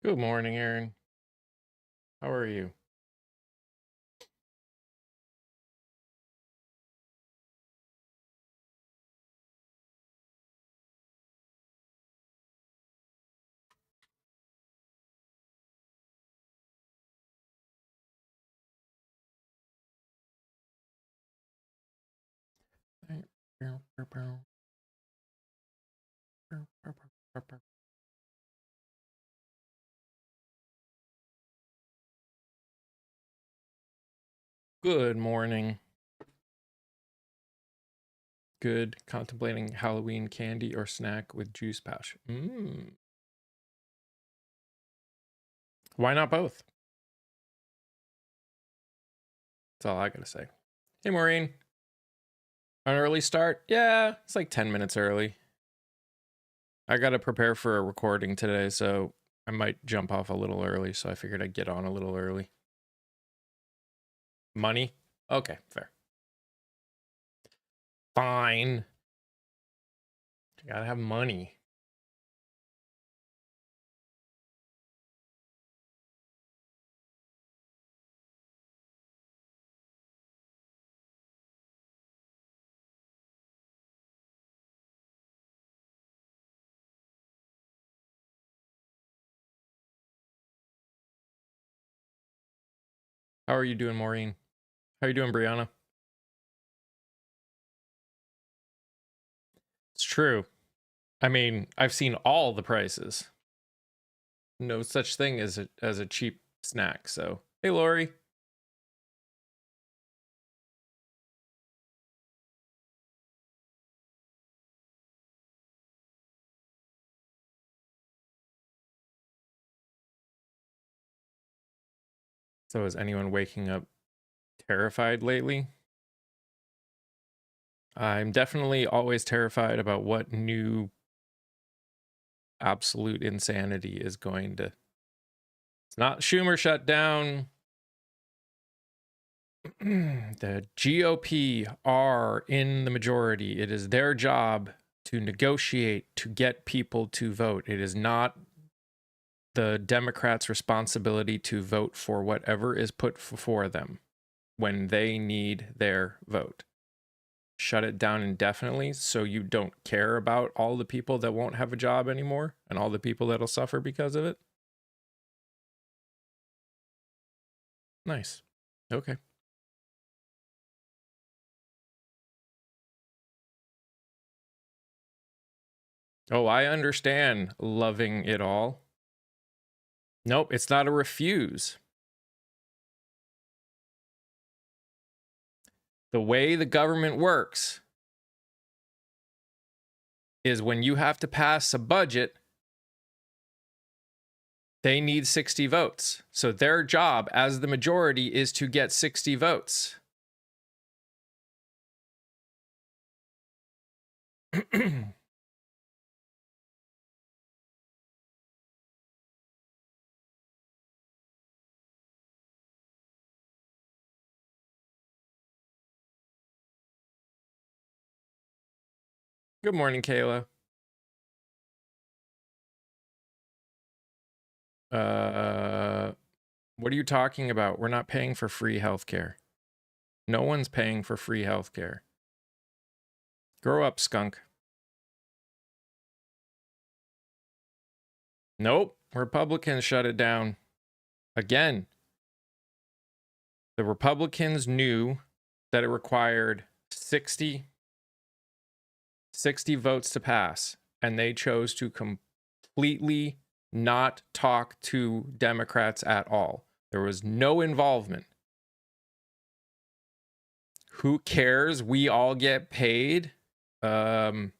Good morning, Aaron. How are you? Good morning. Good. Contemplating Halloween candy or snack with juice pouch. Why not both? That's all I gotta say. Hey, Maureen. An early start? Yeah, it's like 10 minutes early. I gotta prepare for a recording today, so I might jump off a little early, so I figured I'd get on a little early. Money? Okay, fair. Fine. You gotta have money. How are you doing, Maureen? How are you doing, Brianna? It's true. I mean, I've seen all the prices. No such thing as a cheap snack. So, hey, Lori. So, is anyone waking up terrified lately? I'm definitely always terrified about what new absolute insanity is going to. It's not Schumer shutdown. The GOP are in the majority. It is their job to negotiate to get people to vote. It is not the Democrats' responsibility to vote for whatever is put before them when they need their vote. Shut it down indefinitely so you don't care about all the people that won't have a job anymore and all the people that'll suffer because of it. Nice. Okay. Oh, I understand loving it all. Nope, it's not a refuse. The way the government works is when you have to pass a budget, they need 60 votes. So their job as the majority is to get 60 votes. Good morning, Kayla. What are you talking about? We're not paying for free healthcare. No one's paying for free healthcare. Grow up, skunk. Nope. Republicans shut it down. Again, the Republicans knew that it required 60 votes to pass, and they chose to completely not talk to Democrats at all. There was no involvement. Who cares? We all get paid. No.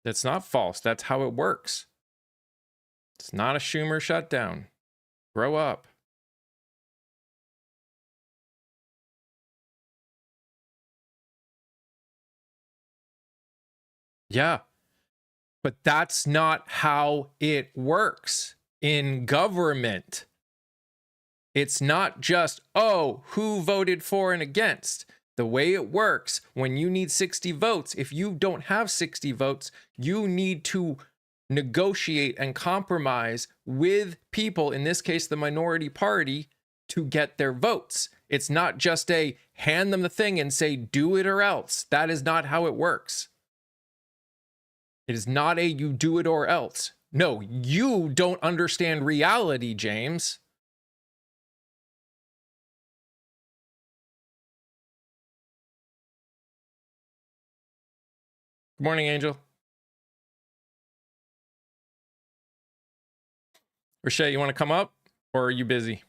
That's not false. That's how it works. It's not a Schumer shutdown. Grow up. Yeah. But that's not how it works in government. It's not just, oh, who voted for and against. The way it works, when you need 60 votes, if you don't have 60 votes, you need to negotiate and compromise with people, in this case, the minority party, to get their votes. It's not just a hand them the thing and say, do it or else. That is not how it works. It is not a you do it or else. No, you don't understand reality, James. Good morning, Angel. Rashay, you want to come up or are you busy?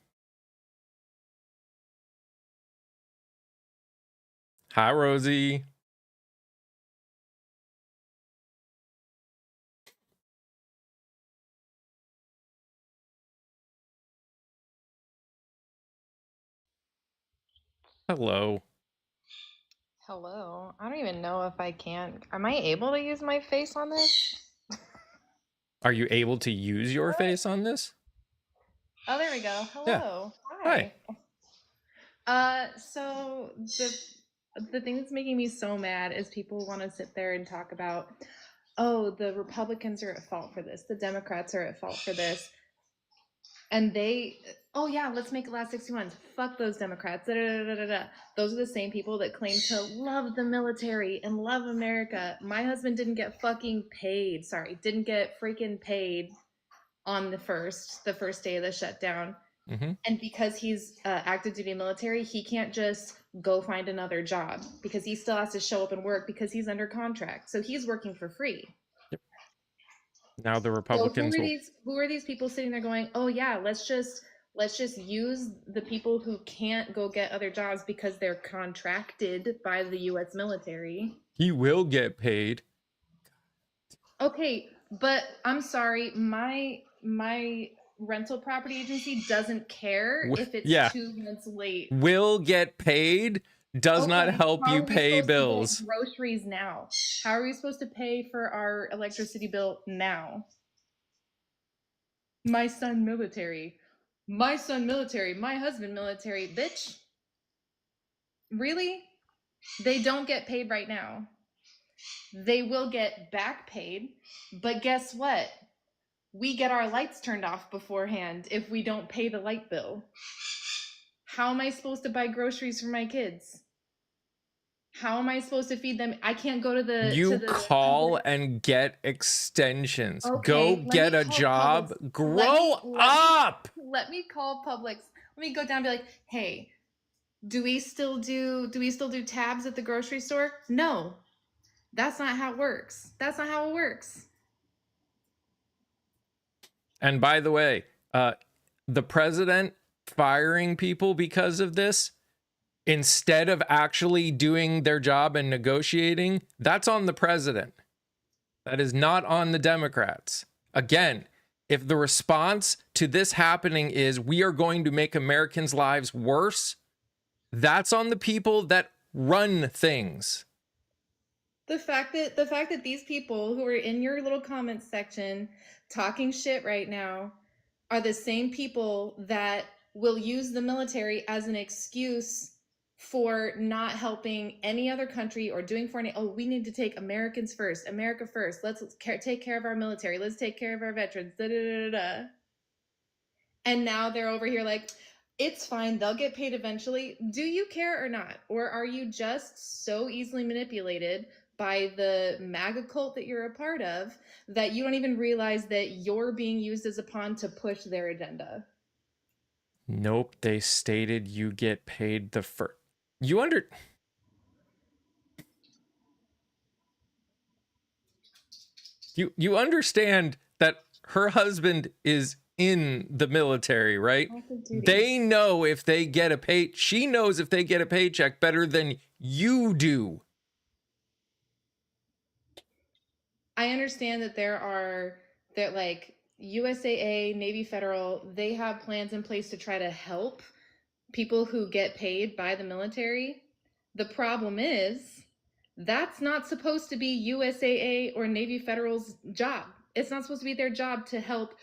Hi, Rosie. Hello. Hello. I don't even know if I can. Am I able to use my face on this? Are you able to use your face on this? Oh, there we go. Yeah. Hello. Hi. So the thing that's making me so mad is people want to sit there and talk about, oh, the Republicans are at fault for this, the Democrats are at fault for this. And oh yeah, let's make it last 61. Fuck those Democrats. Da, da, da, da, da. Those are the same people that claim to love the military and love America. My husband didn't get fucking paid. Sorry, didn't get freaking paid on the first day of the shutdown. Mm-hmm. And because he's active duty military, he can't just go find another job because he still has to show up and work because he's under contract. So he's working for free. Yep. Now the So Republicans will. who are these people sitting there going, oh yeah, let's just use the people who can't go get other jobs because they're contracted by the US military. He will get paid. Okay, but I'm sorry, my rental property agency doesn't care if it's 2 months late. Will get paid does not help you pay bills. Groceries now. How are we supposed to pay for our electricity bill now? My son military. My son military. My husband military. Bitch. Really? They don't get paid right now. They will get back paid, but guess what? We get our lights turned off beforehand if we don't pay the light bill. How am I supposed to buy groceries for my kids? How am I supposed to feed them? I can't go to the. You call and get extensions. Okay, Go get a job. Publix. Grow up. Let me call Publix. Let me go down and be like, hey, do we still do tabs at the grocery store? No. That's not how it works. That's not how it works. And by the way, the president firing people because of this, instead of actually doing their job and negotiating, that's on the president. That is not on the Democrats. Again, if the response to this happening is we are going to make Americans' lives worse, that's on the people that run things. The fact that these people who are in your little comments section talking shit right now are the same people that will use the military as an excuse for not helping any other country or doing for any. Oh, we need to take Americans first, America first. Let's take care of our military. Let's take care of our veterans. Da, da, da, da. And now they're over here like, it's fine, they'll get paid eventually. Do you care or not? Or are you just so easily manipulated by the MAGA cult that you're a part of that you don't even realize that you're being used as a pawn to push their agenda? Nope, they stated you get paid the first. You understand that her husband is in the military, right? They know if they get a she knows if they get a paycheck better than you do. I understand that that like USAA, Navy Federal, they have plans in place to try to help people who get paid by the military. The problem is that's not supposed to be USAA or Navy Federal's job. It's not supposed to be their job to help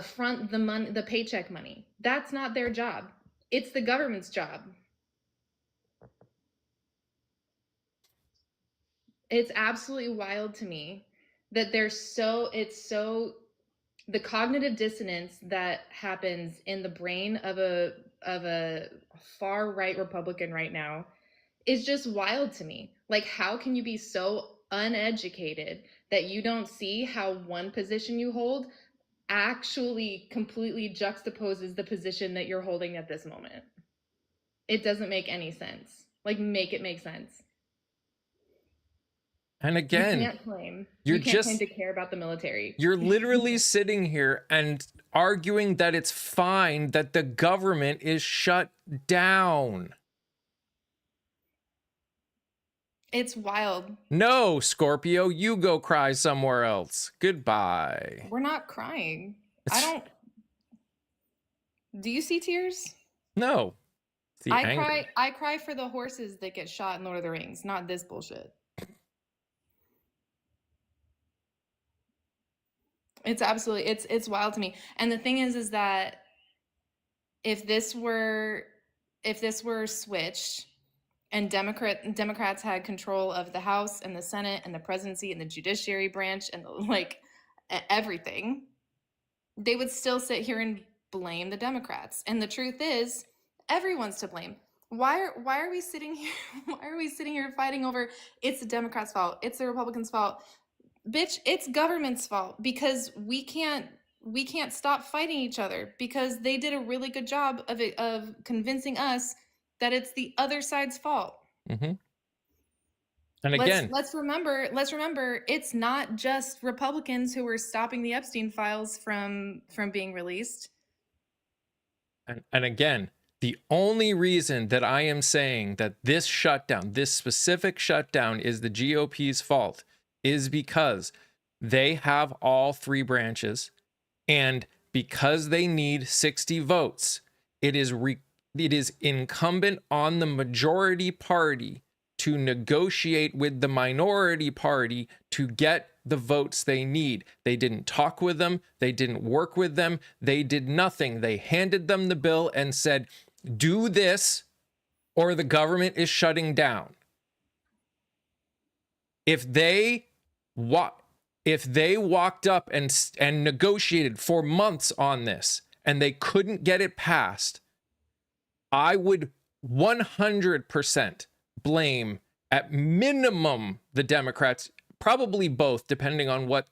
front the money, the paycheck money. That's not their job. It's the government's job. It's absolutely wild to me that the cognitive dissonance that happens in the brain of a far right Republican right now is just wild to me. Like, how can you be so uneducated that you don't see how one position you hold actually completely juxtaposes the position that you're holding at this moment? It doesn't make any sense. Like, make it make sense. And You again, can't claim. you're You can't claim just to care about the military. you're literally sitting here and arguing that it's fine that the government is shut down. It's wild. No, Scorpio, you go cry somewhere else. Goodbye. We're not crying. I don't. Do you see tears? No, it's the anger. I cry for the horses that get shot in Lord of the Rings, not this bullshit. It's absolutely it's wild to me. And the thing is that if this were switched and Democrats had control of the House and the Senate and the presidency and the judiciary branch and everything, they would still sit here and blame the Democrats. And the truth is, everyone's to blame. Why are we sitting here? Why are we sitting here fighting over it's the Democrats' fault, it's the Republicans' fault? Bitch, it's government's fault because we can't stop fighting each other because they did a really good job of convincing us that it's the other side's fault. Mm-hmm. And again, let's remember it's not just Republicans who were stopping the Epstein files from being released. and again, the only reason that I am saying that this shutdown, this specific shutdown, is the GOP's fault is because they have all three branches, and because they need 60 votes, it is incumbent on the majority party to negotiate with the minority party to get the votes they need. They didn't talk with them. They didn't work with them. They did nothing. They handed them the bill and said, do this or the government is shutting down. If they walked up and negotiated for months on this and they couldn't get it passed, I would 100% blame at minimum the Democrats, probably both, depending on what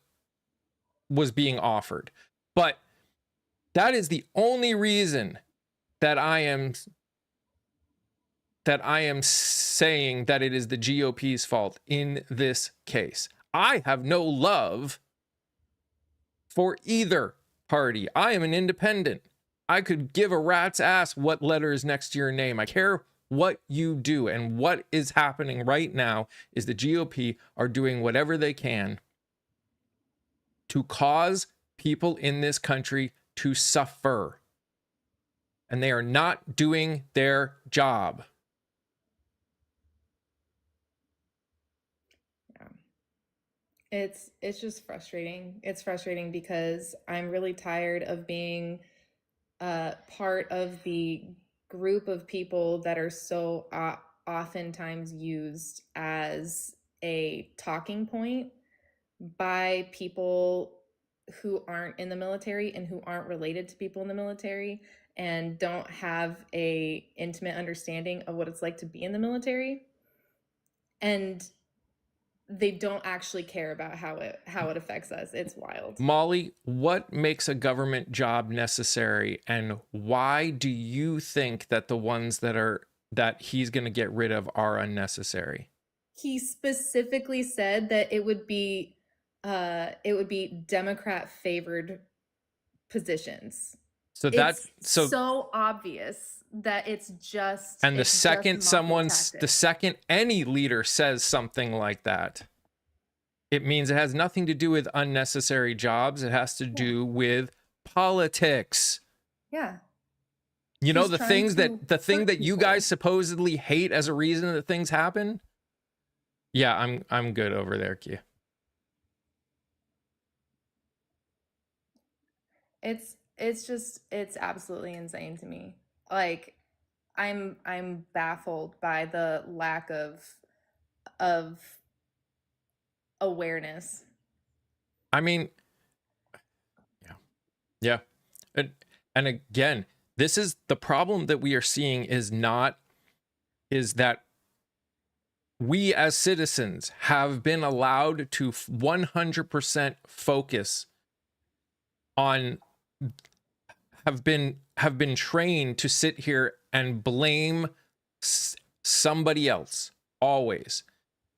was being offered. But that is the only reason that I am saying that it is the GOP's fault in this case. I have no love for either party. I am an independent. I could give a rat's ass what letter is next to your name. I care what you do, and what is happening right now is the GOP are doing whatever they can to cause people in this country to suffer. And they are not doing their job. Yeah. It's just frustrating. It's frustrating because I'm really tired of being part of the group of people that are so oftentimes used as a talking point by people who aren't in the military and who aren't related to people in the military and don't have a intimate understanding of what it's like to be in the military, and they don't actually care about how it affects us. It's wild. Molly, what makes a government job necessary, and why do you think that the ones that he's going to get rid of are unnecessary? He specifically said that it would be Democrat favored positions. So It's so obvious that it's just, and the it's just the second any leader says something like that, it means it has nothing to do with unnecessary jobs. It has to do with politics. Yeah. You know, He's the trying thing that you people. guys supposedly hate as a reason that things happen. Yeah, I'm good over there, Q. It's absolutely insane to me. Like, I'm baffled by the lack of awareness. I mean, yeah. And again, this is the problem that we are seeing is that we as citizens have been allowed to 100% focus on, have been trained to sit here and blame somebody else always.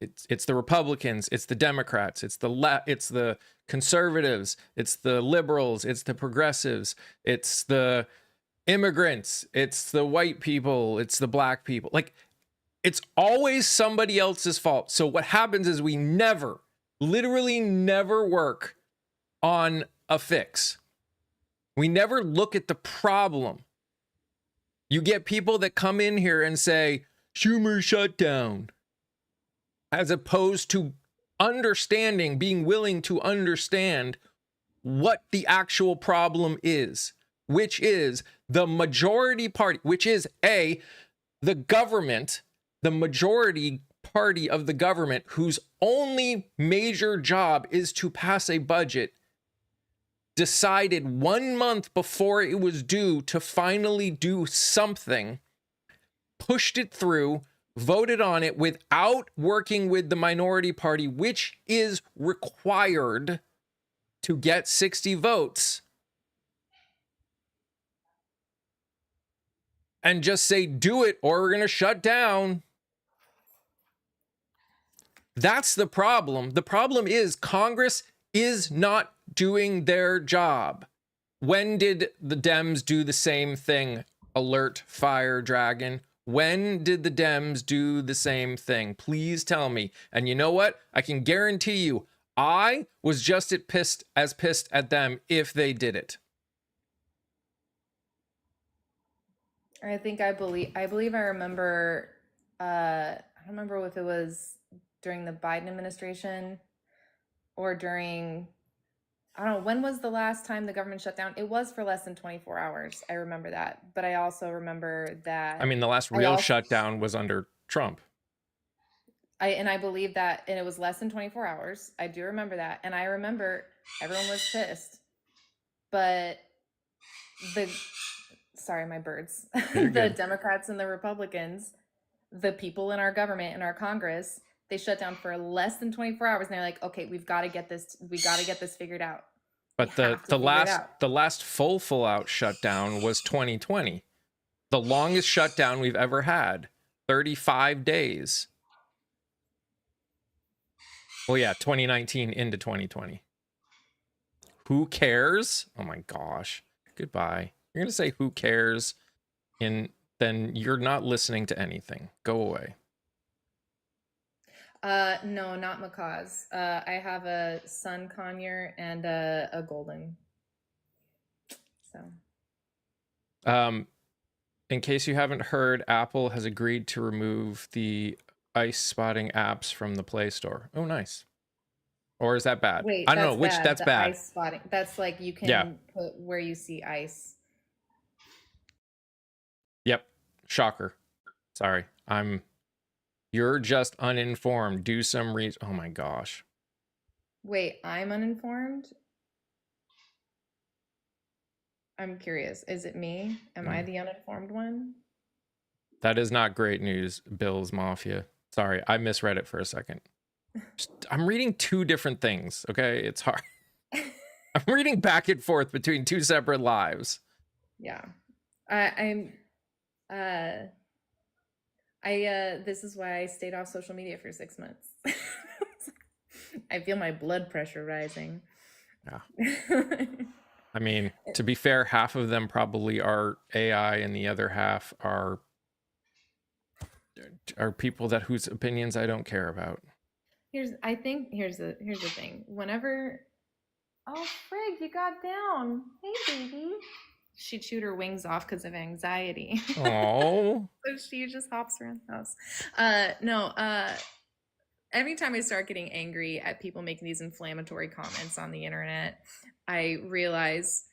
It's the Republicans, it's the Democrats, it's the conservatives, it's the liberals, it's the progressives, it's the immigrants, it's the white people, it's the black people. Like, it's always somebody else's fault. So what happens is we literally never work on a fix. We never look at the problem. You get people that come in here and say, Schumer shutdown, as opposed to being willing to understand what the actual problem is, which is the majority party, which is the government, the majority party of the government, whose only major job is to pass a budget, decided 1 month before it was due to finally do something, pushed it through, voted on it without working with the minority party, which is required to get 60 votes, and just say, do it or we're going to shut down. That's the problem. The problem is Congress is not doing their job. When did the Dems do the same thing? Alert, fire, dragon. When did the Dems do the same thing? Please tell me. And you know what? I can guarantee you, I was just as pissed at them if they did it. I believe I remember, I don't remember if it was during the Biden administration or during, I don't know, when was the last time the government shut down? It was for less than 24 hours. I remember that. But I also remember that. I mean, the last real shutdown was under Trump. I believe that, and it was less than 24 hours. I do remember that. And I remember everyone was pissed. But sorry, my birds. The Democrats and the Republicans, the people in our government and our Congress, they shut down for less than 24 hours. And they're like, okay, we got to get this figured out. But the last full out shutdown was 2020. The longest shutdown we've ever had, 35 days. Well, yeah, 2019 into 2020. Who cares? Oh my gosh. Goodbye. You're going to say who cares, and then you're not listening to anything. Go away. No, not macaws. I have a sun conure and a golden. So. In case you haven't heard, Apple has agreed to remove the ice spotting apps from the Play Store. Oh, nice. Or is that bad? Wait, I don't know which. That's bad. Ice spotting. That's like you can put where you see ice. Yep. Shocker. Sorry. You're just uninformed. Do some research. Oh my gosh. Wait, I'm uninformed? I'm curious. Is it me? Am I the uninformed one? That is not great news, Bill's Mafia. Sorry, I misread it for a second. I'm reading two different things, okay? It's hard. I'm reading back and forth between two separate lives. Yeah. This is why I stayed off social media for 6 months. I feel my blood pressure rising. Yeah. I mean, to be fair, half of them probably are AI and the other half are people whose opinions I don't care about. Here's the thing. Whenever, oh frig, you got down. Hey baby. She chewed her wings off because of anxiety. Oh. So she just hops around the house. Every time I start getting angry at people making these inflammatory comments on the internet, I realize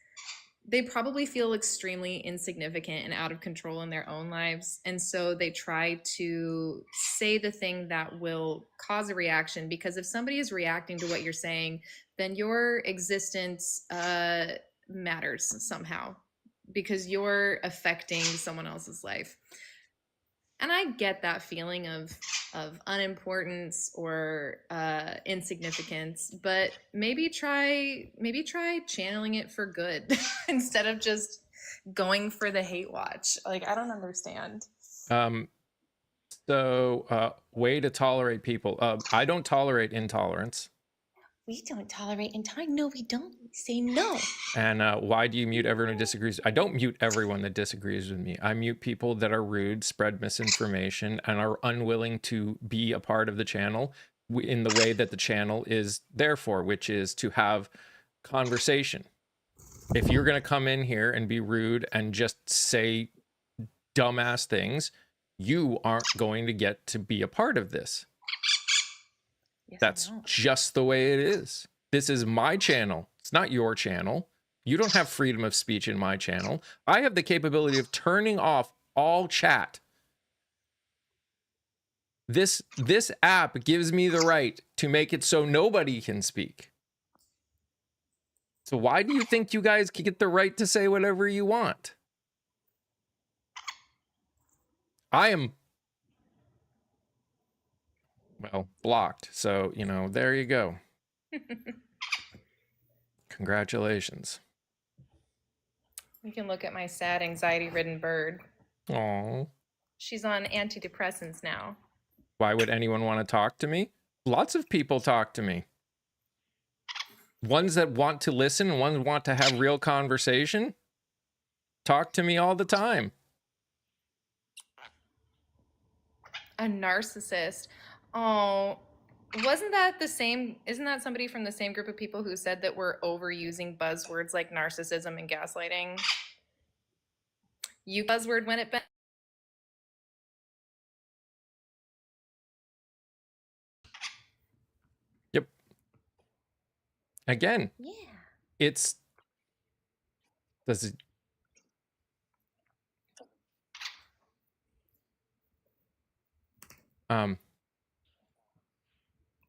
they probably feel extremely insignificant and out of control in their own lives. And so they try to say the thing that will cause a reaction, because if somebody is reacting to what you're saying, then your existence matters somehow, because you're affecting someone else's life. And I get that feeling of unimportance or insignificance, but maybe try channeling it for good instead of just going for the hate watch. Like, I don't understand. Way to tolerate people. I don't tolerate intolerance. We don't tolerate intolerance. No, we don't. We say no. And why do you mute everyone who disagrees? I don't mute everyone that disagrees with me. I mute people that are rude, spread misinformation, and are unwilling to be a part of the channel in the way that the channel is there for, which is to have conversation. If you're going to come in here and be rude and just say dumbass things, you aren't going to get to be a part of this. Yes, that's just the way it is. This is my channel. It's not your channel. You don't have freedom of speech in my channel. I have the capability of turning off all chat. This app gives me the right to make it so nobody can speak. So why do you think you guys can get the right to say whatever you want? I am, well, blocked. So, you know, there you go. Congratulations. You can look at my sad, anxiety-ridden bird. Aww. She's on antidepressants now. Why would anyone want to talk to me? Lots of people talk to me. Ones that want to listen, ones want to have real conversation, talk to me all the time. A narcissist. Oh, wasn't that the same? Isn't that somebody from the same group of people who said that we're overusing buzzwords like narcissism and gaslighting? You buzzword when it been. Yep. Again. Yeah. It's. Does it.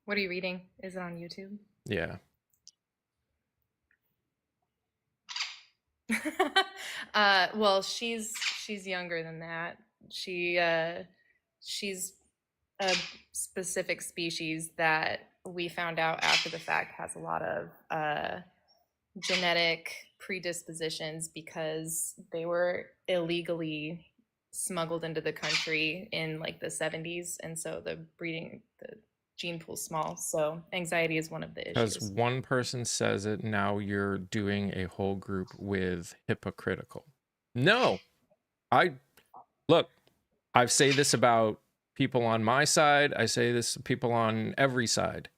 What are you reading? Is it on YouTube? Yeah. Well, she's younger than that. She's a specific species that we found out after the fact has a lot of genetic predispositions because they were illegally smuggled into the country in like the 70s, and so the gene pool's small, so anxiety is one of the issues. Because one person says it, now you're doing a whole group with hypocritical. No, I say this about people on my side. I say this to people on every side.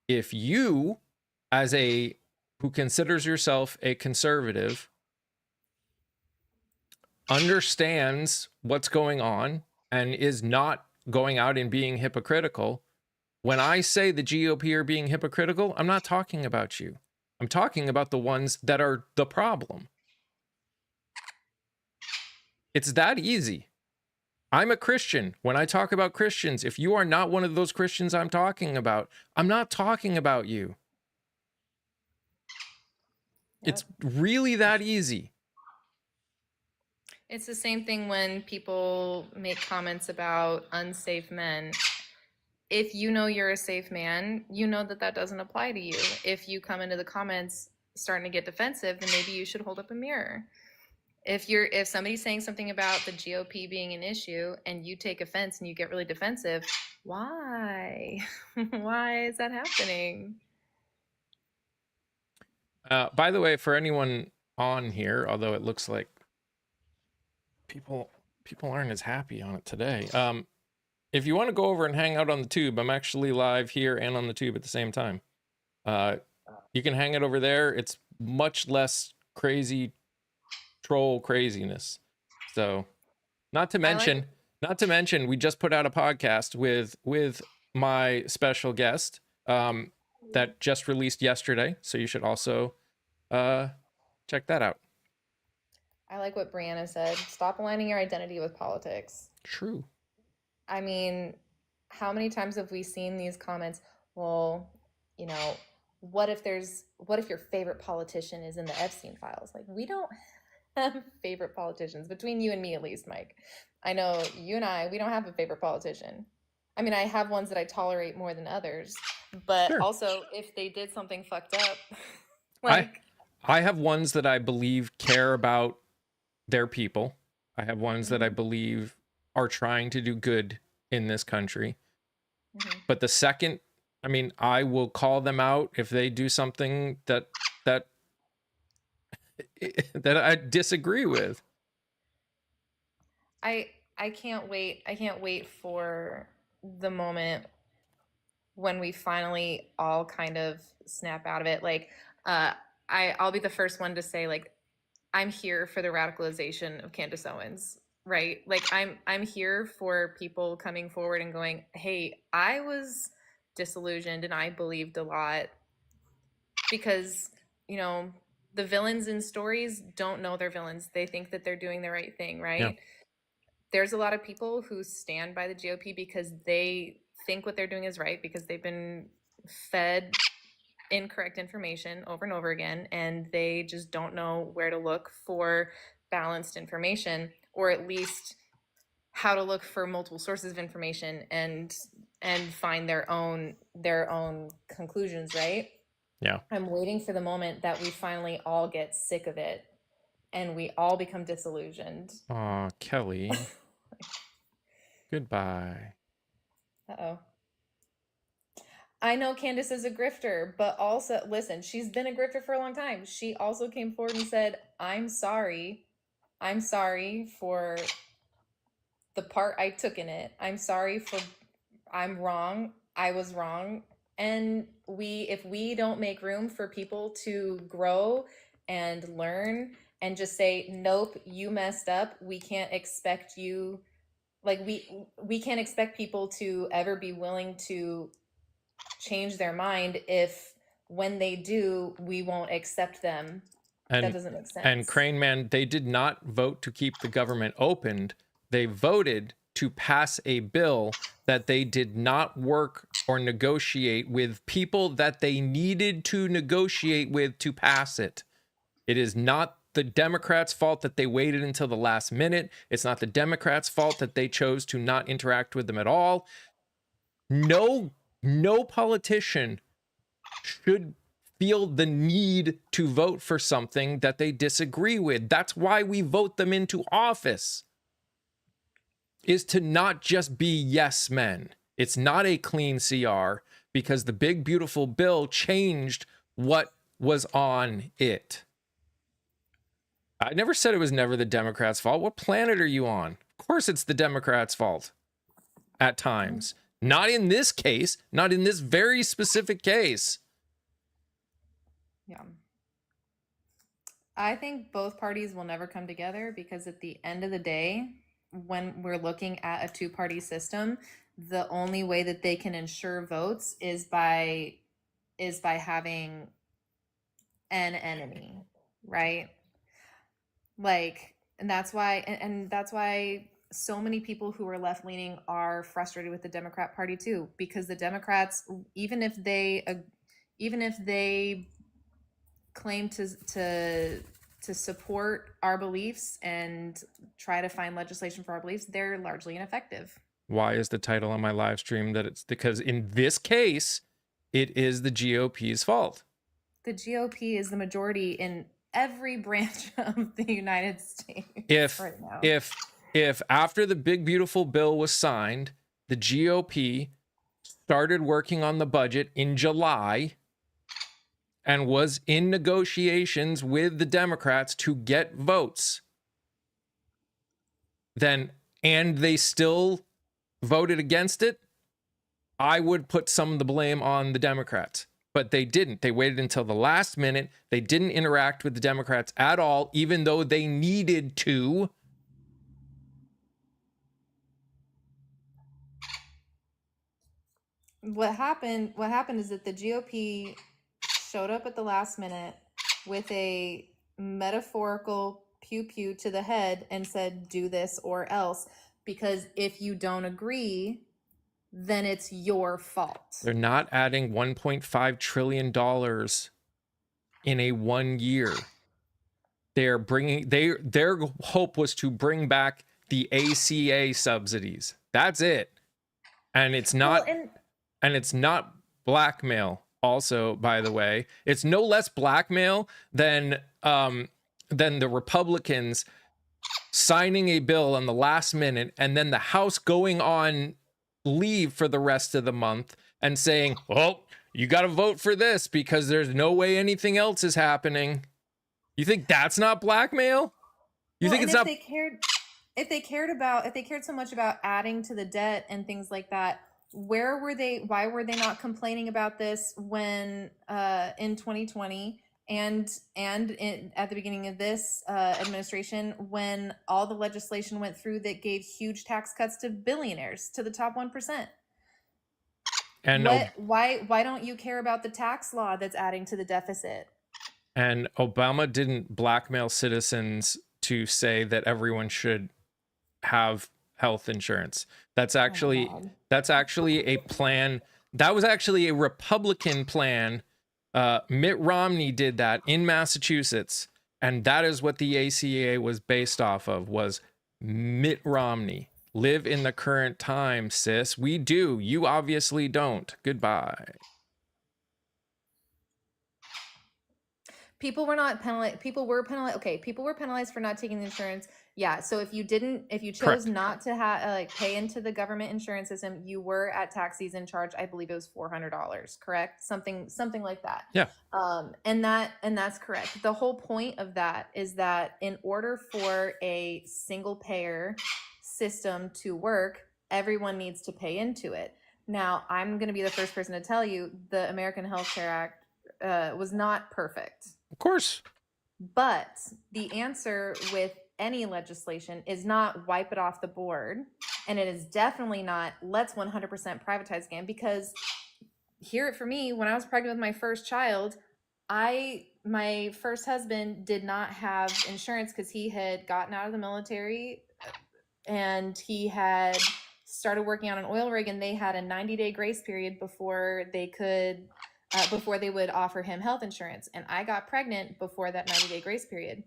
If you, as who considers yourself a conservative, understands what's going on and is not going out and being hypocritical, when I say the GOP are being hypocritical, I'm not talking about you. I'm talking about the ones that are the problem. It's that easy. I'm a Christian. When I talk about Christians, if you are not one of those Christians I'm talking about, I'm not talking about you. Yep. It's really that easy. It's the same thing when people make comments about unsafe men. If you know you're a safe man, you know that that doesn't apply to you. If you come into the comments starting to get defensive, then maybe you should hold up a mirror. If somebody's saying something about the GOP being an issue and you take offense and you get really defensive, why? Why is that happening? By the way, for anyone on here, although it looks like people aren't as happy on it today. If you want to go over and hang out on the tube, I'm actually live here and on the tube at the same time. You can hang it over there. It's much less crazy troll craziness. So, not to mention, we just put out a podcast with my special guest that just released yesterday. So you should also Check that out. I like what Brianna said. Stop aligning your identity with politics. True. I mean, how many times have we seen these comments? Well, you know, what if your favorite politician is in the Epstein files? Like, we don't have favorite politicians, between you and me at least, Mike. I know you and we don't have a favorite politician. I mean, I have ones that I tolerate more than others, but Sure. also if they did something fucked up, like I have ones that I believe care about their people. I have ones that I believe are trying to do good in this country. But the second, I mean, I will call them out if they do something that I disagree with. I can't wait. I can't wait for the moment when we finally all kind of snap out of it. Like, I'll be the first one to say, like, I'm here for the radicalization of Candace Owens, right? Like, I'm here for people coming forward and going, hey, I was disillusioned and I believed a lot, because, you know, the villains in stories don't know they're villains. They think that they're doing the right thing, right? Yeah. There's a lot of people who stand by the GOP because they think what they're doing is right, because they've been fed incorrect information over and over again, and they just don't know where to look for balanced information, or at least how to look for multiple sources of information and find their own conclusions, right? Yeah. I'm waiting for the moment that we finally all get sick of it and we all become disillusioned. Aw, Kelly. Goodbye. Uh-oh. I know Candace is a grifter, but also, listen, she's been a grifter for a long time. She also came forward and said, I'm sorry. I'm sorry for the part I took in it. I'm wrong. I was wrong. And if we don't make room for people to grow and learn and just say, nope, you messed up, we can't expect you, like, we can't expect people to ever be willing to change their mind if, when they do, we won't accept them. That doesn't make sense. And Crane Man, they did not vote to keep the government opened. They voted to pass a bill that they did not work or negotiate with people that they needed to negotiate with to pass it. It is not the Democrats' fault that they waited until the last minute. It's not the Democrats' fault that they chose to not interact with them at all. No politician should feel the need to vote for something that they disagree with. That's why we vote them into office, is to not just be yes men. It's not a clean CR because the big, beautiful bill changed what was on it. I never said it was never the Democrats' fault. What planet are you on? Of course it's the Democrats' fault at times. Not in this case, not in this very specific case. Yeah. I think both parties will never come together because at the end of the day, when we're looking at a two-party system, the only way that they can ensure votes is by having an enemy, right? Like, and that's why so many people who are left-leaning are frustrated with the Democrat Party too, because the Democrats, even if they claim to support our beliefs and try to find legislation for our beliefs, they're largely ineffective. Why is the title on my live stream that it's because in this case, it is the GOP's fault? The GOP is the majority in every branch of the United States right now. If after the big, beautiful bill was signed, the GOP started working on the budget in July and was in negotiations with the Democrats to get votes, and they still voted against it, I would put some of the blame on the Democrats. But they didn't. They waited until the last minute. They didn't interact with the Democrats at all, even though they needed to. What happened is that the GOP showed up at the last minute with a metaphorical pew pew to the head and said, do this or else. Because if you don't agree, then it's your fault. They're not adding $1.5 trillion in a 1 year. They're bringing, their hope was to bring back the ACA subsidies. That's it. And it's not, and it's not blackmail. Also, by the way, it's no less blackmail than the Republicans signing a bill on the last minute and then the House going on leave for the rest of the month and saying, well, you got to vote for this because there's no way anything else is happening. You think that's not blackmail? You think it's not? If they cared so much about adding to the debt and things like that, why were they not complaining about this when in 2020 and at the beginning of this administration, when all the legislation went through that gave huge tax cuts to billionaires, to the top 1%? And why don't you care about the tax law that's adding to the deficit? And Obama didn't blackmail citizens to say that everyone should have health insurance. That's actually a plan. That was actually a Republican plan. Mitt Romney did that in Massachusetts, and that is what the ACA was based off of, was Mitt Romney. Live in the current time, sis. We do. You obviously don't. Goodbye. People were penalized. Okay, people were penalized for not taking the insurance. Yeah. So if you chose Correct. not to pay into the government insurance system, you were at tax season charged. I believe it was $400. Correct? Something like that. Yeah. And that's correct. The whole point of that is that in order for a single payer system to work, everyone needs to pay into it. Now, I'm going to be the first person to tell you the American Health Care Act was not perfect. Of course. But the answer with any legislation is not wipe it off the board. And it is definitely not let's 100% privatize again. Because hear it for me, when I was pregnant with my first child, my first husband did not have insurance because he had gotten out of the military and he had started working on an oil rig, and they had a 90-day grace period before they would offer him health insurance. And I got pregnant before that 90-day grace period.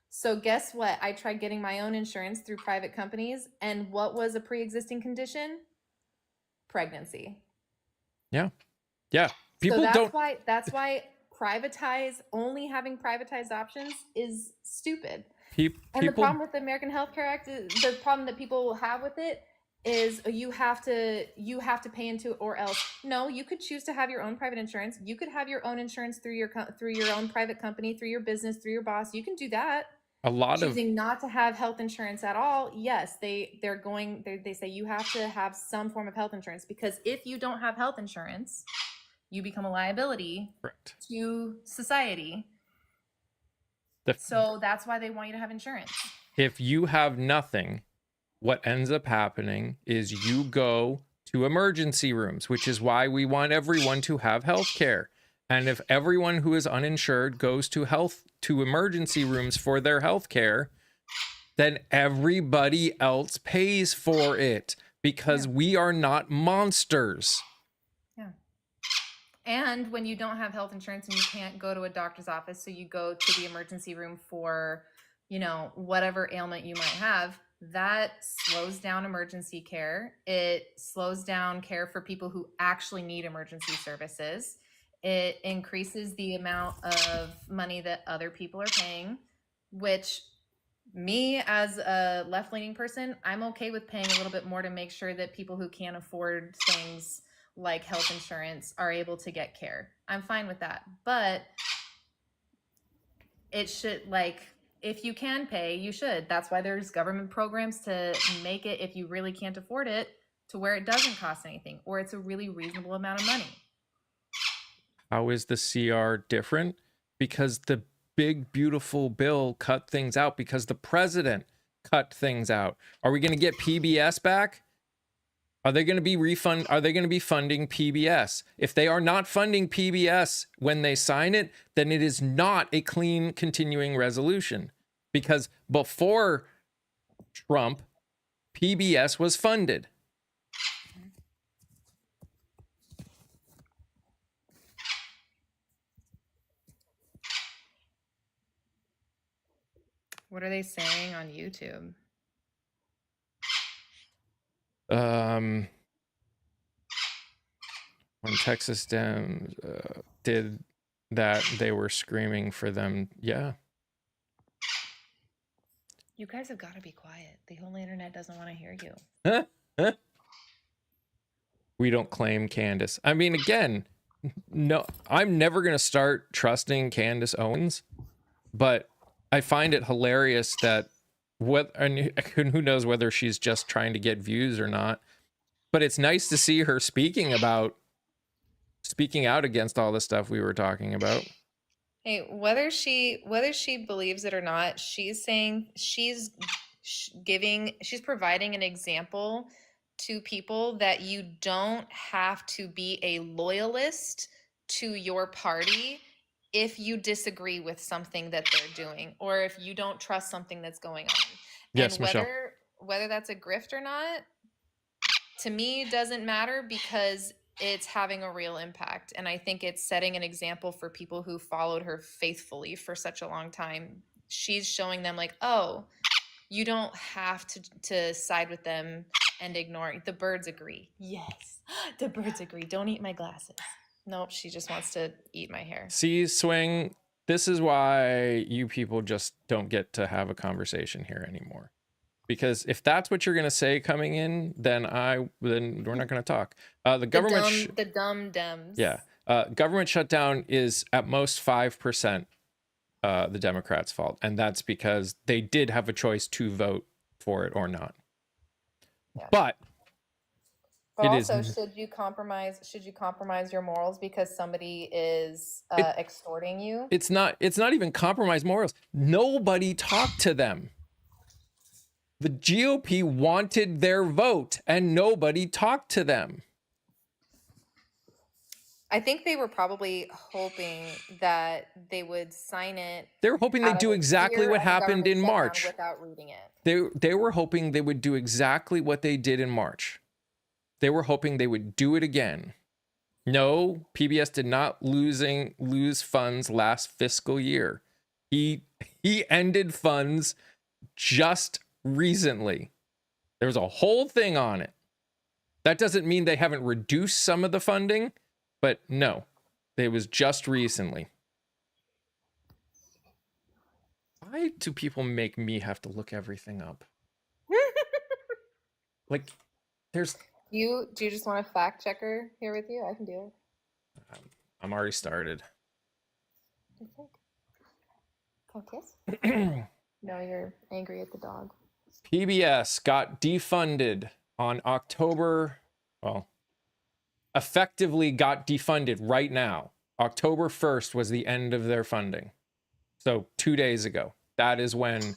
So guess what? I tried getting my own insurance through private companies. And what was a pre-existing condition? Pregnancy. Yeah. Yeah. People so that's why only having privatized options is stupid. And the problem with the American Health Care Act, the problem that people have with it is you have to pay into it or else. No, you could choose to have your own private insurance. You could have your own insurance through your own private company, through your business, through your boss. You can do that. Choosing not to have health insurance at all, yes, they say you have to have some form of health insurance, because if you don't have health insurance, you become a liability to society. So that's why they want you to have insurance. If you have nothing, what ends up happening is you go to emergency rooms, which is why we want everyone to have health care. And if everyone who is uninsured goes to emergency rooms for their health care, then everybody else pays for it, because we are not monsters. Yeah. And when you don't have health insurance and you can't go to a doctor's office, so you go to the emergency room for, whatever ailment you might have, that slows down emergency care. It slows down care for people who actually need emergency services. It increases the amount of money that other people are paying, which me as a left-leaning person, I'm okay with paying a little bit more to make sure that people who can't afford things like health insurance are able to get care. I'm fine with that. But it should, if you can pay, you should. That's why there's government programs to make it, if you really can't afford it, to where it doesn't cost anything, or it's a really reasonable amount of money. How is the CR different? Because the big, beautiful bill cut things out, because the president cut things out. Are we going to get PBS back? Are they going to be Are they going to be funding PBS? If they are not funding PBS when they sign it, then it is not a clean continuing resolution, because before Trump, PBS was funded. What are they saying on YouTube? When Texas Dems did that, they were screaming for them. Yeah. You guys have got to be quiet. The whole internet doesn't want to hear you. We don't claim Candace. I mean, again, no, I'm never going to start trusting Candace Owens, but I find it hilarious that and who knows whether she's just trying to get views or not, but it's nice to see her speaking out against all the stuff we were talking about. Hey, whether she believes it or not, she's saying she's providing an example to people that you don't have to be a loyalist to your party if you disagree with something that they're doing, or if you don't trust something that's going on. Yes, and Michelle. whether that's a grift or not, to me doesn't matter, because it's having a real impact. And I think it's setting an example for people who followed her faithfully for such a long time. She's showing them like, oh, you don't have to side with them and ignore. The birds agree. Yes, the birds agree. Don't eat my glasses. Nope, she just wants to eat my hair. See, Swing, this is why you people just don't get to have a conversation here anymore. Because if that's what you're going to say coming in, then we're not going to talk. The government, the dumb Dems. Yeah, government shutdown is at most 5% the Democrats' fault, and that's because they did have a choice to vote for it or not. Yeah. But also, should you compromise your morals because somebody is extorting you? It's not even compromise morals. Nobody talked to them. The GOP wanted their vote and nobody talked to them. I think they were probably hoping that they would sign it. They were hoping they'd do exactly what happened in March. Without reading it. They were hoping they would do exactly what they did in March. They were hoping they would do it again. No, PBS did not lose funds last fiscal year. He ended funds just recently. There was a whole thing on it. That doesn't mean they haven't reduced some of the funding, but no, it was just recently. Why do people make me have to look everything up? Like, there's... Do you just want a fact checker here with you? I can do it. I'm already started. Okay. No, you're angry at the dog. PBS got defunded on effectively got defunded right now. October 1st was the end of their funding. So 2 days ago, that is when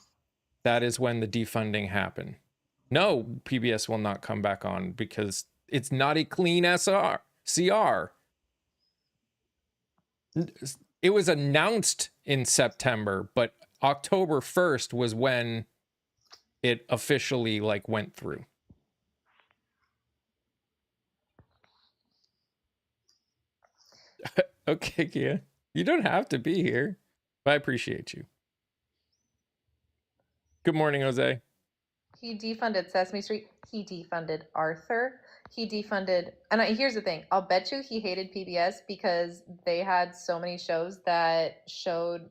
the defunding happened. No, PBS will not come back on because it's not a clean CR. It was announced in September, but October 1st was when it officially went through. Okay, Kia. You don't have to be here, but I appreciate you. Good morning, Jose. He defunded Sesame Street. He defunded Arthur. He defunded... And here's the thing. I'll bet you he hated PBS because they had so many shows that showed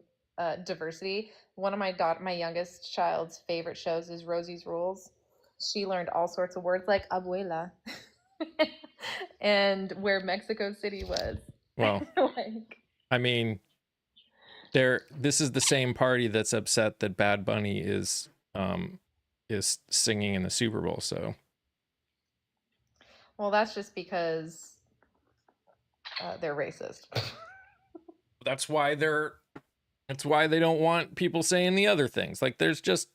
diversity. One of my youngest child's favorite shows is Rosie's Rules. She learned all sorts of words like abuela. And where Mexico City was. Well, I mean, this is the same party that's upset that Bad Bunny is singing in the Super Bowl, so. Well, that's just because they're racist. That's why they don't want people saying the other things. There's just...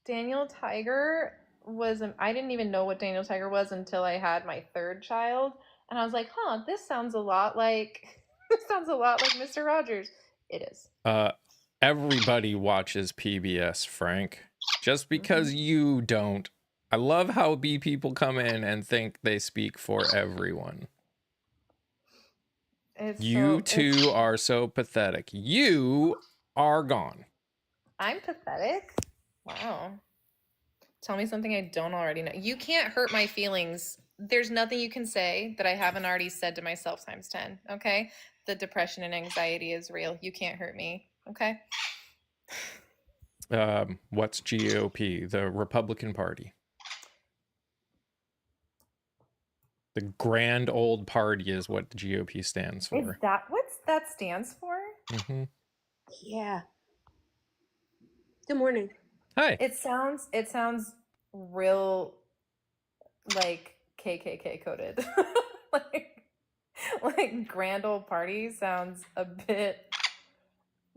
Daniel Tiger I didn't even know what Daniel Tiger was until I had my third child, and I was like, huh, this sounds a lot like Mr. Rogers. It is. Everybody watches PBS, Frank. Just because Mhm. you don't. I love how B people come in and think they speak for everyone. You two are so pathetic. You are gone. I'm pathetic. Wow. Tell me something I don't already know. You can't hurt my feelings. There's nothing you can say that I haven't already said to myself times 10. Okay? The depression and anxiety is real. You can't hurt me. Okay? What's GOP? The Republican Party. The grand old party is what the GOP stands for. Is that what that stands for? Mm-hmm. Yeah. Good morning. Hi. It sounds real like KKK coded. like grand old party sounds a bit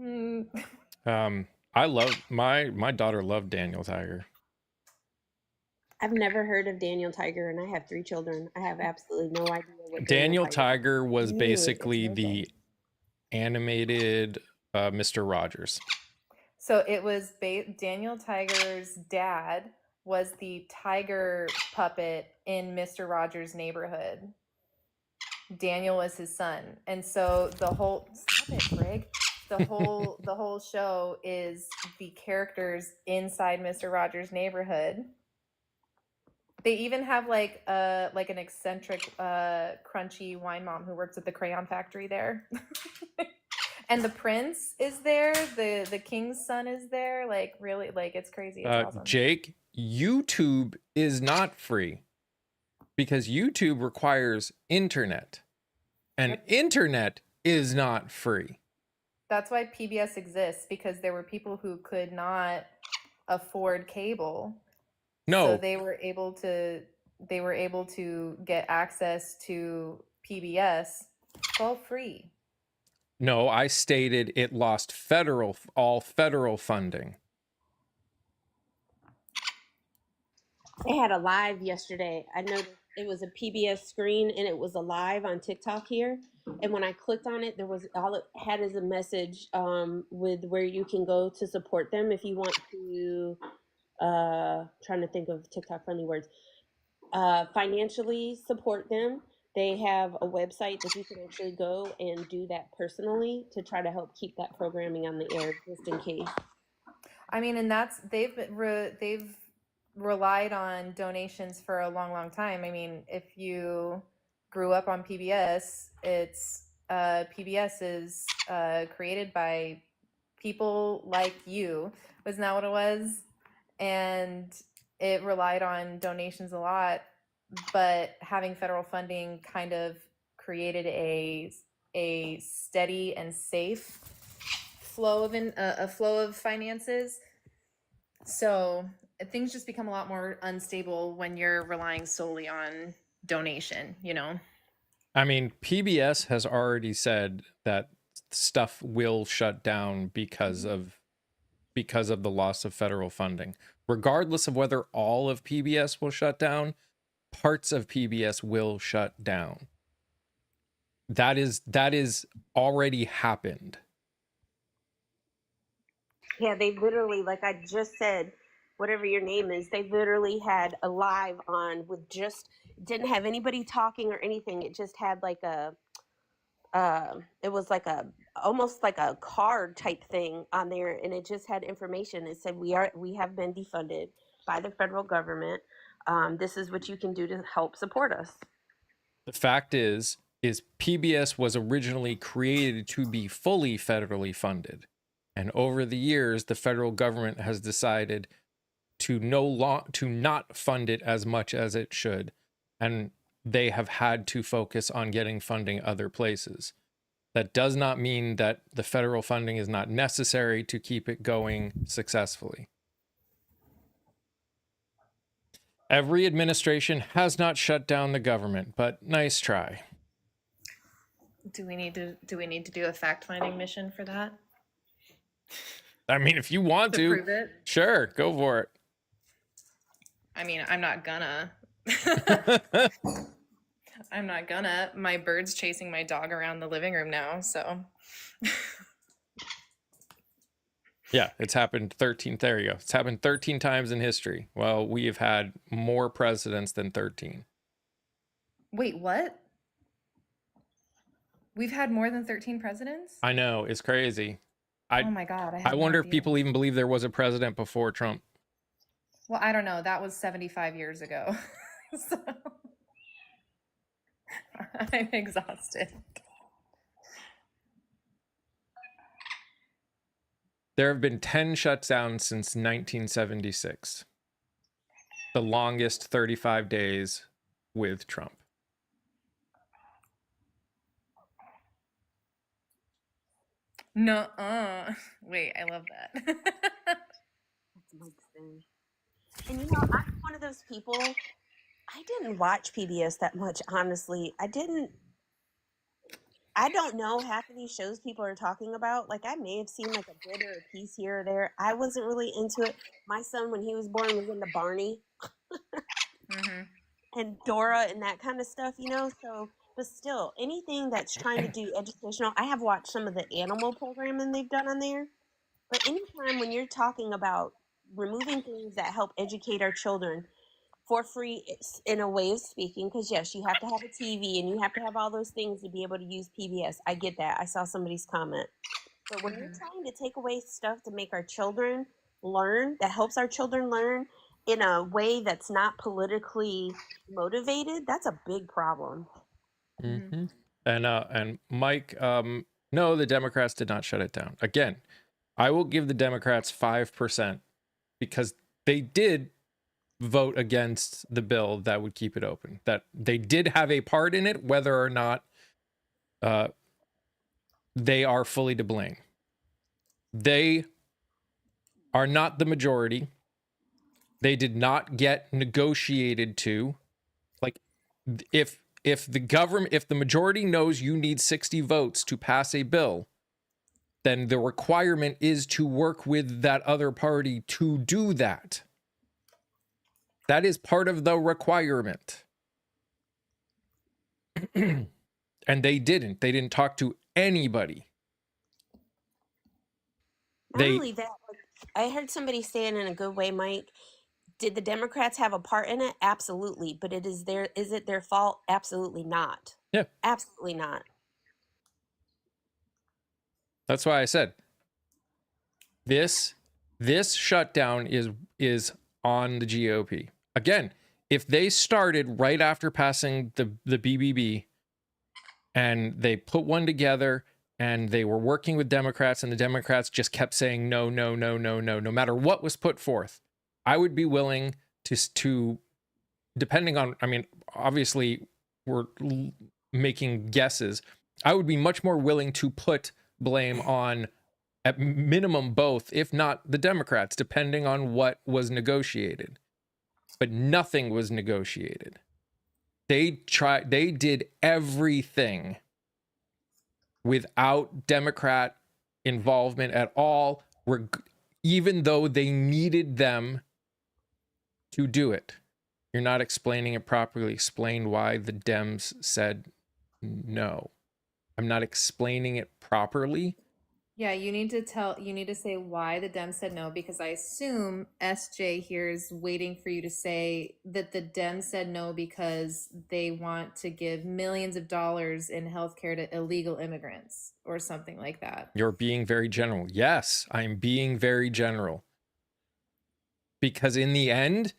I love my daughter loved Daniel Tiger. I've never heard of Daniel Tiger, and I have 3 children. I have absolutely no idea what Daniel Tiger was Ew, basically it's the animated Mr. Rogers. So it was Daniel Tiger's dad was the tiger puppet in Mr. Rogers' Neighborhood. Daniel was his son, and so the whole stop it, Greg. The whole show is the characters inside Mr. Rogers' Neighborhood. They even have like an eccentric crunchy wine mom who works at the crayon factory there. And the prince is there, the king's son is there, like really, like it's crazy. It's awesome. Jake, YouTube is not free because YouTube requires internet, and internet is not free. That's why PBS exists, because there were people who could not afford cable. No, so they were able to get access to PBS for free. No, I stated it lost all federal funding. They had a live yesterday. I noticed it was a PBS screen and it was a live on TikTok here. And when I clicked on it, there was all it had is a message with where you can go to support them if you want to. Trying to think of TikTok friendly words. Financially support them. They have a website that you can actually go and do that personally to try to help keep that programming on the air just in case. I mean, and that's they've relied on donations for a long time. I mean, if you grew up on PBS, it's PBS is created by people like you. Wasn't that what it was? And it relied on donations a lot, but having federal funding kind of created a steady and safe flow of a flow of finances. So things just become a lot more unstable when you're relying solely on donation, you know? I mean, PBS has already said that stuff will shut down because of the loss of federal funding. Regardless of whether all of PBS will shut down, parts of PBS will shut down. That is already happened. Yeah, they literally, like I just said, whatever your name is, they literally had a live on with just, didn't have anybody talking or anything. It just had like it was like almost like a card type thing on there, and it just had information. It said we have been defunded by the federal government. This is what you can do to help support us. The fact is PBS was originally created to be fully federally funded. And over the years, the federal government has decided to not fund it as much as it should. And they have had to focus on getting funding other places. That does not mean that the federal funding is not necessary to keep it going successfully. Every administration has not shut down the government, but nice try. Do we need to do a fact-finding mission for that? I mean, if you want to prove it? Sure, go for it. I mean, I'm not gonna. I'm not gonna. My bird's chasing my dog around the living room now, so. Yeah, it's happened 13. There you go. It's happened 13 times in history. Well, we have had more presidents than 13. Wait, what? We've had more than 13 presidents? I know, it's crazy. Oh my God, I I had no wonder if idea. people even believe there was a president before Trump. Well, I don't know. That was 75 years ago. So I'm exhausted. There have been 10 shutdowns since 1976. The longest 35 days with Trump. No, wait, I love that. That's Mike's thing. And you know, I'm one of those people. I didn't watch PBS that much, honestly. I don't know half of these shows people are talking about. Like, I may have seen like a bit or a piece here or there. I wasn't really into it. My son, when he was born, was into Barney and Dora and that kind of stuff, you know? So, but still, anything that's trying to do educational, I have watched some of the animal programming they've done on there. But anytime when you're talking about removing things that help educate our children for free, it's in a way of speaking, because yes, you have to have a TV and you have to have all those things to be able to use PBS. I get that. I saw somebody's comment. But when you're trying to take away stuff to make our children learn, that helps our children learn in a way that's not politically motivated, that's a big problem. Mm-hmm. And Mike, no, the Democrats did not shut it down. Again, I will give the Democrats 5% because they did vote against the bill that would keep it open. That they did have a part in it, whether or not they are fully to blame. They are not the majority. They did not get negotiated to. Like, if the majority knows you need 60 votes to pass a bill, then the requirement is to work with that other party to do that. That is part of the requirement. And they didn't. They didn't talk to anybody. Not only that, I heard somebody say it in a good way, Mike. Did the Democrats have a part in it? Absolutely. But is it their fault? Absolutely not. Yeah. Absolutely not. That's why I said this shutdown is on the GOP. Again, if they started right after passing the BBB and they put one together and they were working with Democrats and the Democrats just kept saying no, no, no, no, no, no matter what was put forth, I would be willing to depending on, I mean, obviously we're making guesses. I would be much more willing to put blame on, at minimum, both, if not the Democrats, depending on what was negotiated. But nothing was negotiated. They did everything without Democrat involvement at all, even though they needed them to do it. You're not explaining it properly. Explain why the Dems said no. I'm not explaining it properly. Yeah, you need to say why the Dems said no, because I assume SJ here is waiting for you to say that the Dems said no because they want to give millions of dollars in healthcare to illegal immigrants or something like that. You're being very general. Yes, I'm being very general. Because in the end,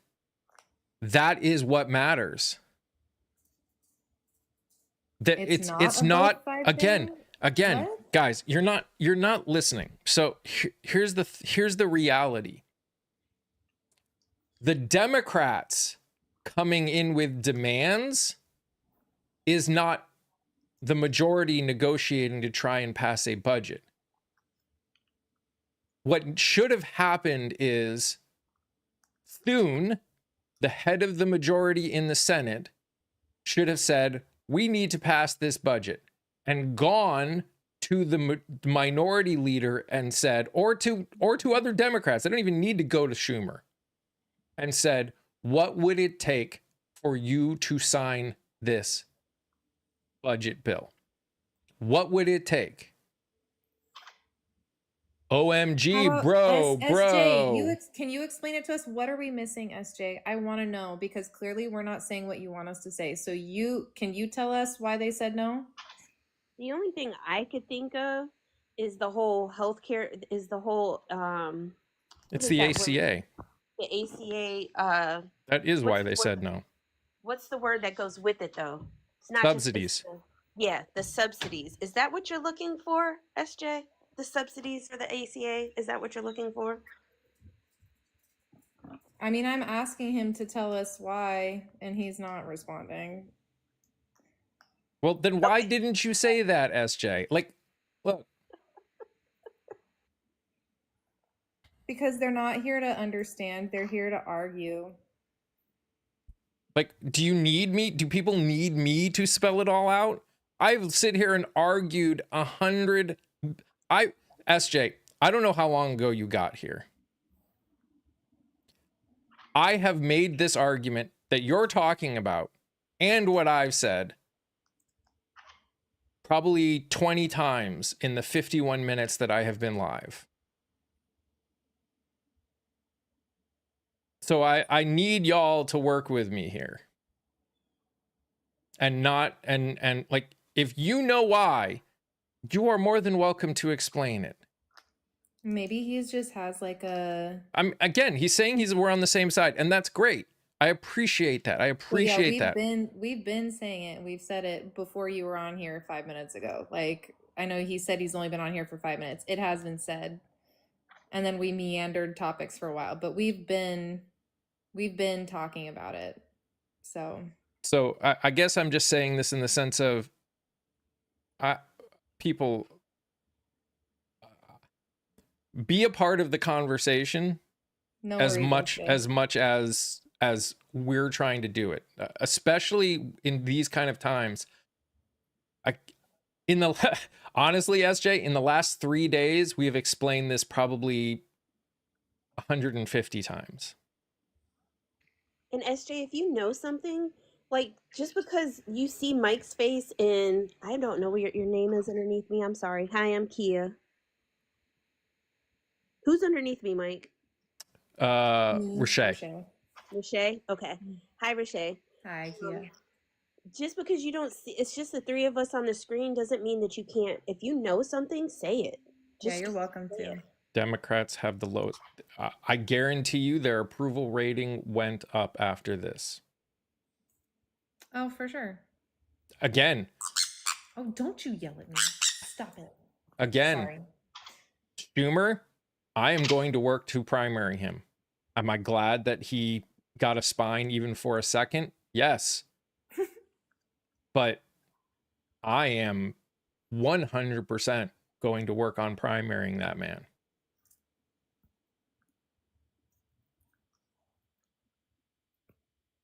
that is what matters. That it's not again, what? Guys, you're not listening. So here's the reality. The Democrats coming in with demands is not the majority negotiating to try and pass a budget. What should have happened is Thune, the head of the majority in the Senate, should have said, we need to pass this budget, and gone to the minority leader and said, or to other Democrats, they don't even need to go to Schumer, and said, What would it take for you to sign this budget bill? What would it take? How OMG, about bro, SJ? bro. Can you explain it to us? What are we missing, SJ? I want to know because clearly we're not saying what you want us to say. So can you tell us why they said no? The only thing I could think of is the whole healthcare, is the whole what It's is the that word? ACA. The ACA. That is why What's they the said word? no. What's the word that goes with it though? It's not just Subsidies. yeah, the subsidies. Is that what you're looking for, SJ? The subsidies for the ACA? Is that what you're looking for? I mean, I'm asking him to tell us why, and he's not responding. Well, then why didn't you say that, SJ? Like, look. Because they're not here to understand, they're here to argue. Like, do you need me? Do people need me to spell it all out? I've sit here and argued 100. SJ, I don't know how long ago you got here. I have made this argument that you're talking about and what I've said probably 20 times in the 51 minutes that I have been live. So I need y'all to work with me here. And not, and like, if you know why, you are more than welcome to explain it. Maybe he just has like a. Again, he's saying we're on the same side, and that's great. I appreciate that. I appreciate that. We've been saying it. We've said it before you were on here 5 minutes ago. Like, I know he said he's only been on here for 5 minutes. It has been said. And then we meandered topics for a while, but we've been talking about it. So I guess I'm just saying this in the sense of people be a part of the conversation as much as we're trying to do it, especially in these kind of times. Honestly, SJ, in the last 3 days, we have explained this probably 150 times. And SJ, if you know something, like just because you see Mike's face in, I don't know what your name is underneath me. I'm sorry. Hi, I'm Kia. Who's underneath me, Mike? Rashay. Rashay? Okay. Hi, Rashay. Hi, Kia. Just because you don't see, it's just the three of us on the screen doesn't mean that you can't. If you know something, say it. Yeah, you're welcome to. Democrats have the lowest. I guarantee you their approval rating went up after this. Oh, for sure. Again. Oh, don't you yell at me. Stop it. Again. Sorry. Schumer, I am going to work to primary him. Am I glad that he got a spine even for a second? Yes. But I am 100% going to work on primarying that man.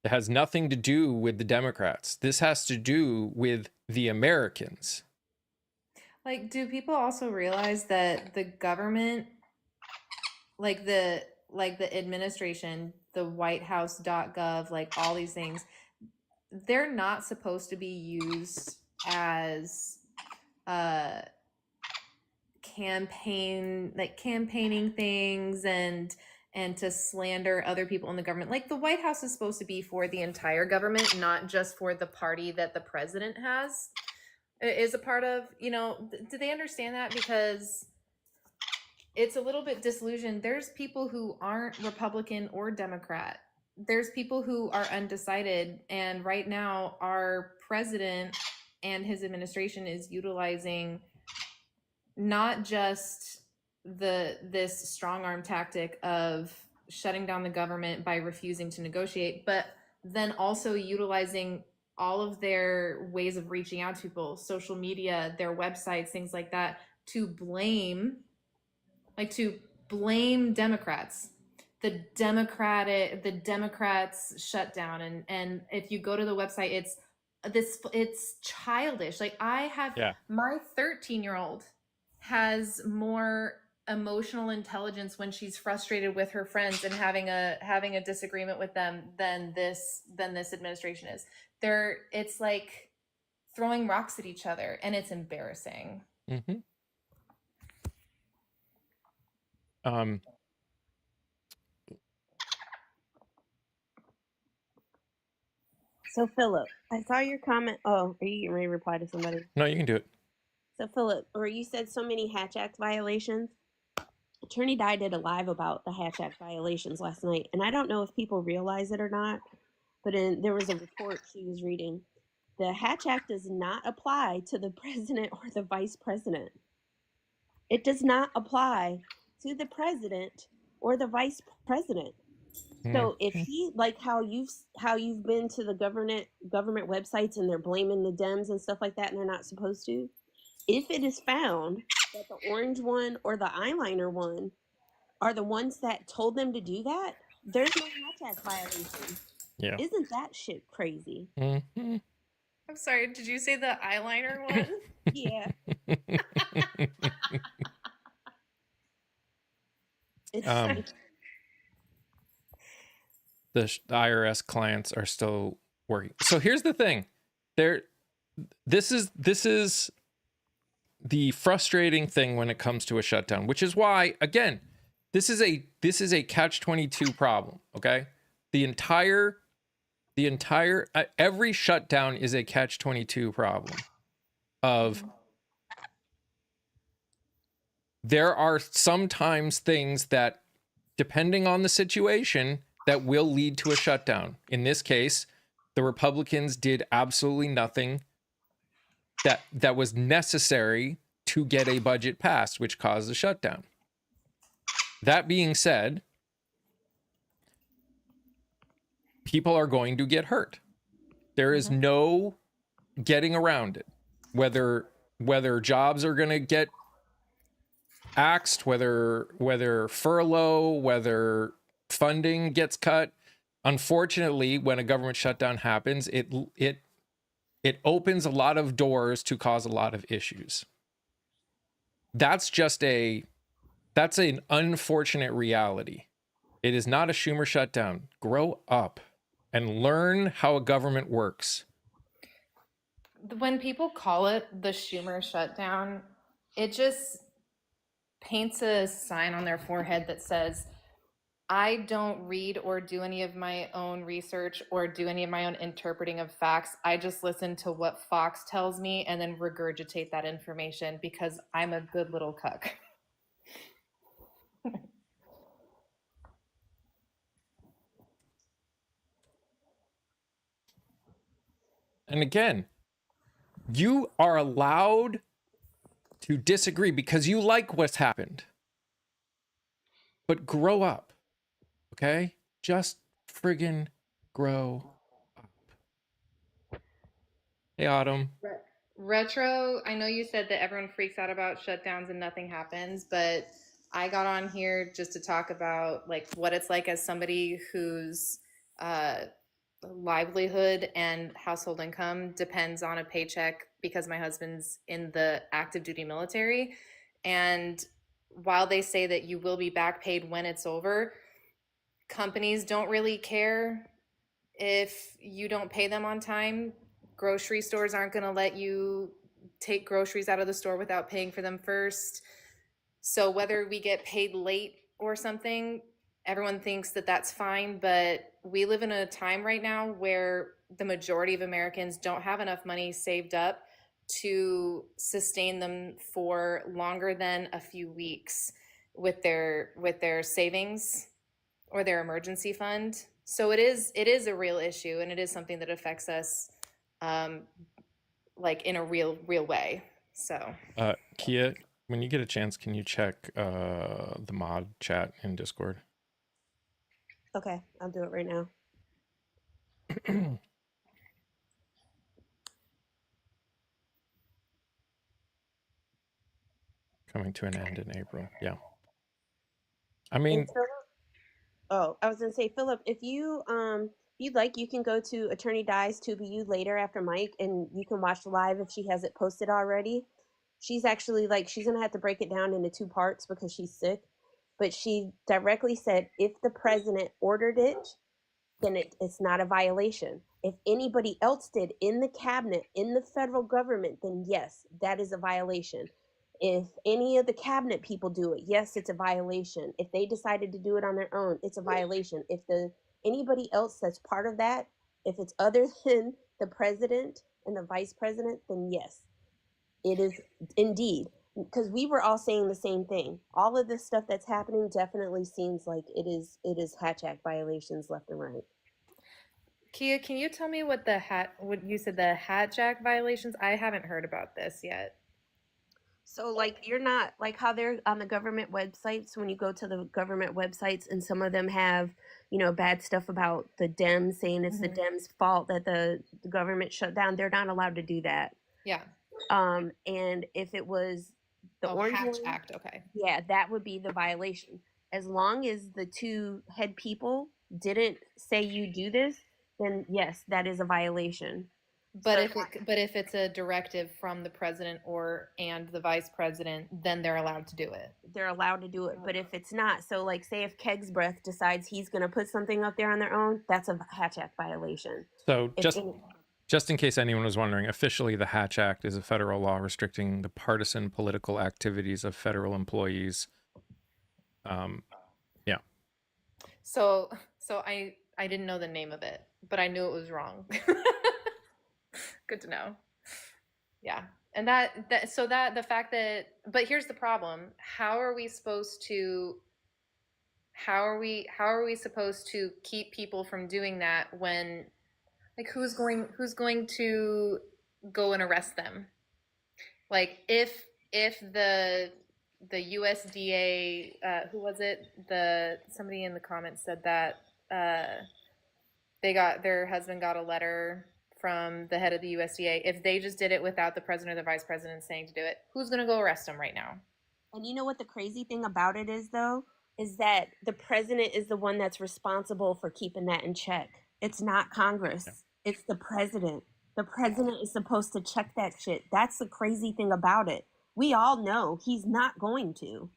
It has nothing to do with the Democrats. This has to do with the Americans. Like, do people also realize that the government, like the administration, the whitehouse.gov, like all these things, they're not supposed to be used as campaigning things and to slander other people in the government. Like, the White House is supposed to be for the entire government, not just for the party that the president is a part of. You know, do they understand that? Because it's a little bit disillusioned. There's people who aren't Republican or Democrat. There's people who are undecided. And right now, our president and his administration is utilizing not just this strong arm tactic of shutting down the government by refusing to negotiate, but then also utilizing all of their ways of reaching out to people, social media, their websites, things like that, to blame Democrats. The Democrats shutdown, and if you go to the website, it's childish. Like, I have my 13-year-old has more emotional intelligence when she's frustrated with her friends and having a disagreement with them than this administration is. It's like throwing rocks at each other, and it's embarrassing. Mm-hmm. So Philip, I saw your comment. Oh, are you getting ready to reply to somebody? No, you can do it. So Philip, where you said so many Hatch Act violations, Attorney Di did a live about the Hatch Act violations last night, and I don't know if people realize it or not, but there was a report she was reading. The Hatch Act does not apply to the president or the vice president. It does not apply to the president or the vice president. So if he, like how you've been to the government websites and they're blaming the Dems and stuff like that, and they're not supposed to, if it is found that the orange one or the eyeliner one are the ones that told them to do that, there's no Hatch Act violation. Yeah. Isn't that shit crazy? Mm-hmm. I'm sorry, did you say the eyeliner one? Yeah. The IRS clients are still working. So here's the thing. This is the frustrating thing when it comes to a shutdown, which is why, again, this is a catch-22 problem, okay? The entire every shutdown is a catch-22 problem of there are sometimes things that, depending on the situation, that will lead to a shutdown. In this case, the Republicans did absolutely nothing that was necessary to get a budget passed, which caused a shutdown. That being said, people are going to get hurt. There is no getting around it. Whether jobs are going to get axed, whether furlough, whether funding gets cut. Unfortunately, when a government shutdown happens, it opens a lot of doors to cause a lot of issues. That's an unfortunate reality. It is not a Schumer shutdown. Grow up and learn how a government works. When people call it the Schumer shutdown, it just paints a sign on their forehead that says, I don't read or do any of my own research or do any of my own interpreting of facts. I just listen to what Fox tells me and then regurgitate that information because I'm a good little cuck. And again, you are allowed to disagree because you like what's happened. But grow up, okay? Just friggin' grow up. Hey, Autumn. Retro, I know you said that everyone freaks out about shutdowns and nothing happens, but I got on here just to talk about like what it's like as somebody whose livelihood and household income depends on a paycheck because my husband's in the active duty military. And while they say that you will be back paid when it's over, companies don't really care if you don't pay them on time. Grocery stores aren't going to let you take groceries out of the store without paying for them first. So whether we get paid late or something, everyone thinks that that's fine, but we live in a time right now where the majority of Americans don't have enough money saved up to sustain them for longer than a few weeks with their savings or their emergency fund. So it is a real issue, and it is something that affects us like in a real way. So Kia, when you get a chance, can you check the mod chat in Discord? Okay, I'll do it right now. Coming to an end in April. Yeah. I mean, I was gonna say, Philip, if you'd like, you can go to Attorney Di's 2BU later after Mike, and you can watch live if she has it posted already. She's actually like, she's gonna have to break it down into two parts because she's sick. But she directly said if the president ordered it, then it's not a violation. If anybody else did in the cabinet, in the federal government, then yes, that is a violation. If any of the cabinet people do it, yes, it's a violation. If they decided to do it on their own, it's a violation. If the anybody else that's part of that, if it's other than the president and the vice president, then yes, it is indeed. Because we were all saying the same thing. All of this stuff that's happening definitely seems like it is Hatch Act violations left and right. Kia, can you tell me what you said, the Hatch Act violations? I haven't heard about this yet. So like you're not like how they're on the government websites when you go to the government websites and some of them have, bad stuff about the Dems saying it's the Dems' fault that the government shut down. They're not allowed to do that. Yeah. And if it was the orange Hatch one, Act, okay. yeah, that would be the violation. As long as the two head people didn't say you do this, then yes, that is a violation. But if it's a directive from the president and the vice president, then they're allowed to do it. They're allowed to do it. But if it's not, so like say if Keg's Breath decides he's going to put something up there on their own, that's a Hatch Act violation. So just in case anyone was wondering, officially the Hatch Act is a federal law restricting the partisan political activities of federal employees. Yeah. So I didn't know the name of it, but I knew it was wrong. Good to know. Yeah. And the fact that, but here's the problem. How are we supposed to keep people from doing that when, like, who's going to go and arrest them? Like if the USDA, who was it? Somebody in the comments said that their husband got a letter from the head of the USDA. If they just did it without the president or the vice president saying to do it, who's going to go arrest them right now? And you know what the crazy thing about it is, though, is that the president is the one that's responsible for keeping that in check. It's not Congress. Yeah. It's the president. The president is supposed to check that shit. That's the crazy thing about it. We all know he's not going to.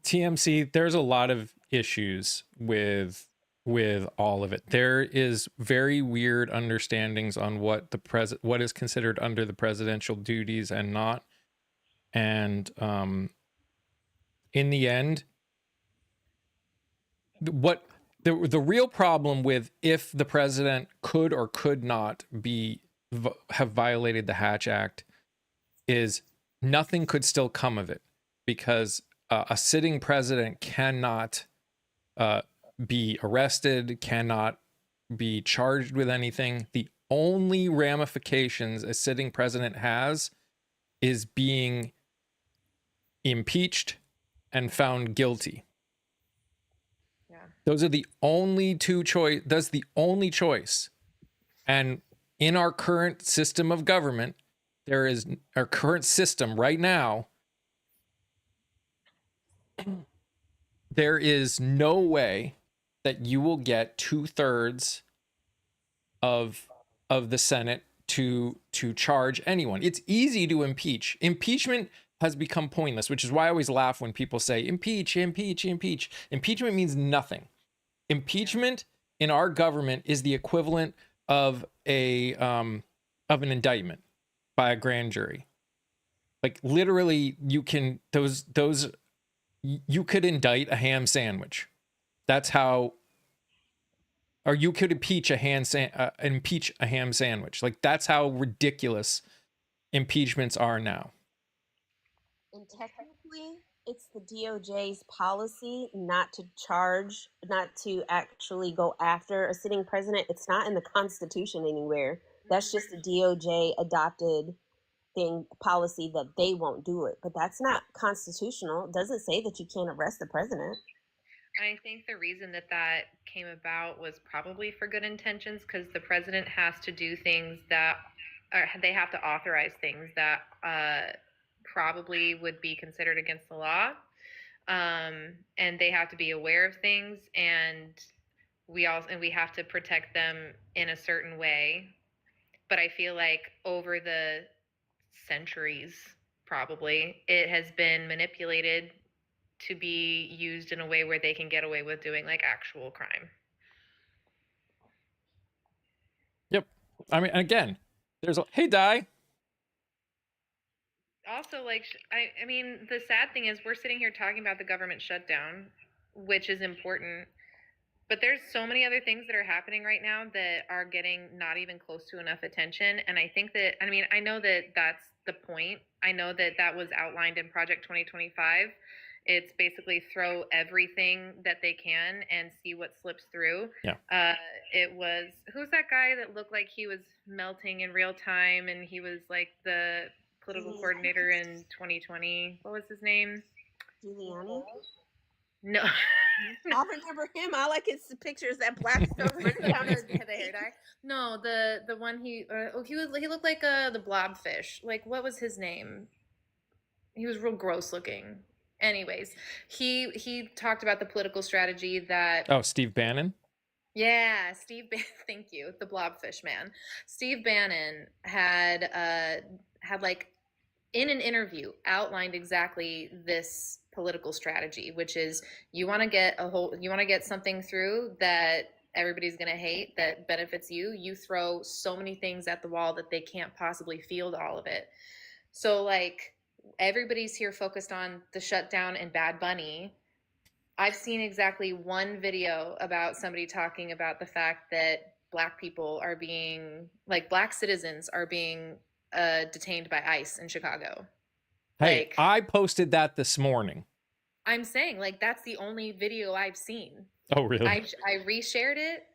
TMC, there's a lot of issues with all of it. There is very weird understandings on what is considered under the presidential duties and not. And in the end, what the real problem with if the president could or could not have violated the Hatch Act is nothing could still come of it, because a sitting president cannot be arrested, cannot be charged with anything. The only ramifications a sitting president has is being impeached and found guilty. Yeah. Those are the only two choice. That's the only choice. And in our current system of government, our current system right now, there is no way that you will get 2/3 of the Senate to charge anyone. It's easy to impeach. Impeachment has become pointless, which is why I always laugh when people say impeach, impeach, impeach. Impeachment means nothing. Impeachment in our government is the equivalent of an indictment by a grand jury. Like literally, you can you could indict a ham sandwich. That's how. Or you could impeach a ham sandwich. Like that's how ridiculous impeachments are now. And technically, it's the DOJ's policy not to actually go after a sitting president. It's not in the Constitution anywhere. That's just a DOJ adopted policy that they won't do it. But that's not constitutional. It doesn't say that you can't arrest the president. I think the reason that came about was probably for good intentions, because the president has to do things they have to authorize things that probably would be considered against the law. And they have to be aware of things, and we have to protect them in a certain way. But I feel like over the centuries, probably, it has been manipulated to be used in a way where they can get away with doing like actual crime. Yep. I mean, again, there's a hey, Di. Also, like, I mean, the sad thing is we're sitting here talking about the government shutdown, which is important, but there's so many other things that are happening right now that are getting not even close to enough attention. And I think that, I mean, I know that that's the point. I know that that was outlined in Project 2025. It's basically throw everything that they can and see what slips through. Yeah. It was, who's that guy that looked like he was melting in real time and he was like the political coordinator in 2020? What was his name? Giuliani? No. I remember him. All I can see pictures that black stuff running down his the hair dye. No, the one he looked like the blobfish. Like, what was his name? He was real gross looking. Anyways, he talked about the political strategy that Oh, Steve Bannon. yeah, thank you, the blobfish man. Steve Bannon had like in an interview outlined exactly this political strategy, which is you want to get something through that everybody's going to hate that benefits you. You throw so many things at the wall that they can't possibly field all of it. So like everybody's here focused on the shutdown and Bad Bunny. I've seen exactly one video about somebody talking about the fact that black citizens are being detained by ICE in Chicago. Hey, Like, I posted that this morning. I'm saying, like, that's the only video I've seen. Oh, really? I reshared it,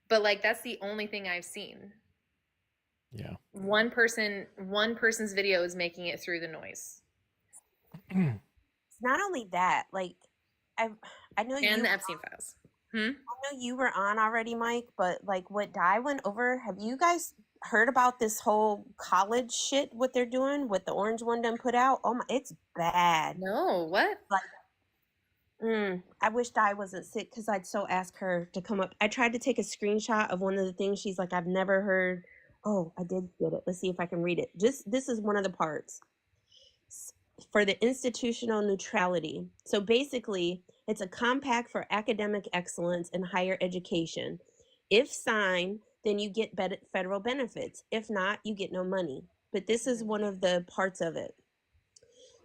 but like that's the only thing I've seen. Yeah. One person's video is making it through the noise. It's not only that, like I know And the Epstein files. I know you were on already, Mike, but like what Di went over, have you guys heard about this whole college shit, what they're doing, what the orange one done put out? Oh my, it's bad. No, what? I wish Di wasn't sick because I'd so ask her to come up. I tried to take a screenshot of one of the things. She's like, I've never heard. Oh, I did get it. Let's see if I can read it. This is one of the parts for the institutional neutrality. So basically, it's a compact for academic excellence in higher education. If signed, then you get federal benefits. If not, you get no money. But this is one of the parts of it.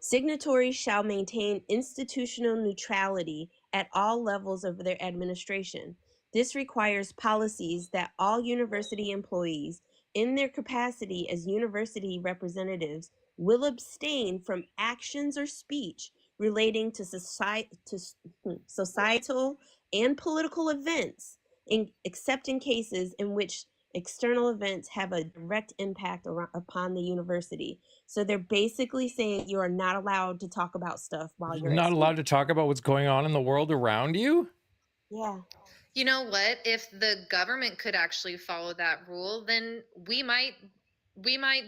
Signatories shall maintain institutional neutrality at all levels of their administration. This requires policies that all university employees, in their capacity as university representatives, will abstain from actions or speech relating to societal and political events, except in cases in which external events have a direct impact upon the university. So they're basically saying you are not allowed to talk about stuff while you're not allowed to talk about what's going on in the world around you. Yeah. You know what? If the government could actually follow that rule, then we might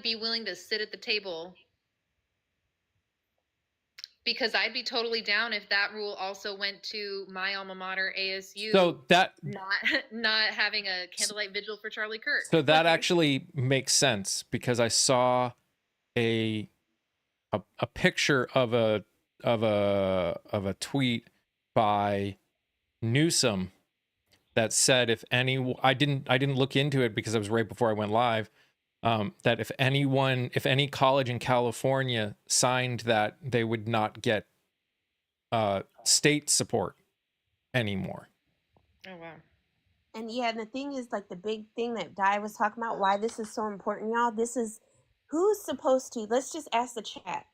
be willing to sit at the table. Because I'd be totally down if that rule also went to my alma mater, ASU. So that not having a candlelight vigil for Charlie Kirk. So that actually makes sense because I saw a picture of a tweet by Newsom that said if I didn't look into it because it was right before I went live. That if any college in California signed that, they would not get state support anymore. Oh, wow. And yeah, and the thing is, like, the big thing that Di was talking about, why this is so important, y'all, this is who's supposed to, let's just ask the chat,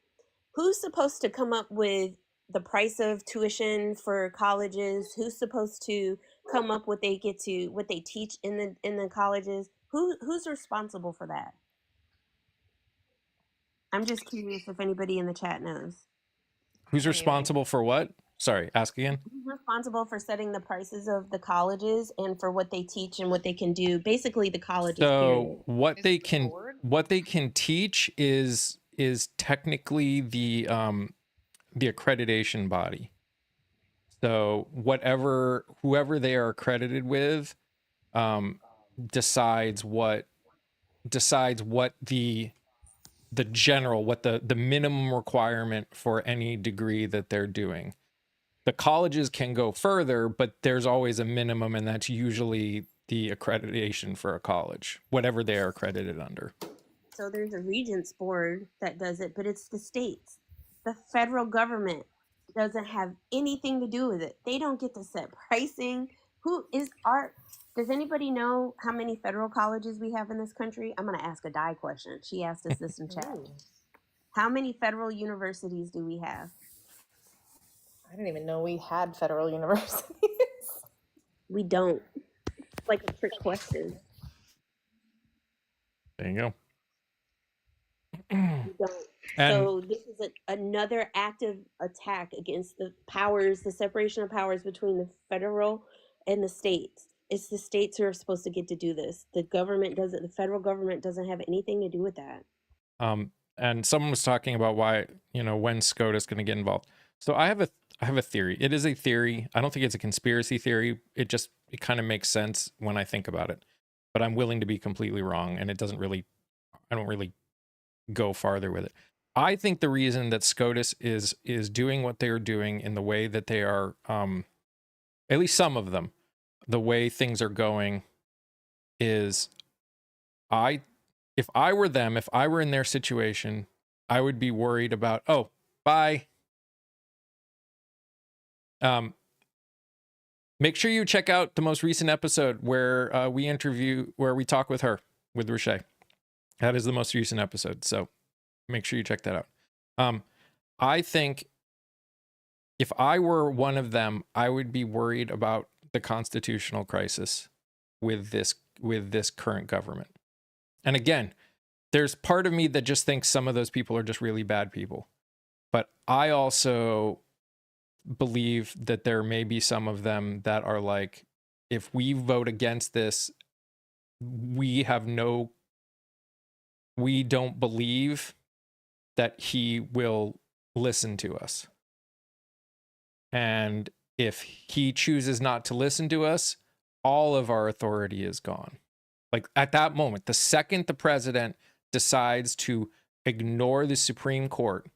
who's supposed to come up with the price of tuition for colleges? Who's supposed to come up what they teach in the colleges? Who's responsible for that? I'm just curious if anybody in the chat knows. Who's responsible for what? Sorry, ask again. Who's responsible for setting the prices of the colleges and for what they teach and what they can do? Basically, the colleges. So what they can teach is technically the accreditation body. So whoever they are accredited with decides what the the general, what the minimum requirement for any degree that they're doing. The colleges can go further, but there's always a minimum, and that's usually the accreditation for a college, whatever they are accredited under. So there's a regents board that does it, but it's the states. The federal government doesn't have anything to do with it. They don't get to set pricing. Does anybody know how many federal colleges we have in this country? I'm going to ask a die question. She asked us this in chat. Ooh, How many federal universities do we have? I didn't even know we had federal universities. We don't. It's like a trick question. There you go. We don't. And So this is another active attack against the powers, the separation of powers between the federal and the states. It's the states who are supposed to get to do this. The federal government doesn't have anything to do with that. and someone was talking about why, when SCOTUS is going to get involved. So I have a theory. It is a theory. I don't think it's a conspiracy theory. It kind of makes sense when I think about it, but I'm willing to be completely wrong. And I don't really go farther with it. I think the reason that SCOTUS is doing what they're doing in the way that they are, at least some of them, the way things are going is, if I were them, if I were in their situation, I would be worried about, oh, bye. Make sure you check out the most recent episode where we talk with Rochelle. That is the most recent episode. So make sure you check that out. I think if I were one of them, I would be worried about the constitutional crisis with this current government. And again, there's part of me that just thinks some of those people are just really bad people. But I also believe that there may be some of them that are like, if we vote against this, we don't believe that he will listen to us. And if he chooses not to listen to us, all of our authority is gone. Like at that moment, the second the president decides to ignore the Supreme Court,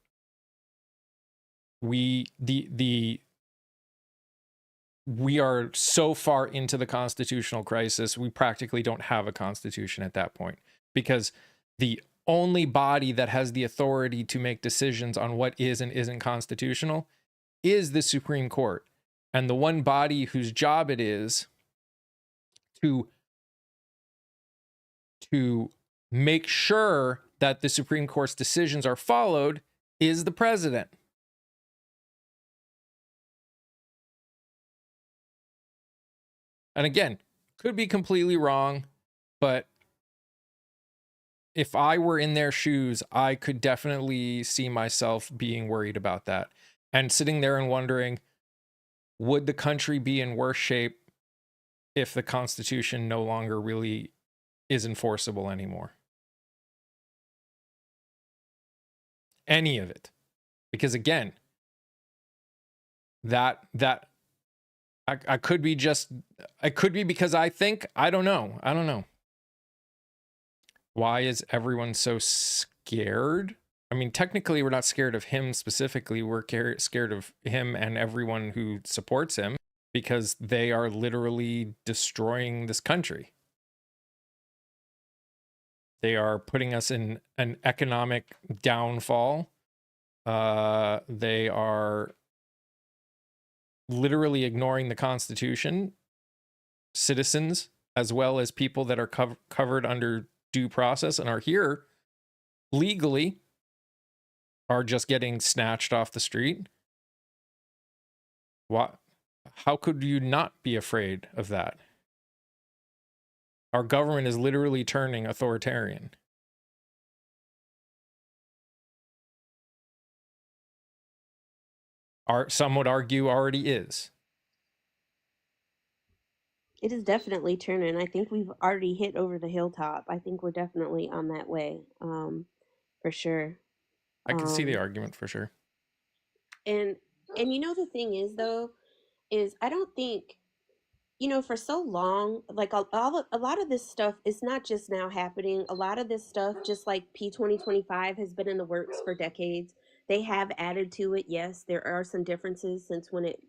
we are so far into the constitutional crisis, we practically don't have a constitution at that point, because the only body that has the authority to make decisions on what is and isn't constitutional is the Supreme Court. And the one body whose job it is to make sure that the Supreme Court's decisions are followed is the president. And again, could be completely wrong, but if I were in their shoes, I could definitely see myself being worried about that and sitting there and wondering, would the country be in worse shape if the Constitution no longer really is enforceable anymore? Any of it. Because again, I could be because I don't know. Why is everyone so scared? I mean, technically, we're not scared of him specifically. We're scared of him and everyone who supports him, because they are literally destroying this country. They are putting us in an economic downfall. They are literally ignoring the Constitution. Citizens, as well as people that are covered under due process and are here legally, are just getting snatched off the street. What? How could you not be afraid of that? Our government is literally turning authoritarian. Some would argue already is. It is definitely turning. I think we've already hit over the hilltop. I think we're definitely on that way, for sure. I can see the argument for sure. And the thing is, though, is I don't think for so long, like a lot of this stuff is not just now happening. A lot of this stuff, just like P 2025, has been in the works for decades. They have added to it. Yes, there are some differences since when it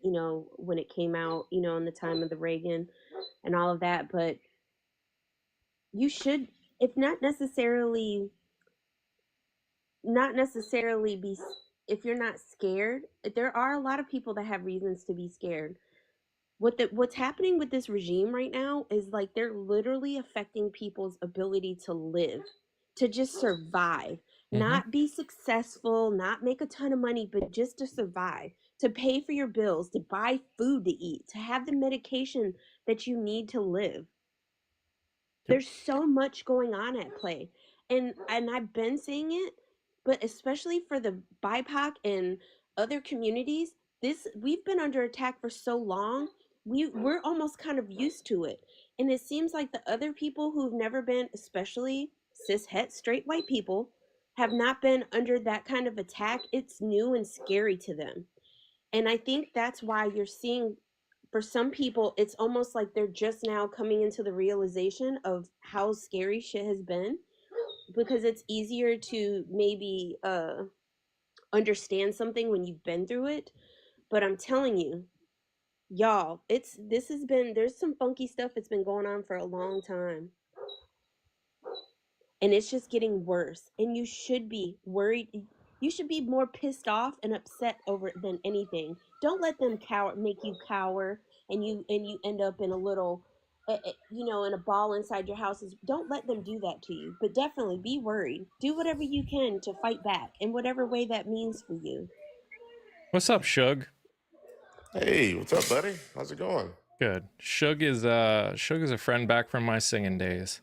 came out, in the time of the Reagan and all of that. But you should, if not necessarily be, if you're not scared, there are a lot of people that have reasons to be scared. What's happening with this regime right now is like they're literally affecting people's ability to live, to just survive, Mm-hmm. not be successful, not make a ton of money, but just to survive, to pay for your bills, to buy food to eat, to have the medication that you need to live. Yep. There's so much going on at play. And I've been saying it, but especially for the BIPOC and other communities, this we've been under attack for so long. We're almost kind of used to it. And it seems like the other people who've never been, especially cis het straight white people, have not been under that kind of attack. It's new and scary to them. And I think that's why you're seeing, for some people, it's almost like they're just now coming into the realization of how scary shit has been, because it's easier to maybe understand something when you've been through it. But I'm telling you, y'all, this has been, there's some funky stuff that's been going on for a long time, and it's just getting worse, and you should be worried. You should be more pissed off and upset over it than anything. Don't let them make you cower, and you end up in a little in a ball inside your houses. Don't let them do that to you, but definitely be worried. Do whatever you can to fight back in whatever way that means for you. What's up, Shug? Hey, what's up, buddy? How's it going? Good. Shug is a friend back from my singing days.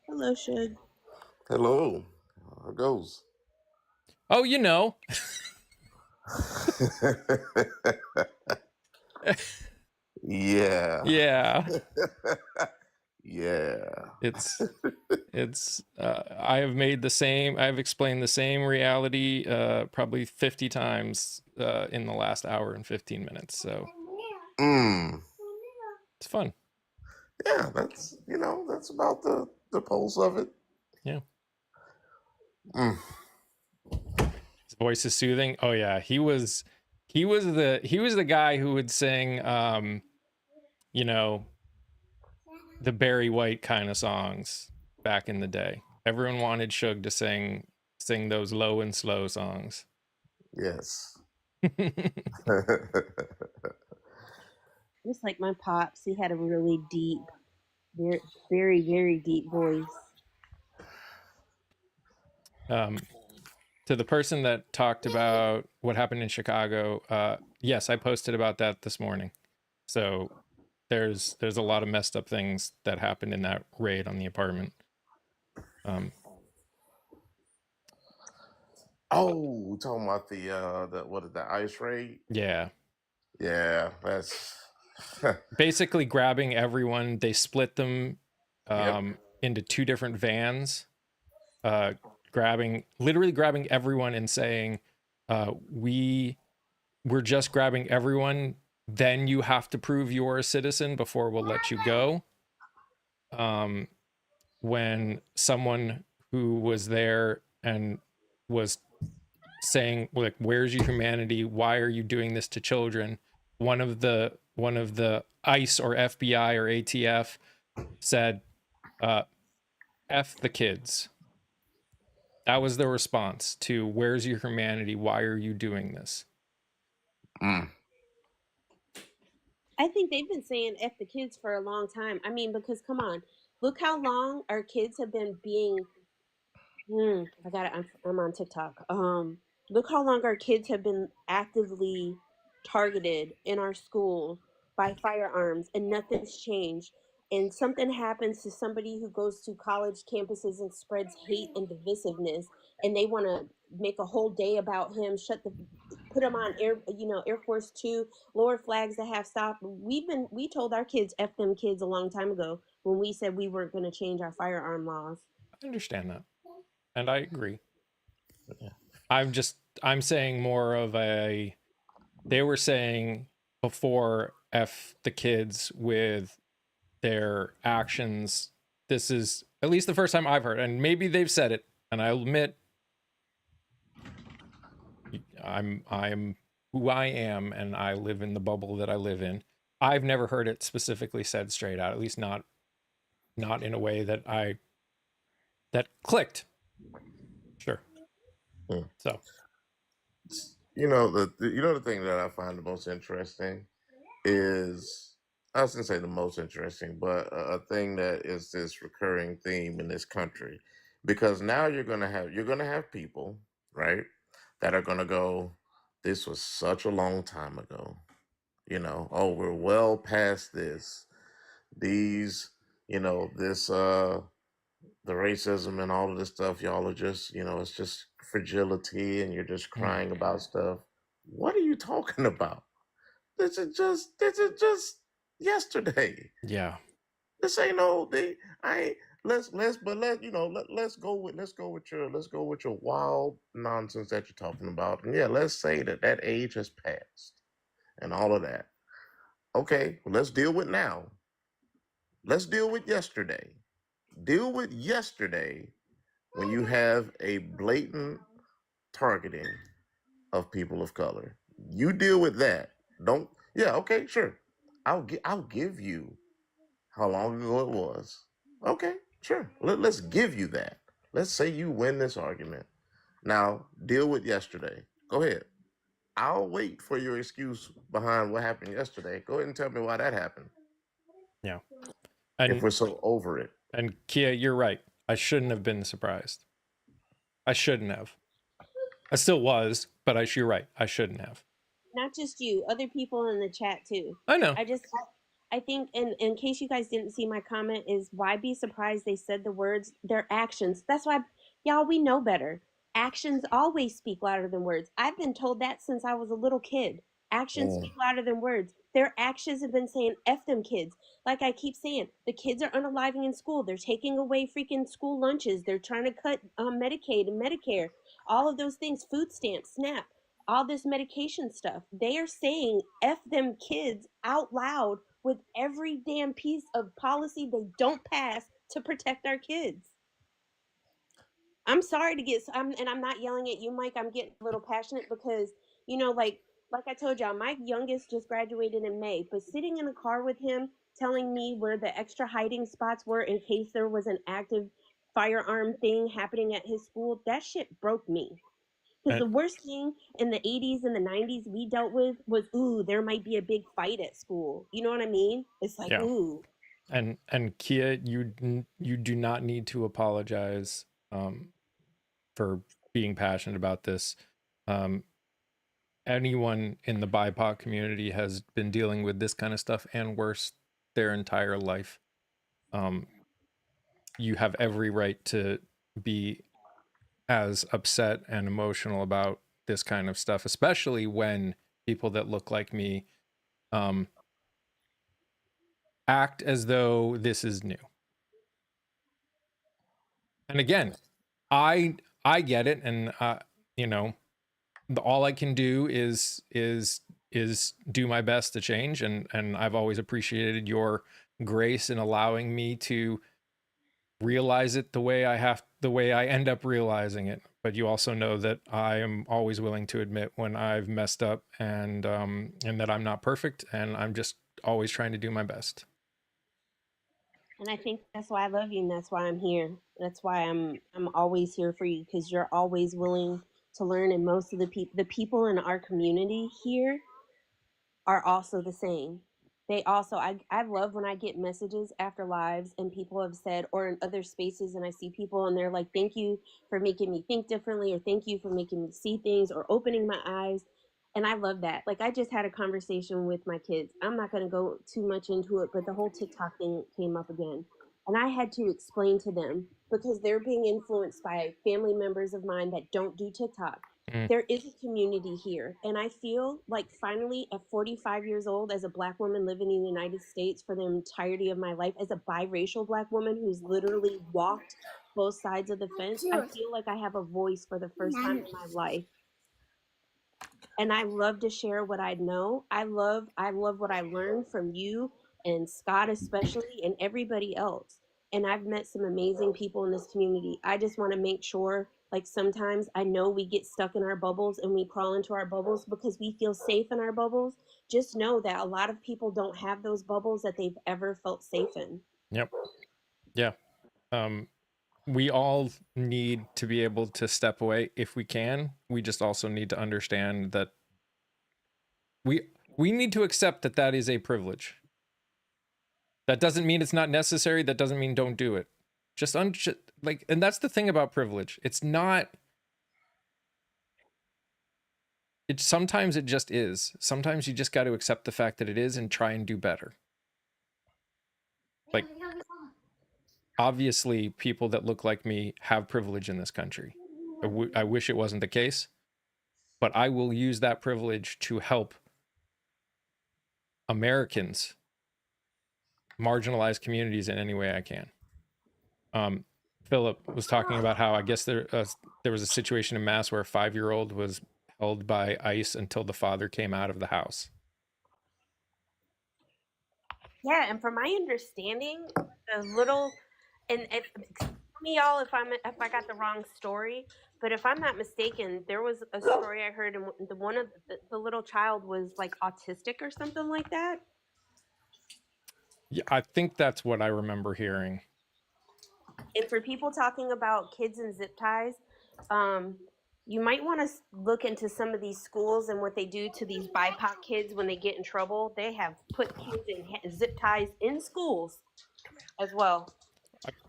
Hello, Shug. Hello. How it goes? Oh, you know. Yeah. Yeah. Yeah. It's I have explained the same reality probably 50 times in the last hour and 15 minutes. So Mm. it's fun. Yeah, that's about the pulse of it. Yeah. Mm. His voice is soothing. Oh yeah, he was the guy who would sing the Barry White kind of songs back in the day. Everyone wanted Shug to sing those low and slow songs. Yes. Just like my pops, he had a really deep, very, very, very deep voice. To the person that talked about what happened in Chicago, yes, I posted about that this morning. So there's a lot of messed up things that happened in that raid on the apartment. Oh, we're talking about the ice raid? Yeah. Yeah, that's Basically grabbing everyone, they split them Yep. into two different vans, literally grabbing everyone and saying, we're just grabbing everyone, then you have to prove you're a citizen before we'll let you go. When someone who was there and was saying, like, where's your humanity, why are you doing this to children, one of the ICE or FBI or ATF said, F the kids. That was the response to, where's your humanity, why are you doing this? Mm. I think they've been saying F the kids for a long time. I mean, because come on, look how long our kids have been being. I got it. I'm on TikTok. Look how long our kids have been actively targeted in our schools by firearms, and nothing's changed. And something happens to somebody who goes to college campuses and spreads hate and divisiveness, and they want to make a whole day about him. Put him on Air Force Two, lower flags that have stopped. We told our kids F them kids a long time ago when we said we weren't going to change our firearm laws. I understand that, and I agree. Yeah. I'm saying more of they were saying before F the kids with their actions. This is at least the first time I've heard, and maybe they've said it, and I'll admit I'm who I am, and I live in the bubble that I live in. I've never heard it specifically said straight out, at least not in a way that clicked. Sure. So, The thing that I find the most interesting is, I was gonna say the most interesting, but a thing that is this recurring theme in this country, because now you're gonna have people, right, that are gonna go, this was such a long time ago, oh, we're well past this. These, this the racism and all of this stuff, y'all are just, it's just fragility and you're just crying about stuff. What are you talking about? This is just yesterday. yeah. This ain't no they I ain't let's but let's go with your wild nonsense that you're talking about. And yeah, let's say that age has passed and all of that. Okay, well, let's deal with now. Let's deal with yesterday. Deal with yesterday when you have a blatant targeting of people of color. You deal with that. Don't. Yeah. Okay. Sure. I'll give you how long ago it was. Okay. Sure. Let's give you that. Let's say you win this argument. Now deal with yesterday. Go ahead. I'll wait for your excuse behind what happened yesterday. Go ahead and tell me why that happened. Yeah. If we're so over it. And Kia, you're right. I shouldn't have been surprised. I shouldn't have. I still was, but you're right. I shouldn't have. Not just you, other people in the chat too. I know. I think, in case you guys didn't see my comment, is why be surprised they said the words, their actions. That's why, y'all, we know better. Actions always speak louder than words. I've been told that since I was a little kid. Actions speak louder than words. Their actions have been saying, F them kids. Like I keep saying, the kids are unaliving in school. They're taking away freaking school lunches. They're trying to cut Medicaid and Medicare. All of those things, food stamps, SNAP, all this medication stuff. They are saying F them kids out loud with every damn piece of policy they don't pass to protect our kids. I'm sorry to get, and I'm not yelling at you, Mike. I'm getting a little passionate because, like I told y'all, my youngest just graduated in May, but sitting in a car with him, telling me where the extra hiding spots were in case there was an active firearm thing happening at his school, that shit broke me. Because the worst thing in the 80s and the 90s we dealt with was, ooh, there might be a big fight at school. You know what I mean? It's like, yeah. Ooh. And Kia, you do not need to apologize for being passionate about this. Anyone in the BIPOC community has been dealing with this kind of stuff and worse their entire life. You have every right to be as upset and emotional about this kind of stuff, especially when people that look like me act as though this is new. And again, I get it, and all I can do is do my best to change, and I've always appreciated your grace in allowing me to realize it the way I end up realizing it. But you also know that I am always willing to admit when I've messed up, and that I'm not perfect, and I'm just always trying to do my best. And I think that's why I love you, and that's why I'm here. That's why I'm always here for you, because you're always willing to learn. And most of the people in our community here are also the same. They also, I love when I get messages after lives and people have said, or in other spaces, and I see people and they're like, thank you for making me think differently, or thank you for making me see things, or opening my eyes. And I love that. Like, I just had a conversation with my kids. I'm not going to go too much into it, but the whole TikTok thing came up again. And I had to explain to them, because they're being influenced by family members of mine that don't do TikTok. There is a community here. And I feel like finally at 45 years old, as a Black woman living in the United States for the entirety of my life, as a biracial Black woman who's literally walked both sides of the fence, I feel like I have a voice for the first time in my life. and I love to share what I know. I love what I learned from you and Scott especially and everybody else. And I've met some amazing people in this community. I just want to make sure, like, sometimes I know we get stuck in our bubbles and we crawl into our bubbles because we feel safe in our bubbles. Just know that a lot of people don't have those bubbles that they've ever felt safe in. Yep. Yeah. We all need to be able to step away if we can. We just also need to understand that we need to accept that that is a privilege. That doesn't mean it's not necessary. That doesn't mean don't do it. Just like, and that's the thing about privilege. It's not. Sometimes it just is. Sometimes you just got to accept the fact that it is and try and do better. Like, obviously, people that look like me have privilege in this country. I wish it wasn't the case, but I will use that privilege to help Americans, marginalized communities in any way I can. Philip was talking about how I guess there was a situation in Mass where a 5-year-old was held by ICE until the father came out of the house. Yeah, and from my understanding, the little, and if tell me y'all if I got the wrong story, but if I'm not mistaken, there was a story I heard, and the one of the little child was like autistic or something like that. Yeah, I think that's what I remember hearing. And for people talking about kids and zip ties, you might want to look into some of these schools and what they do to these BIPOC kids when they get in trouble. They have put kids in zip ties in schools as well.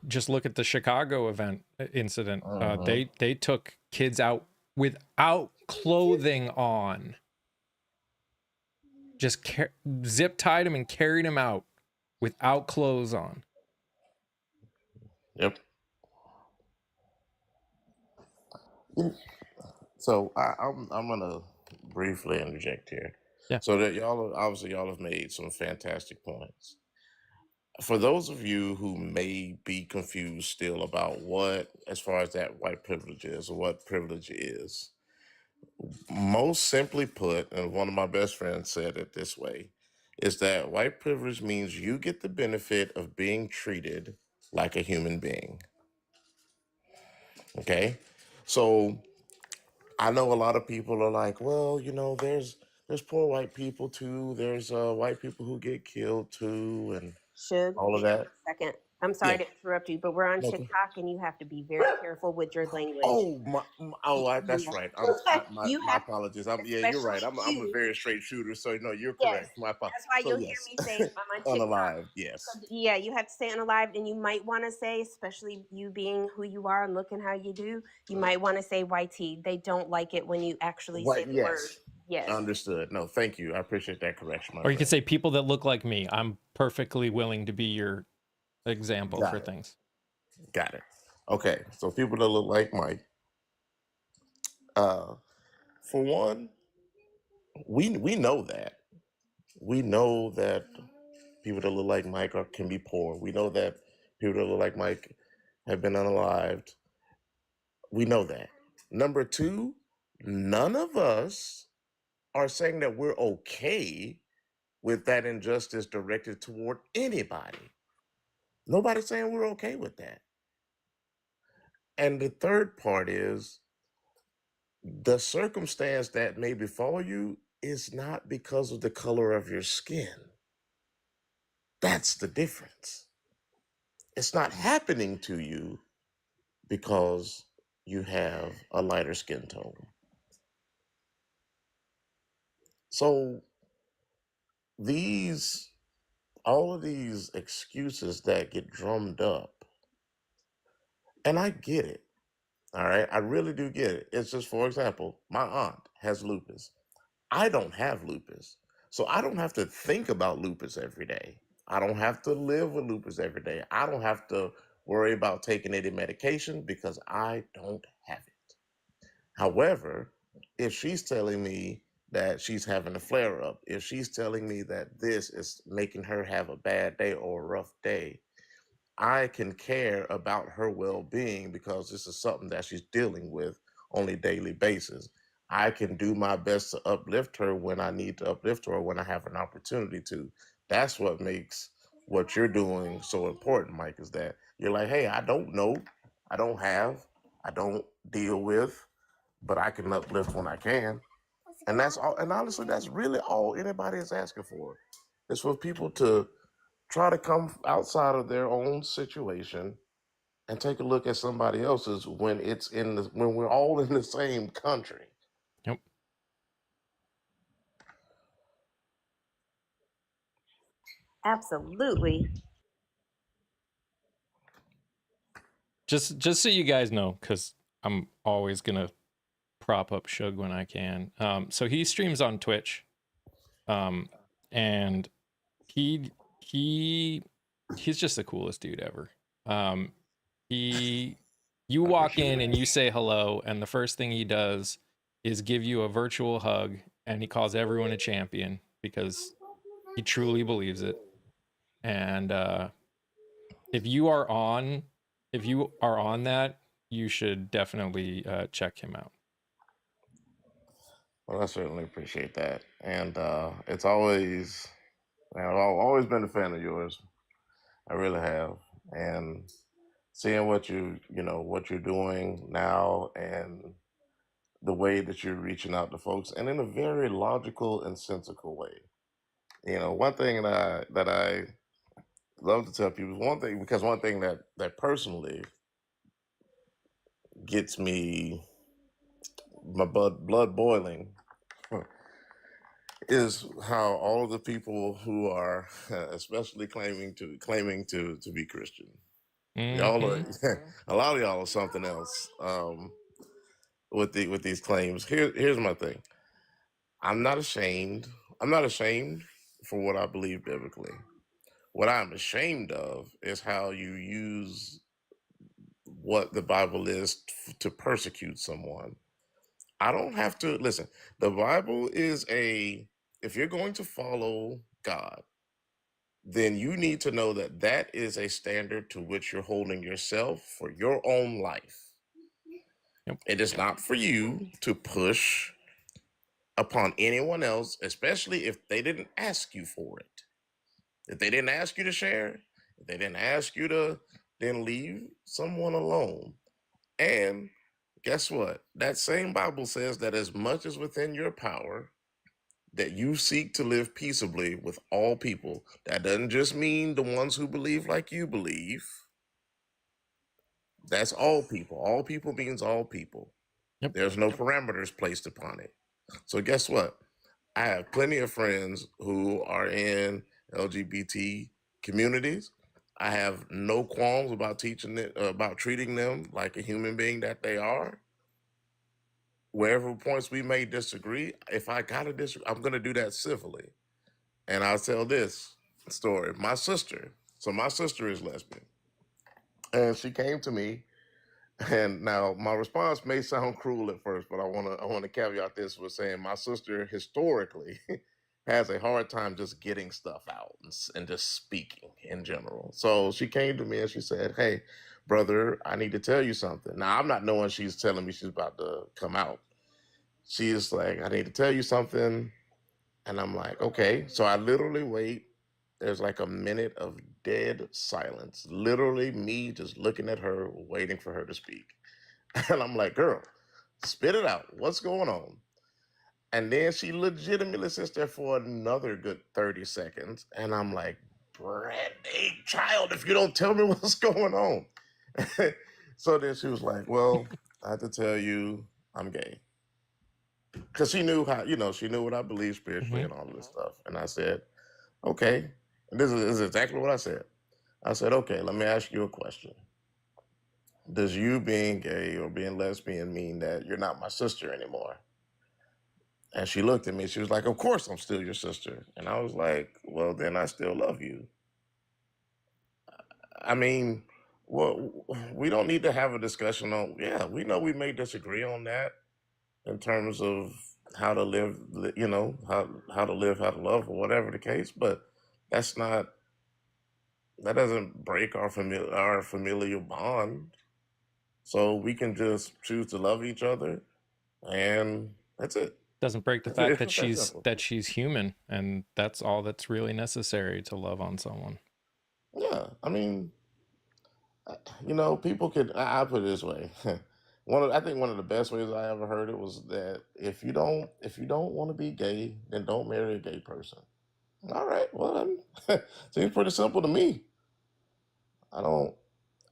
Just look at the Chicago incident. They took kids out without clothing on. Just zip tied them and carried them out without clothes on. Yep. So I'm gonna briefly interject here. Yeah. So that y'all have made some fantastic points. For those of you who may be confused still about what, as far as that white privilege is, or what privilege is, most simply put, and one of my best friends said it this way, is that white privilege means you get the benefit of being treated like a human being. Okay? So I know a lot of people are like, well, there's poor white people too. There's white people who get killed too, and Should all of hang on that. a second. I'm sorry Yeah. to interrupt you, but we're on No, TikTok and you have to be very careful with your language. that's right. My You my have, apologies. Yeah, you're right. especially I'm a you. very straight shooter, so no, you're Yes, correct. My apologies. that's why So you'll hear yes, me say I'm on TikTok. unalive. Yes. So yeah, you have to say unalive, and you might want to say, especially you being who you are and looking how you do, you might want to say YT. They don't like it when you actually say What? the word. Yes. Yes. Understood. No, thank you. I appreciate that correction, my Or you could friend. say people that look like me. I'm perfectly willing to be your example Got for it. things. Got it. Okay, so people that look like Mike. For one, we know that. We know that people that look like Mike can be poor. We know that people that look like Mike have been unalived. We know that. Number two, none of us are saying that we're okay with that injustice directed toward anybody. Nobody's saying we're okay with that. And the third part is the circumstance that may befall you is not because of the color of your skin. That's the difference. It's not happening to you because you have a lighter skin tone. So all of these excuses that get drummed up, and I get it. All right. I really do get it. It's just, for example, my aunt has lupus. I don't have lupus. So I don't have to think about lupus every day. I don't have to live with lupus every day. I don't have to worry about taking any medication because I don't have it. However, if she's telling me that she's having a flare up, if she's telling me that this is making her have a bad day or a rough day, I can care about her well being because this is something that she's dealing with on a daily basis. I can do my best to uplift her when I need to uplift her, or when I have an opportunity to. That's what makes what you're doing so important, Mike, is that you're like, hey, I don't know, I don't have, I don't deal with, but I can uplift when I can. And that's all. And honestly, that's really all anybody is asking for. Is for people to try to come outside of their own situation and take a look at somebody else's when when we're all in the same country. Yep. Absolutely. Just so you guys know, because I'm always gonna prop up Shug when I can. So he streams on Twitch, and he's just the coolest dude ever. You walk in and you say hello, and the first thing he does is give you a virtual hug, and he calls everyone a champion because he truly believes it. And if you are on that, you should definitely check him out. Well, I certainly appreciate that. And it's always, man, I've always been a fan of yours. I really have. And seeing what what you're doing now, and the way that you're reaching out to folks, and in a very logical and sensical way. One thing that I love to tell people is one thing that personally gets me my blood boiling is how all of the people who are especially claiming to be Christian. Y'all are a lot of y'all are something else with these claims. Here's my thing. I'm not ashamed for what I believe biblically. What I'm ashamed of is how you use what the Bible is to persecute someone. I don't have to listen. The Bible is if you're going to follow God, then you need to know that that is a standard to which you're holding yourself for your own life. Yep. It is not for you to push upon anyone else, especially if they didn't ask you for it. If they didn't ask you to share, if they didn't ask you to, then leave someone alone. And guess what? That same Bible says that as much as within your power, that you seek to live peaceably with all people. That doesn't just mean the ones who believe like you believe. That's all people. All people means all people. Yep. There's no parameters placed upon it. So guess what? I have plenty of friends who are in LGBT communities. I have no qualms about treating them like a human being that they are. Wherever points we may disagree, if I gotta disagree, I'm gonna do that civilly. And I'll tell this story. My sister is lesbian, and she came to me. And now my response may sound cruel at first, but I want to caveat this with saying my sister historically has a hard time just getting stuff out and just speaking in general. So she came to me and she said, "Hey, brother, I need to tell you something." Now I'm not knowing she's telling me she's about to come out. She's like, "I need to tell you something," and I'm like, "Okay." So I literally wait. There's like a minute of dead silence, literally me just looking at her, waiting for her to speak. And I'm like, "Girl, spit it out. What's going on?" And then she legitimately sits there for another good 30 seconds. And I'm like, "Brandy, child, if you don't tell me what's going on." So then she was like, "Well, I have to tell you I'm gay." Because she knew she knew what I believe spiritually and all of this stuff. And I said, "Okay." And this is exactly what I said. I said, "Okay, let me ask you a question. Does you being gay or being lesbian mean that you're not my sister anymore?" And she looked at me. She was like, "Of course I'm still your sister." And I was like, "Well, then I still love you." I mean, well, we don't need to have a discussion on, yeah, we know we may disagree on that in terms of how to live, how to live, how to love, or whatever the case, but that's not, that doesn't break our familial bond. So we can just choose to love each other and That's it. Doesn't break the It's fact that just that simple. she's human, and that's all that's really necessary to love on someone. Yeah, I mean, people could. I put it this way. I think one of the best ways I ever heard it was that if you don't want to be gay, then don't marry a gay person. All right, well, seems pretty simple to me. I don't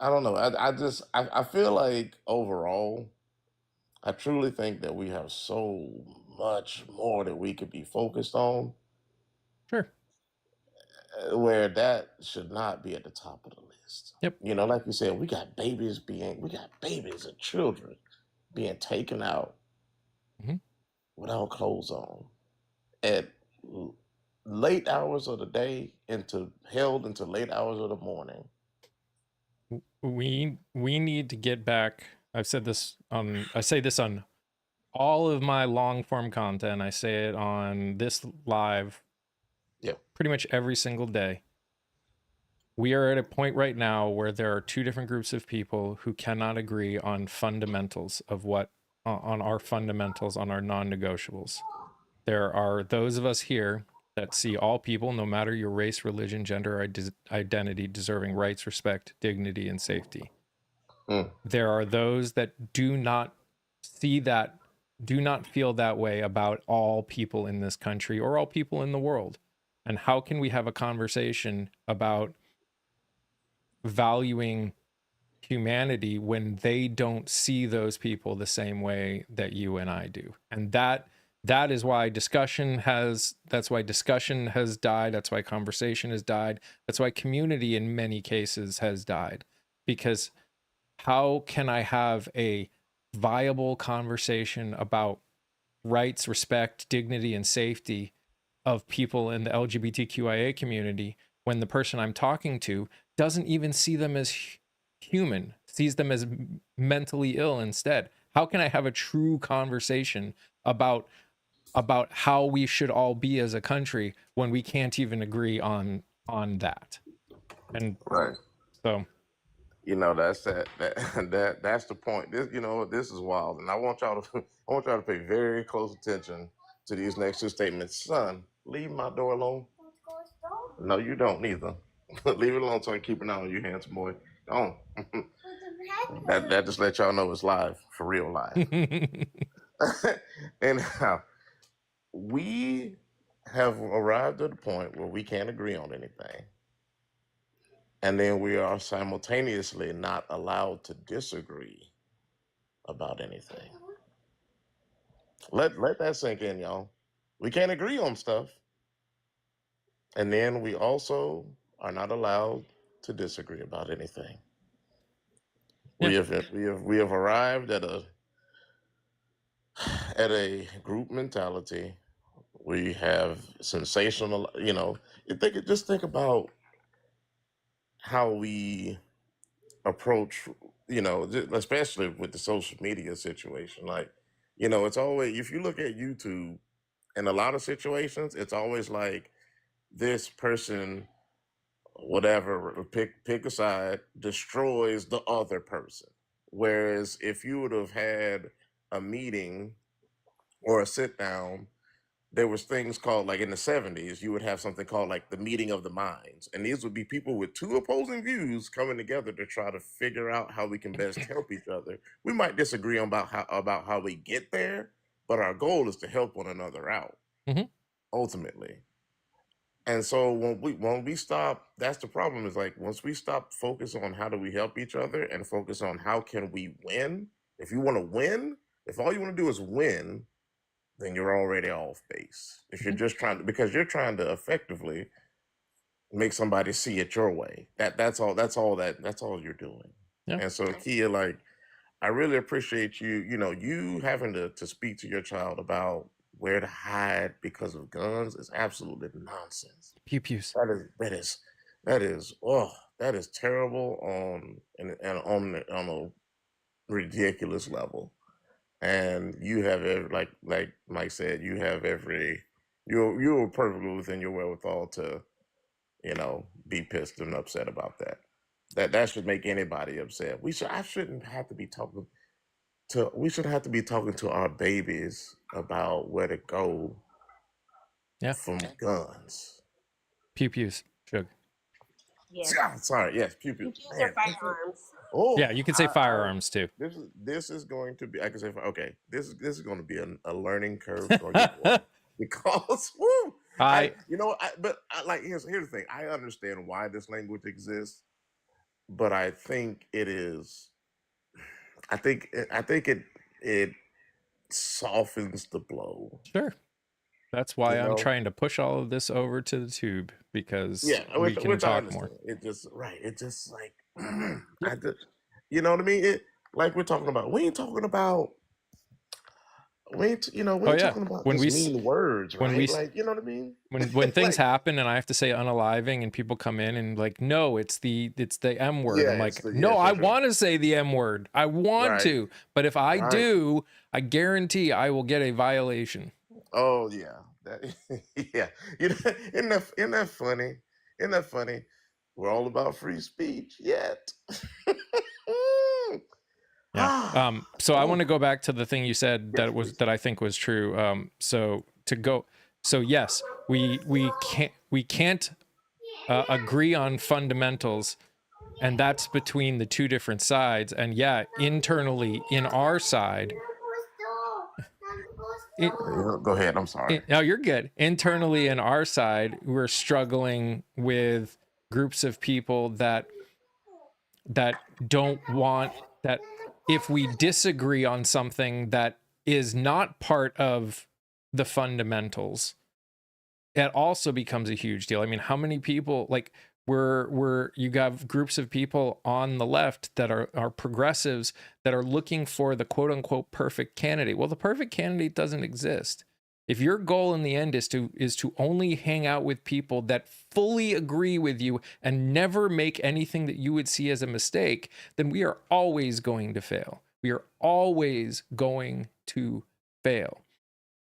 I don't know. I feel like overall, I truly think that we have so much more that we could be focused on, Sure. where that should not be at the top of the list. Yep. Like you said, we got babies and children being taken out Mhm. without clothes on at late hours of the day into held into late hours of the morning. We need to get back. I say this on all of my long form content. I say it on this live Yeah. pretty much every single day. We are at a point right now where there are two different groups of people who cannot agree on fundamentals of what on our fundamentals, on our non-negotiables. There are those of us here that see all people, no matter your race, religion, gender, or identity, deserving rights, respect, dignity, and safety. Mm. There are those that do not see that, do not feel that way about all people in this country or all people in the world. And how can we have a conversation about valuing humanity when they don't see those people the same way that you and I do? And that is why discussion has died. That's why conversation has died. That's why community in many cases has died. Because how can I have a viable conversation about rights, respect, dignity, and safety of people in the LGBTQIA community when the person I'm talking to doesn't even see them as human, sees them as mentally ill instead? How can I have a true conversation about how we should all be as a country when we can't even agree on that? And Right. so That's that's the point. This is wild, and I want y'all to I want y'all to pay very close attention to these next two statements. Son, leave my door alone. No, you don't neither. Leave it alone so I can keep an eye on you, handsome boy. Don't. That just let y'all know it's live, for real live. Anyhow, we have arrived at a point where we can't agree on anything. And then we are simultaneously not allowed to disagree about anything. Let that sink in, y'all. We can't agree on stuff. And then we also are not allowed to disagree about anything. We yeah. have arrived at a group mentality. We have sensational, just think about how we approach, especially with the social media situation. Like, it's always, if you look at YouTube, in a lot of situations, it's always like this person, whatever, pick a side, destroys the other person. Whereas if you would have had a meeting or a sit down, there was things called, like in the 70s, you would have something called like the meeting of the minds, and these would be people with two opposing views coming together to try to figure out how we can best help each other. We might disagree about how we get there, but our goal is to help one another out, Mhm. ultimately. And so when we stop, that's the problem, is like once we stop focus on how do we help each other and focus on how can we win. If you want to win, if all you want to do is win, then you're already off base. If you're Mhm. just trying to, because you're trying to effectively make somebody see it your way. That's all you're doing. Yeah. And so Kia, like, I really appreciate you having to speak to your child about where to hide because of guns is absolutely nonsense. Pew pews. That is terrible on a ridiculous level. And you have like Mike said, you're perfectly within your wherewithal to be pissed and upset about that. That should make anybody upset. I shouldn't have to be we should have to be talking to our babies about where to go Yeah. from guns. Pew pews. Shug. Yes. Sorry, yes, pew pew. Pew-pews Man, are firearms. oh, Yeah, you can say firearms too. this is going to be. I can say okay. This is going to be a learning curve for you all because woo, but here's the thing. I understand why this language exists, but I think it is. I think it softens the blow. Sure. That's why You I'm know, trying to push all of this over to the tube, because we which can I talk understand. more. It just right. It just like Yep. I just, you know what I mean. It like we're talking about. We ain't talking about. We ain't Oh yeah. talking about When just we s- mean words, when right? we s- Like you know what I mean. when things Like happen and I have to say unaliving and people come in and like, no, it's the M word. yeah, I'm it's like, the no, yes, I that's right. want to say the M word. I want Right, to, but if I right. do, I guarantee I will get a violation. Oh yeah, that yeah. You know, isn't that funny? Isn't that funny? We're all about free speech, yet. Yeah. So I Oh, want to go back to the thing you said yes, please. that I think was true. So yes, we can't agree on fundamentals, and that's between the two different sides. And yeah, internally in our side, Go ahead. I'm sorry. no, you're good. Internally in our side, we're struggling with groups of people that don't want that. If we disagree on something that is not part of the fundamentals, it also becomes a huge deal. I mean, how many people, like, you have groups of people on the left that are progressives that are looking for the quote unquote perfect candidate. Well, the perfect candidate doesn't exist. If your goal in the end is to only hang out with people that fully agree with you and never make anything that you would see as a mistake, then we are always going to fail. We are always going to fail.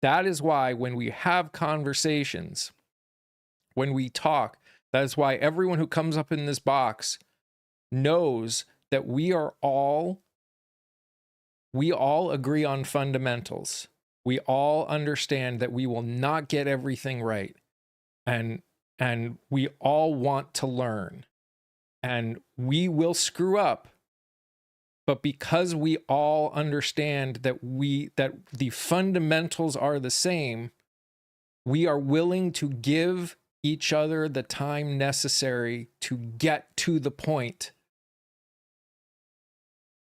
That is why when we have conversations, when we talk, that is why everyone who comes up in this box knows that we all agree on fundamentals. We all understand that we will not get everything right. And we all want to learn. And we will screw up. But because we all understand that the fundamentals are the same, we are willing to give each other the time necessary to get to the point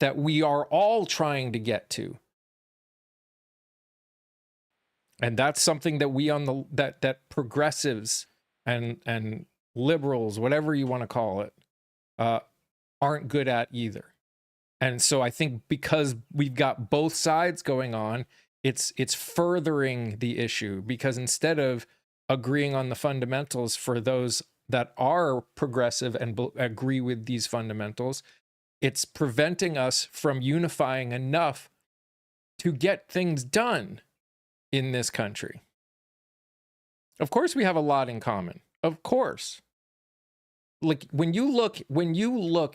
that we are all trying to get to. And that's something that we on the that progressives and liberals, whatever you want to call it, aren't good at either. And so I think because we've got both sides going on, it's furthering the issue, because instead of agreeing on the fundamentals for those that are progressive and agree with these fundamentals, it's preventing us from unifying enough to get things done in this country. Of course, we have a lot in common. Of course. Like when you look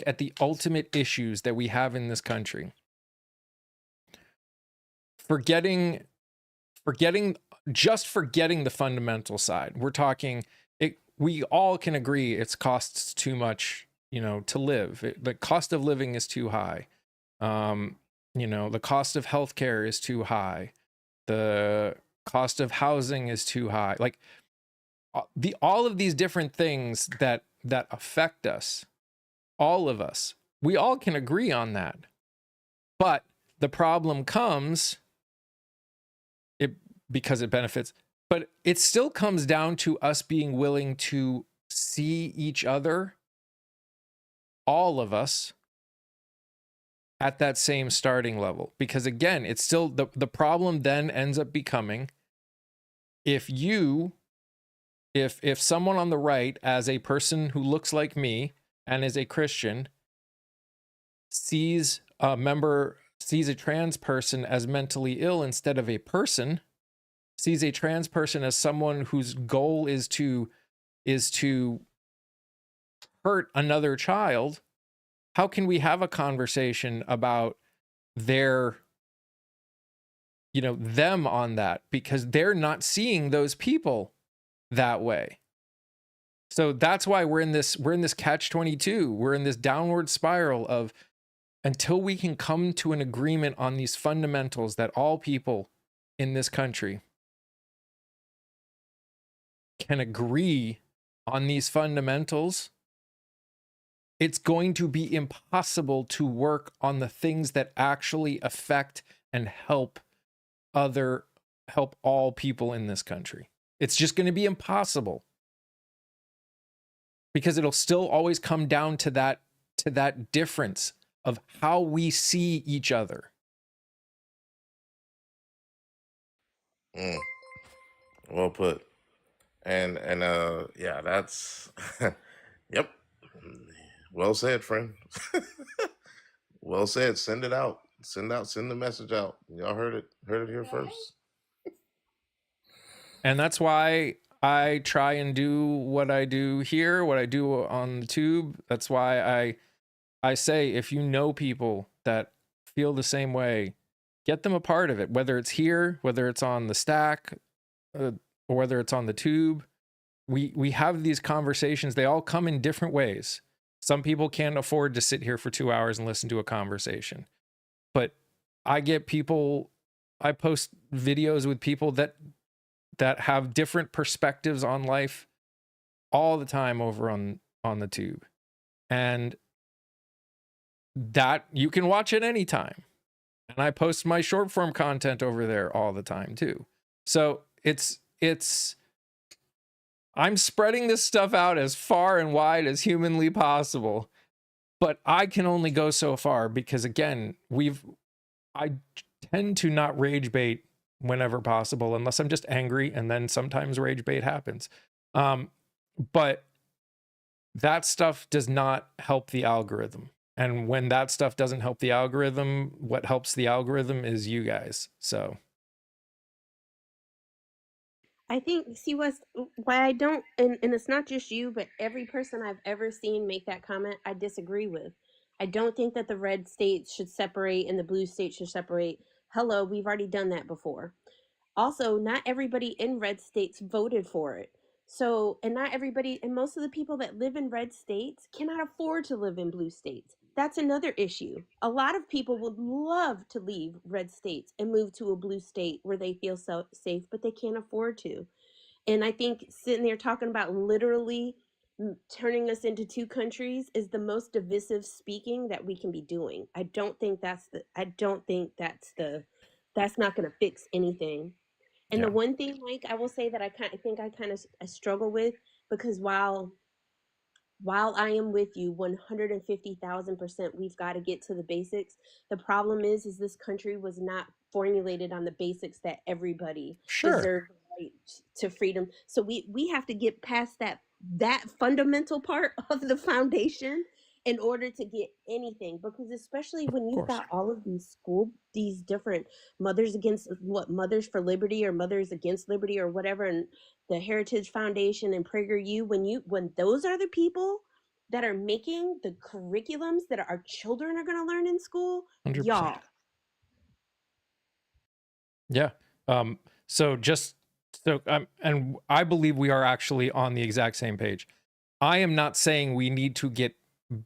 at the ultimate issues that we have in this country, forgetting the fundamental side, we're talking we all can agree it costs too much, to live. The cost of living is too high. The cost of healthcare is too high. The cost of housing is too high. Like all of these different things that affect us, all of us, we all can agree on that. But the problem comes because it benefits, but it still comes down to us being willing to see each other, all of us, at that same starting level. Because again, it's still the problem then ends up becoming, if someone on the right, as a person who looks like me and is a Christian, sees a trans person as mentally ill instead of a person, sees a trans person as someone whose goal is to hurt another child, how can we have a conversation about their them on that, because they're not seeing those people that way. So that's why we're in this catch-22. We're in this downward spiral of, until we can come to an agreement on these fundamentals that all people in this country can agree on these fundamentals, it's going to be impossible to work on the things that actually affect and help all people in this country. It's just going to be impossible, because it'll still always come down to that difference of how we see each other. Well put. And yeah, that's yep. Well said, friend. Well said. Send it out. Send the message out. Y'all heard it here first. And that's why I try and do what I do here, what I do on the tube. That's why I say, if you know people that feel the same way, get them a part of it, whether it's here, whether it's on the stack, or whether it's on the tube. We have these conversations. They all come in different ways. Some people can't afford to sit here for 2 hours and listen to a conversation. But I post videos with people that have different perspectives on life all the time over on the tube. And that you can watch it anytime. And I post my short form content over there all the time too. So it's I'm spreading this stuff out as far and wide as humanly possible, but I can only go so far, because again, I tend to not rage bait whenever possible, unless I'm just angry, and then sometimes rage bait happens. But that stuff does not help the algorithm. And when that stuff doesn't help the algorithm, what helps the algorithm is you guys. So I think, see, why I don't, and it's not just you, but every person I've ever seen make that comment, I disagree with. I don't think that the red states should separate and the blue states should separate. Hello, we've already done that before. Also, not everybody in red states voted for it. So, and not everybody, and most of the people that live in red states cannot afford to live in blue states. That's another issue. A lot of people would love to leave red states and move to a blue state where they feel so safe, but they can't afford to. And I think sitting there talking about literally turning us into two countries is the most divisive speaking that we can be doing. I don't think that's not going to fix anything. And the one thing, Mike, I will say that I struggle with, because while I am with you 150,000%, we've got to get to the basics. The problem is this country was not formulated on the basics that everybody deserves the right to freedom. So we have to get past that fundamental part of the foundation in order to get anything, because especially when you've got all of these different mothers for liberty, or mothers against liberty, or whatever, and the Heritage Foundation and PragerU, when those are the people that are making the curriculums that our children are going to learn in school, 100%. Y'all. Yeah. And I believe we are actually on the exact same page. I am not saying we need to get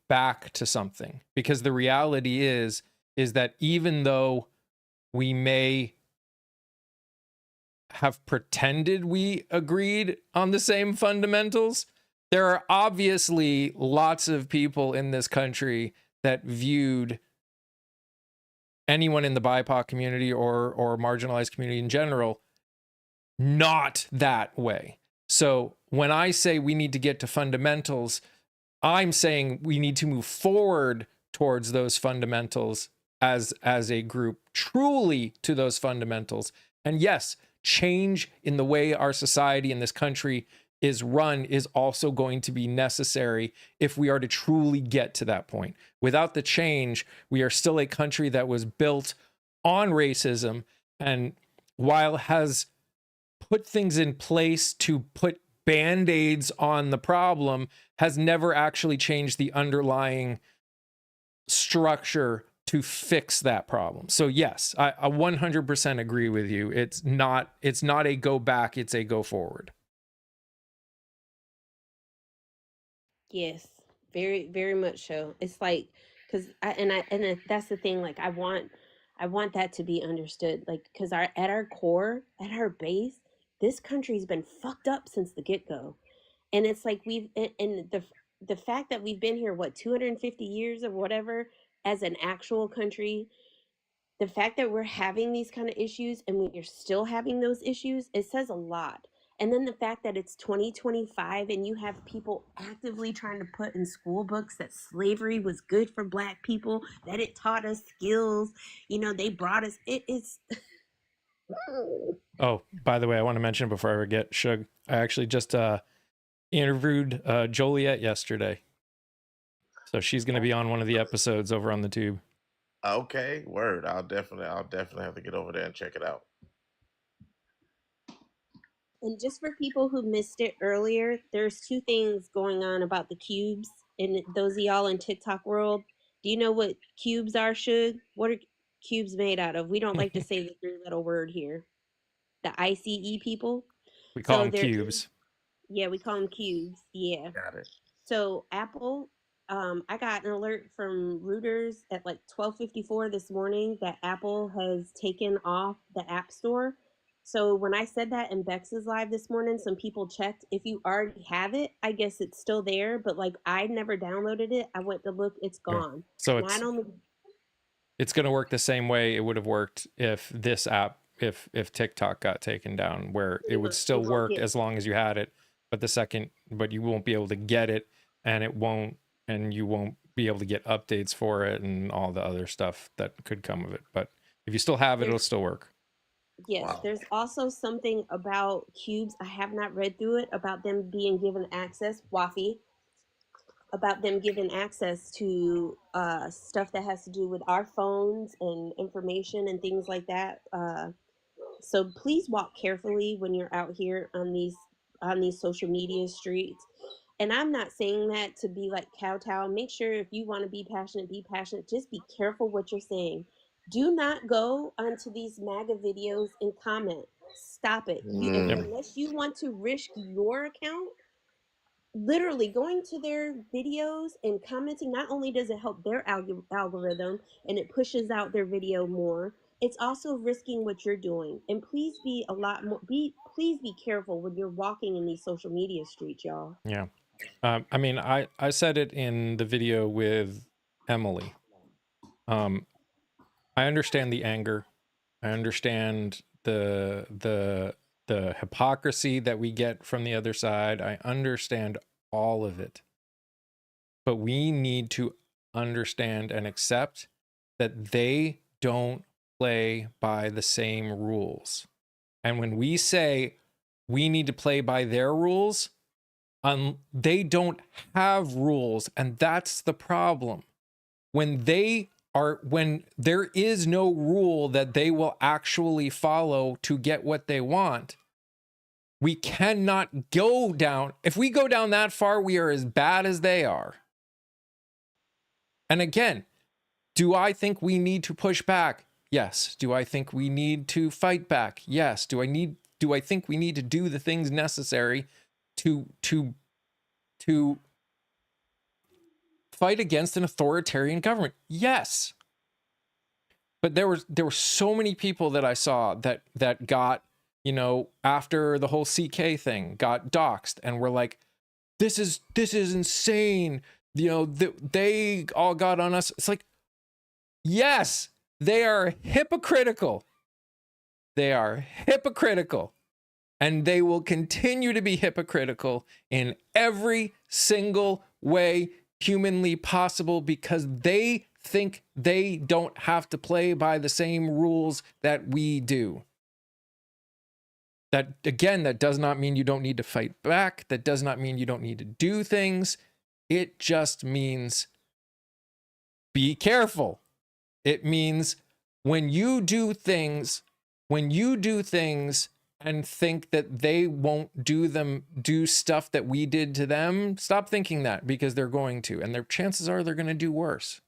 back to something, because the reality is that even though we may have pretended we agreed on the same fundamentals, there are obviously lots of people in this country that viewed anyone in the BIPOC community or marginalized community in general not that way. So when I say we need to get to fundamentals, I'm saying we need to move forward towards those fundamentals as a group, truly to those fundamentals. And yes, change in the way our society in this country is run is also going to be necessary if we are to truly get to that point. Without the change, we are still a country that was built on racism, and while has put things in place to put band-aids on the problem, has never actually changed the underlying structure to fix that problem. So yes, I 100% agree with you. It's not a go back, it's a go forward. Yes, very, very much so. It's like, because that's the thing. Like, I want that to be understood. Like, because at our core, at our base, this country's been fucked up since the get go, and it's like and the fact that we've been here, what, 250 years or whatever, as an actual country, the fact that we're having these kind of issues and we're still having those issues, it says a lot. And then the fact that it's 2025 and you have people actively trying to put in school books that slavery was good for Black people, that it taught us skills, they brought us, it is. Oh, by the way, I want to mention before I forget, Shug, I actually just interviewed Joliet yesterday. So she's going to be on one of the episodes over on the tube. Okay, word. I'll definitely have to get over there and check it out. And just for people who missed it earlier, there's two things going on about the cubes. And those of y'all in TikTok world, do you know what cubes are, Shug? What are cubes made out of? We don't like to say the three-letter word here. The ICE people. We call So them there is- cubes. yeah, we call them cubes. Yeah. Got it. So Apple, I got an alert from Reuters at like 12:54 this morning that Apple has taken off the App Store. So when I said that in Bex's live this morning, some people checked. If you already have it, I guess it's still there. But like I never downloaded it. I went to look, it's gone. So And I don't. it's going to work the same way it would have worked if this app, if TikTok got taken down, where it would still work as long as you had it. But you won't be able to get it, and you won't be able to get updates for it and all the other stuff that could come of it. But if you still have it, it'll still work. Yes, Wow. there's also something about cubes. I have not read through it about them being given access, Wafi, about them given access to stuff that has to do with our phones and information and things like that. So please walk carefully when you're out here on these social media streets. And I'm not saying that to be like kowtow. Make sure if you want to be passionate, be passionate. Just be careful what you're saying. Do not go onto these MAGA videos and comment. Stop it. Unless you want to risk your account, literally going to their videos and commenting, not only does it help their algorithm and it pushes out their video more, it's also risking what you're doing. And please be please be careful when you're walking in these social media streets, y'all. Yeah. I mean, I said it in the video with Emily. I understand the anger. I understand the hypocrisy that we get from the other side. I understand all of it. But we need to understand and accept that they don't play by the same rules. And when we say we need to play by their rules, they don't have rules, and that's the problem. When there is no rule that they will actually follow to get what they want, we cannot go down. If we go down that far, we are as bad as they are. And again, do I think we need to push back? Yes. Do I think we need to fight back? Yes. Do I think we need to do the things necessary to fight against an authoritarian government? Yes. But there were so many people that I saw that got, after the whole CK thing, got doxxed and were like, this is insane. They all got on us. It's like, yes, they are hypocritical. They are hypocritical. And they will continue to be hypocritical in every single way humanly possible, because they think they don't have to play by the same rules that we do. That, again, that does not mean you don't need to fight back. That does not mean you don't need to do things. It just means be careful. It means when you do things and think that they won't do stuff that we did to them, stop thinking that, because they're going to, and their chances are they're going to do worse.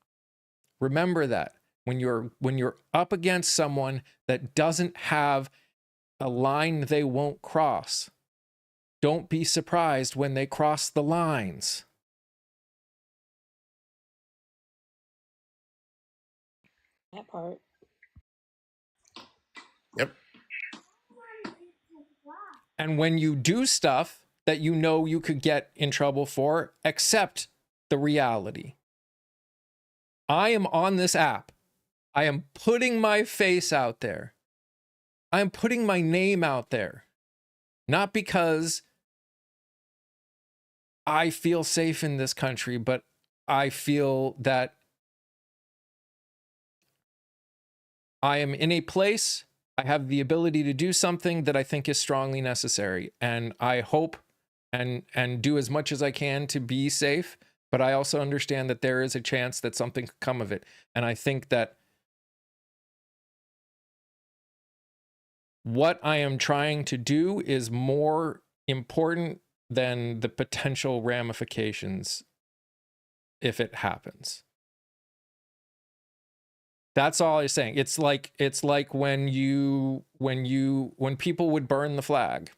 Remember that. when you're up against someone that doesn't have a line they won't cross, don't be surprised when they cross the lines. That part. Yep. And when you do stuff that you know you could get in trouble for, accept the reality. I am on this app. I am putting my face out there. I am putting my name out there. Not because I feel safe in this country, but I feel that I am in a place, I have the ability to do something that I think is strongly necessary. And I hope and do as much as I can to be safe. But I also understand that there is a chance that something could come of it. And I think that what I am trying to do is more important than the potential ramifications if it happens. That's all I'm saying. It's like when people would burn the flag.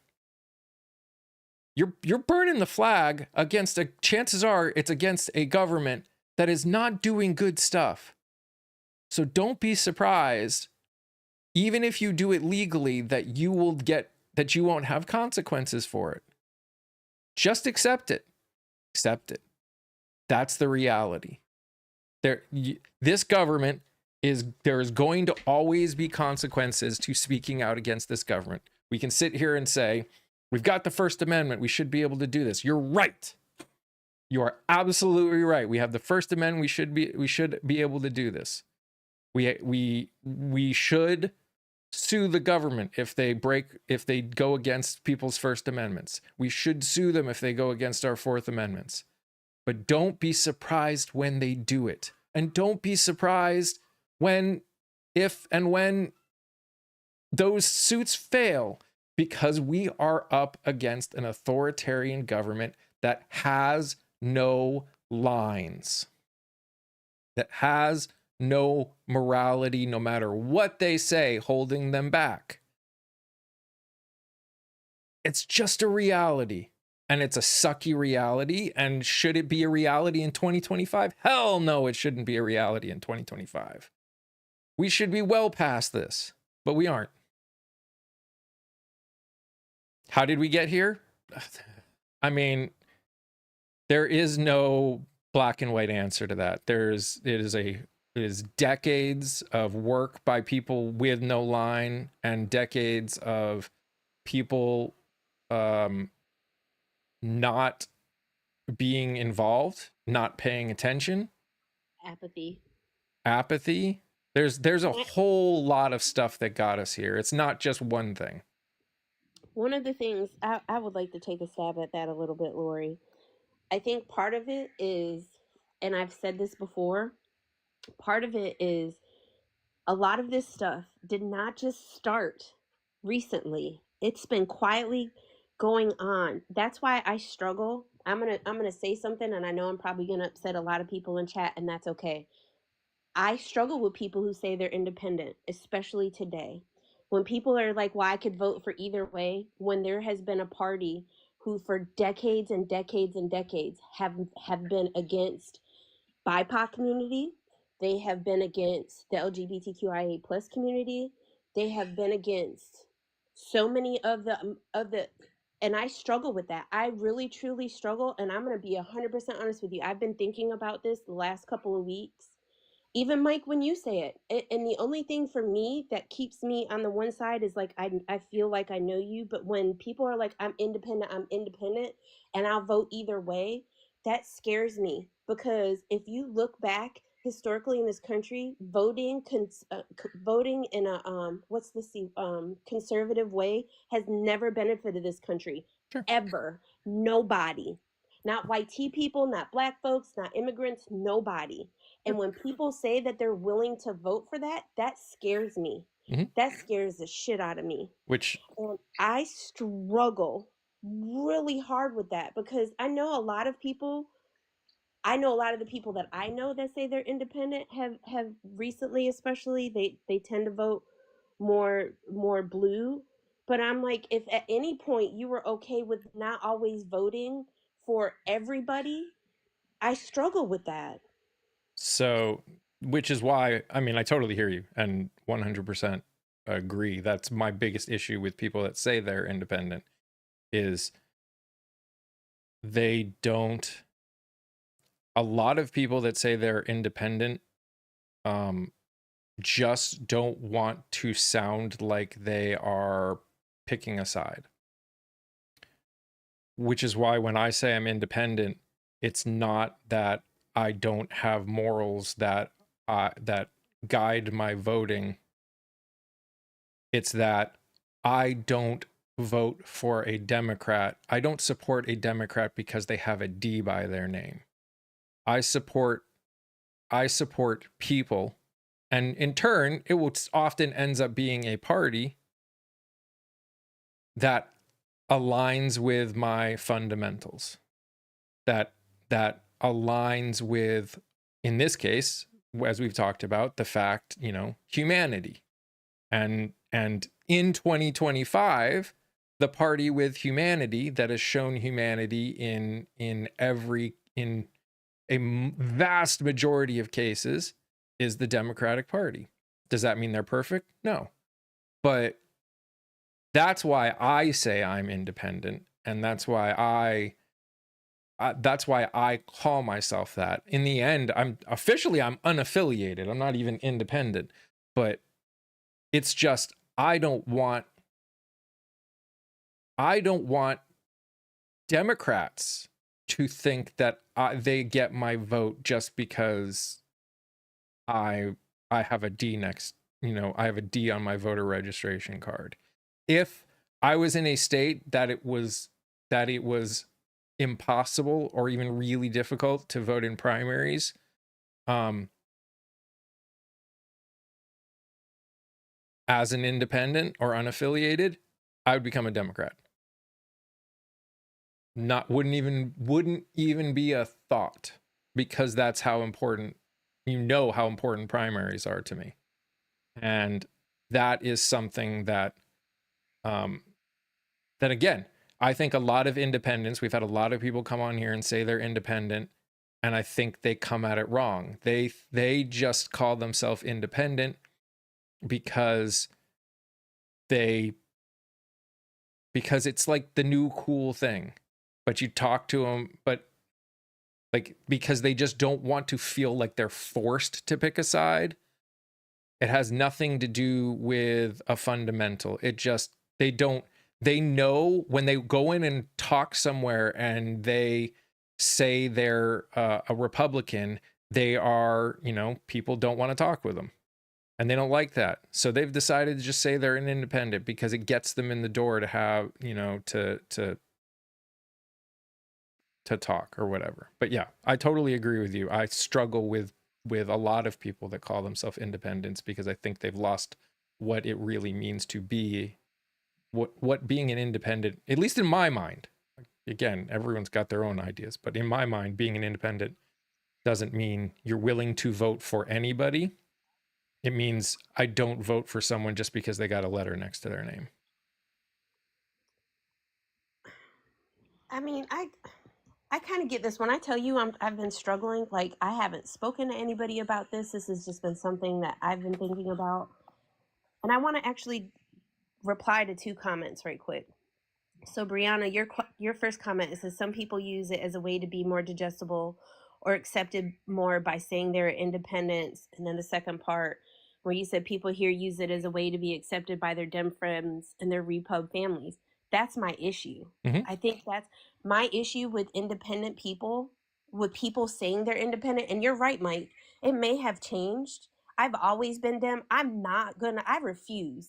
You're burning the flag against chances are it's against a government that is not doing good stuff. So don't be surprised, even if you do it legally, that you won't have consequences for it. Just accept it. Accept it. That's the reality. This government there is going to always be consequences to speaking out against this government. We can sit here and say, we've got the First Amendment. We should be able to do this. You're right. You are absolutely right. We have the First Amendment. We should be able to do this. We should sue the government if they go against people's First Amendments. We should sue them if they go against our Fourth Amendments. But don't be surprised when they do it. And don't be surprised if and when those suits fail, because we are up against an authoritarian government that has no lines, that has no morality, no matter what they say, holding them back. It's just a reality. And it's a sucky reality. And should it be a reality in 2025? Hell no, it shouldn't be a reality in 2025. We should be well past this, but we aren't. How did we get here? I mean, there is no black and white answer to that. It is decades of work by people with no line and decades of people not being involved, not paying attention. Apathy. There's a whole lot of stuff that got us here. It's not just one thing. One of the things I would like to take a stab at that a little bit, Lori. I think part of it is, and I've said this before, part of it is a lot of this stuff did not just start recently. It's been quietly going on. That's why I struggle. I'm gonna say something, and I know I'm probably gonna upset a lot of people in chat, and that's okay. I struggle with people who say they're independent, especially today. When people are like, well, I could vote for either way, when there has been a party who for decades and decades and decades have been against BIPOC community, they have been against the LGBTQIA plus community, they have been against so many of the and I struggle with that. I really truly struggle, and I'm going to be 100% honest with you. I've been thinking about this the last couple of weeks. Even Mike, when you say it, and the only thing for me that keeps me on the one side is like I feel like I know you, but when people are like I'm independent, and I'll vote either way, that scares me, because if you look back historically in this country, voting in a conservative way has never benefited this country. Sure. Ever. Nobody. Not white people, not black folks, not immigrants, nobody. And when people say that they're willing to vote for that, that scares me. Mm-hmm. That scares the shit out of me. And I struggle really hard with that, because I know a lot of people, I know a lot of the people that I know that say they're independent have recently, especially, they tend to vote more blue. But I'm like, if at any point you were okay with not always voting for everybody, I struggle with that. So, which is why, I mean, I totally hear you and 100% agree. That's my biggest issue with people that say they're independent is they don't, a lot of people that say they're independent just don't want to sound like they are picking a side. Which is why when I say I'm independent, it's not that I don't have morals that that guide my voting. It's that I don't vote for a Democrat. I don't support a Democrat because they have a D by their name. I support people, and in turn, it will often ends up being a party that aligns with my fundamentals. That aligns with, in this case, as we've talked about, the fact, humanity. And in 2025, the party with humanity that has shown humanity in a vast majority of cases is the Democratic Party. Does that mean they're perfect? No. But that's why I say I'm independent, and that's why I call myself that. In the end, I'm unaffiliated. I'm not even independent, but it's just I don't want Democrats to think that they get my vote just because I have a D next, I have a D on my voter registration card. If I was in a state that it was impossible or even really difficult to vote in primaries, as an independent or unaffiliated, I would become a Democrat. Wouldn't even be a thought, because that's how important, how important primaries are to me. And that is something that again, I think a lot of independents, we've had a lot of people come on here and say they're independent, and I think they come at it wrong. They just call themselves independent because it's like the new cool thing. But you talk to them, but because they just don't want to feel like they're forced to pick a side. It has nothing to do with a fundamental. They know when they go in and talk somewhere and they say they're a Republican, they are, people don't want to talk with them. And they don't like that. So they've decided to just say they're an independent because it gets them in the door to have, to talk or whatever. But yeah, I totally agree with you. I struggle with a lot of people that call themselves independents because I think they've lost what it really means to be, what being an independent, at least in my mind. Again, everyone's got their own ideas, but in my mind, being an independent doesn't mean you're willing to vote for anybody. It means I don't vote for someone just because they got a letter next to their name. I mean, I kind of get this. When I tell you I've been struggling, like I haven't spoken to anybody about this. This has just been something that I've been thinking about. And I want to actually reply to 2 comments right quick. So Brianna, your first comment is that some people use it as a way to be more digestible or accepted more by saying they're independents. And then the second part where you said people here use it as a way to be accepted by their Dem friends and their Repub families. That's my issue. Mm-hmm. I think that's my issue with independent people, with people saying they're independent. And you're right, Mike. It may have changed. I've always been Dem. I refuse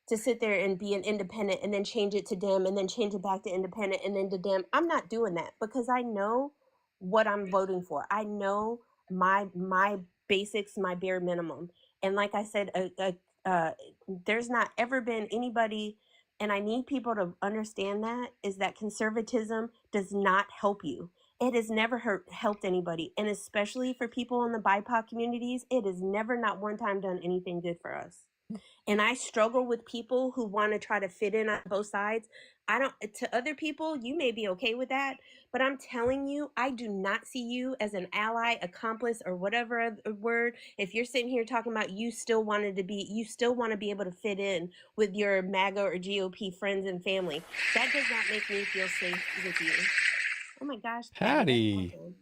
to sit there and be an independent and then change it to Dem and then change it back to independent and then to Dem. I'm not doing that because I know what I'm voting for. I know my basics, my bare minimum. And like I said, there's not ever been anybody, and I need people to understand that, is that conservatism does not help you. It has never helped anybody. And especially for people in the BIPOC communities, it has never, not one time, done anything good for us. And I struggle with people who want to try to fit in on both sides. To other people, you may be okay with that, but I'm telling you, I do not see you as an ally, accomplice, or whatever word. If you're sitting here talking about you still want to be able to fit in with your MAGA or GOP friends and family, that does not make me feel safe with you. Oh my gosh, Patty, that's awesome.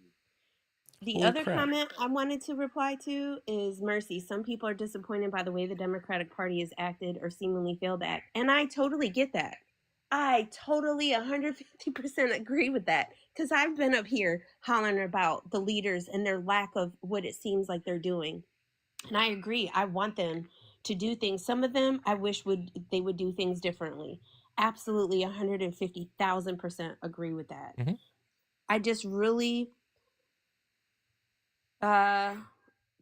The Holy other crap. comment I wanted to reply to is Mercy. Some people are disappointed by the way the Democratic Party has acted or seemingly failed to act. And I totally get that. I totally 150% agree with that, because I've been up here hollering about the leaders and their lack of what it seems like they're doing. And I agree. I want them to do things. Some of them I wish they would do things differently. Absolutely 150,000% agree with that. Mhm. I just really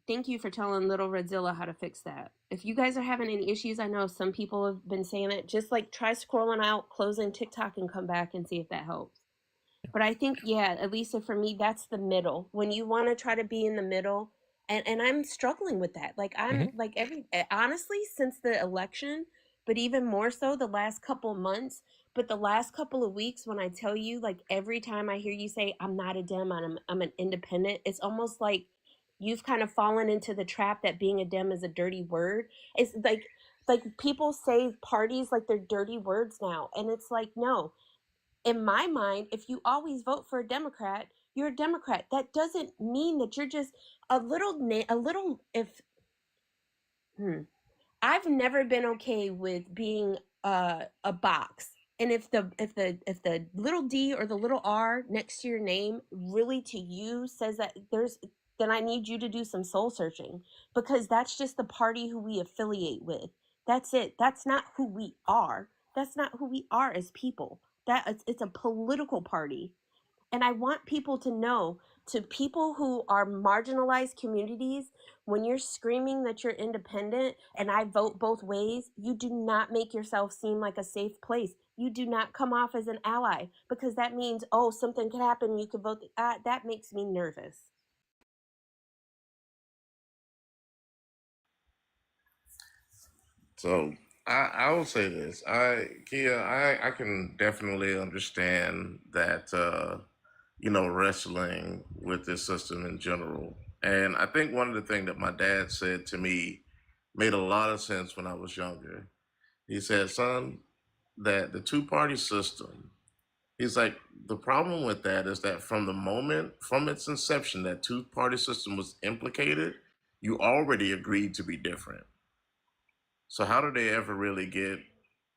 thank you for telling little Redzilla how to fix that. If you guys are having any issues, I know some people have been saying it, just like try scrolling out, closing TikTok, and come back and see if that helps. But I think, yeah, at least for me, that's the middle. When you want to try to be in the middle, and I'm struggling with that. Like I'm like honestly, since the election, but even more so the last couple months, but the last couple of weeks, when I tell you, like every time I hear you say I'm not a Dem, I'm an independent, it's almost like you've kind of fallen into the trap that being a Dem is a dirty word. It's like people say parties like they're dirty words now, and it's like, no. In my mind, if you always vote for a Democrat, you're a Democrat. That doesn't mean that you're just a little. I've never been okay with being a box. And if the little D or the little R next to your name really to you says that then I need you to do some soul searching, because that's just the party who we affiliate with. That's it. That's not who we are. That's not who we are as people. It's a political party. And I want people to know, to people who are marginalized communities, when you're screaming that you're independent and I vote both ways, you do not make yourself seem like a safe place. You do not come off as an ally, because that means, oh, something could happen, you could vote. That makes me nervous. So I will say this. Kia, I can definitely understand that wrestling with this system in general. And I think one of the things that my dad said to me made a lot of sense when I was younger. He said, son, that the two-party system, he's like, the problem with that is that from its inception, that two-party system was implicated, you already agreed to be different. So how do they ever really get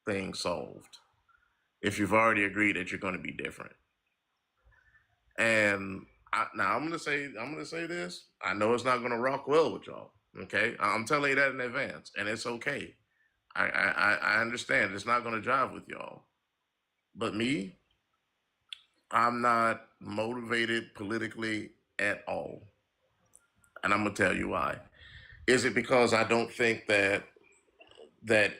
things solved if you've already agreed that you're going to be different? And now I'm gonna say this. I know it's not gonna rock well with y'all. Okay, I'm telling you that in advance, and it's okay. I understand it's not gonna jive with y'all, but me, I'm not motivated politically at all, and I'm gonna tell you why. Is it because I don't think that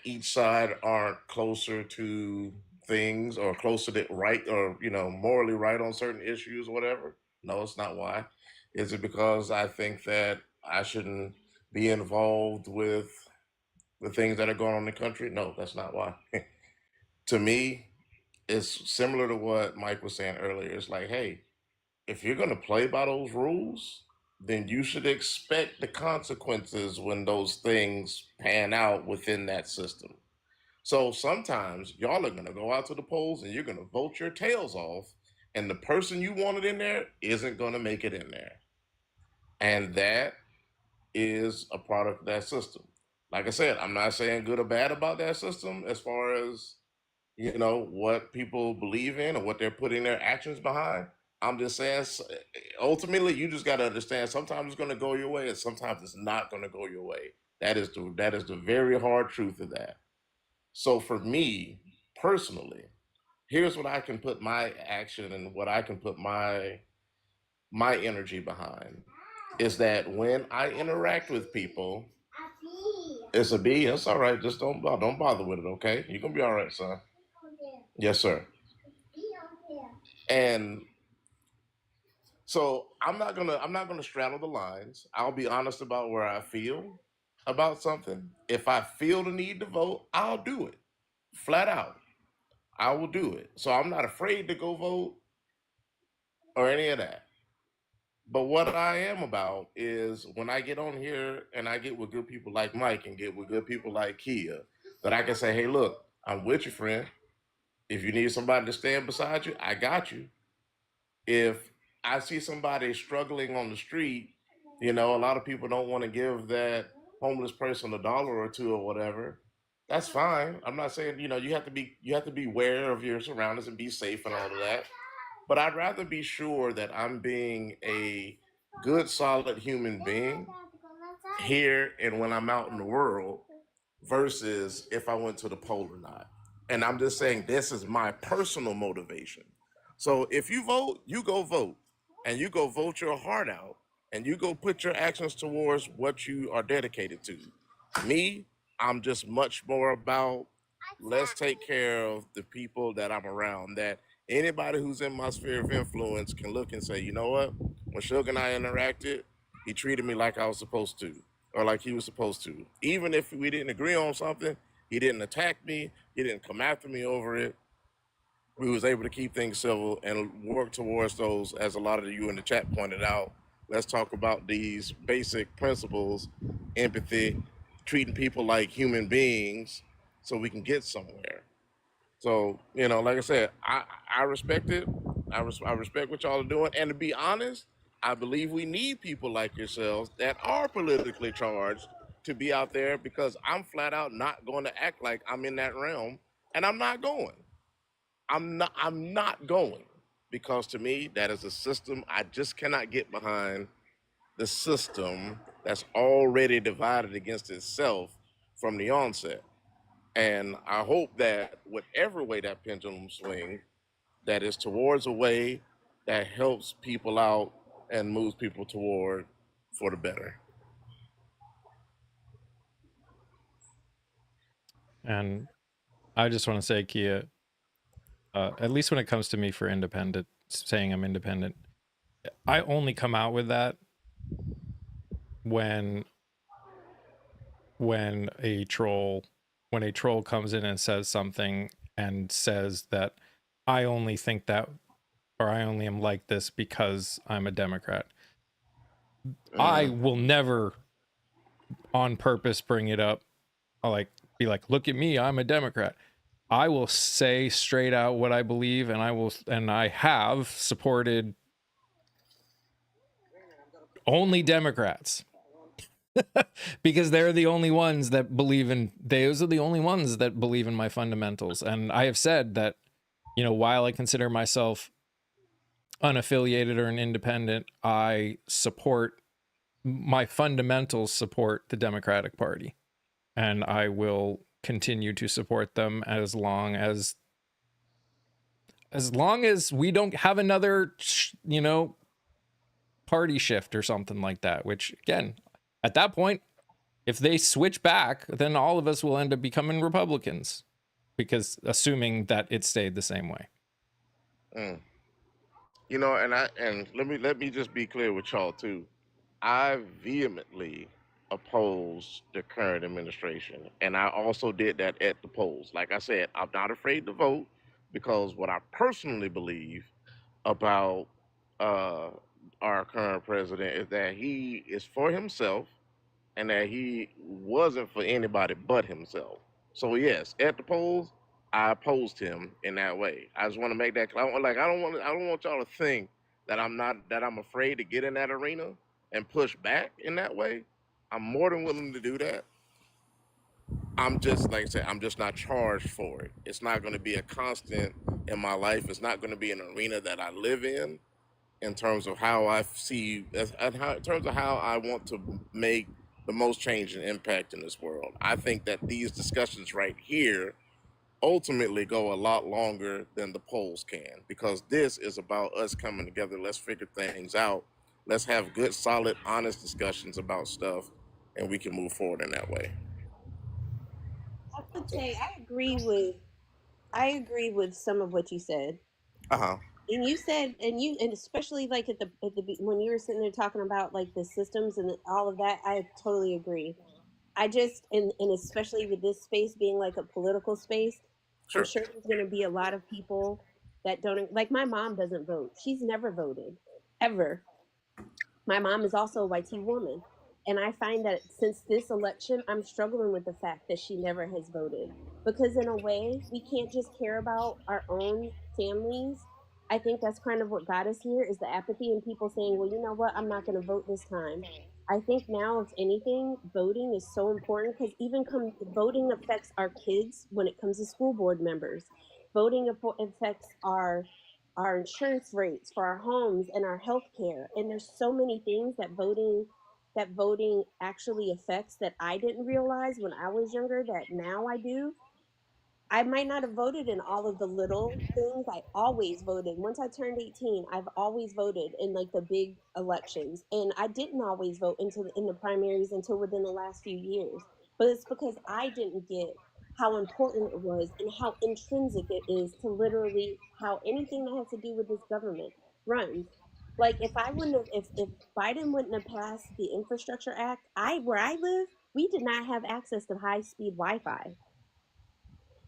each side aren't closer to things or closer to right or morally right on certain issues or whatever? No, it's not why. Is it because I think that I shouldn't be involved with the things that are going on in the country? No, that's not why. To me, it's similar to what Mike was saying earlier. It's like, hey, if you're going to play by those rules, then you should expect the consequences when those things pan out within that system. So sometimes y'all are going to go out to the polls and you're going to vote your tails off, and the person you wanted in there isn't going to make it in there. And that is a product of that system. Like I said, I'm not saying good or bad about that system as far as what people believe in or what they're putting their actions behind. I'm just saying, ultimately, you just got to understand. Sometimes it's going to go your way, and sometimes it's not going to go your way. That is the very hard truth of that. So for me personally, here's what I can put my action and what I can put my energy behind is that when I interact with people, it's a B. That's all right. Just don't bother with it. Okay, you're gonna be all right, son. Yes, sir. And So I'm not gonna straddle the lines. I'll be honest about where I feel about something. If I feel the need to vote, I'll do it. Flat out. I will do it. So I'm not afraid to go vote or any of that. But what I am about is when I get on here and I get with good people like Mike and get with good people like Kia, that I can say, hey, look, I'm with you, friend. If you need somebody to stand beside you, I got you. If I see somebody struggling on the street, a lot of people don't want to give that homeless person $1 or two or whatever. That's fine. I'm not saying, you have to be aware of your surroundings and be safe and all of that. But I'd rather be sure that I'm being a good, solid human being here and when I'm out in the world versus if I went to the poll or not. And I'm just saying this is my personal motivation. So if you vote, you go vote and you go vote your heart out and you go put your actions towards what you are dedicated to. Me, I'm just much more about let's take care of the people that I'm around. That anybody who's in my sphere of influence can look and say, you know what? When Suge and I interacted, he treated me like I was supposed to, or like he was supposed to. Even if we didn't agree on something, he didn't attack me. He didn't come after me over it. We was able to keep things civil and work towards those, as a lot of you in the chat pointed out. Let's talk about these basic principles: empathy, treating people like human beings, so we can get somewhere. So, like I said, I respect it. I respect what y'all are doing. And to be honest, I believe we need people like yourselves that are politically charged to be out there, because I'm flat out not going to act like I'm in that realm, and I'm not going. I'm not going, because to me that is a system I just cannot get behind, the system that's already divided against itself from the onset. And I hope that whatever way that pendulum swings, that is towards a way that helps people out and moves people toward for the better. And I just want to say, Kia, at least when it comes to me for independent, saying I'm independent, I only come out with that when a troll comes in and says something and says that I only think that, or I only am like this because I'm a Democrat. I will never on purpose bring it up. I'll be like, look at me, I'm a Democrat. I will say straight out what I believe, and I have supported only Democrats. Because those are the only ones that believe in my fundamentals. And I have said that, while I consider myself unaffiliated or an independent, my fundamentals support the Democratic Party, and I will continue to support them as long as we don't have another party shift or something like that, which again, at that point, if they switch back, then all of us will end up becoming Republicans, because assuming that it stayed the same way. Mm. And let me just be clear with y'all too. I vehemently oppose the current administration, and I also did that at the polls. Like I said, I'm not afraid to vote, because what I personally believe about uh, our current president is that he is for himself and that he wasn't for anybody but himself. So yes, at the polls, I opposed him in that way. I just want to make that clear. I don't want y'all to think that I'm afraid to get in that arena and push back in that way. I'm more than willing to do that. I'm just, like I said, I'm just not charged for it. It's not going to be a constant in my life. It's not going to be an arena that I live in terms of how I see, in terms of how I want to make the most change and impact in this world. I think that these discussions right here ultimately go a lot longer than the polls can, because this is about us coming together. Let's figure things out. Let's have good, solid, honest discussions about stuff, and we can move forward in that way. I would say I agree with some of what you said. Uh huh. And you said, and especially like when you were sitting there talking about like the systems and all of that, I totally agree. I just, and especially with this space being like a political space, I'm Sure. sure there's going to be a lot of people that don't, like my mom doesn't vote. She's never voted, ever. My mom is also a white woman. And I find that since this election, I'm struggling with the fact that she never has voted. Because in a way, we can't just care about our own families. I think that's kind of what got us here is the apathy and people saying, well, you know what, I'm not going to vote this time. I think now, if anything, voting is so important because voting affects our kids when it comes to school board members. Voting affects our insurance rates for our homes and our health care. And there's so many things that voting actually affects that I didn't realize when I was younger that now I do. I might not have voted in all of the little things. I always voted. Once I turned 18, I've always voted in like the big elections. And I didn't always vote until in the primaries until within the last few years. But it's because I didn't get how important it was and how intrinsic it is to literally how anything that has to do with this government runs. Like if I wouldn't have if Biden wouldn't have passed the Infrastructure Act, I where I live, we did not have access to high speed Wi-Fi.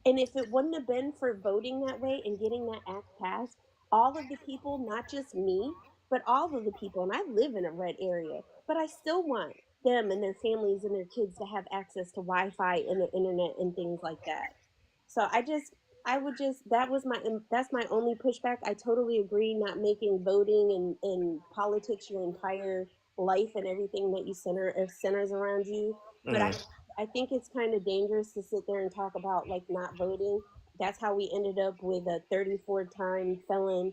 And if it wouldn't have been for voting that way and getting that act passed, all of the people, not just me, but all of the people, and I live in a red area, but I still want them and their families and their kids to have access to Wi Fi and the internet and things like that. So I would just, that's my only pushback. I totally agree not making voting and politics your entire life and everything that you centers around you. But Mm. I think it's kind of dangerous to sit there and talk about like not voting. That's how we ended up with a 34-time felon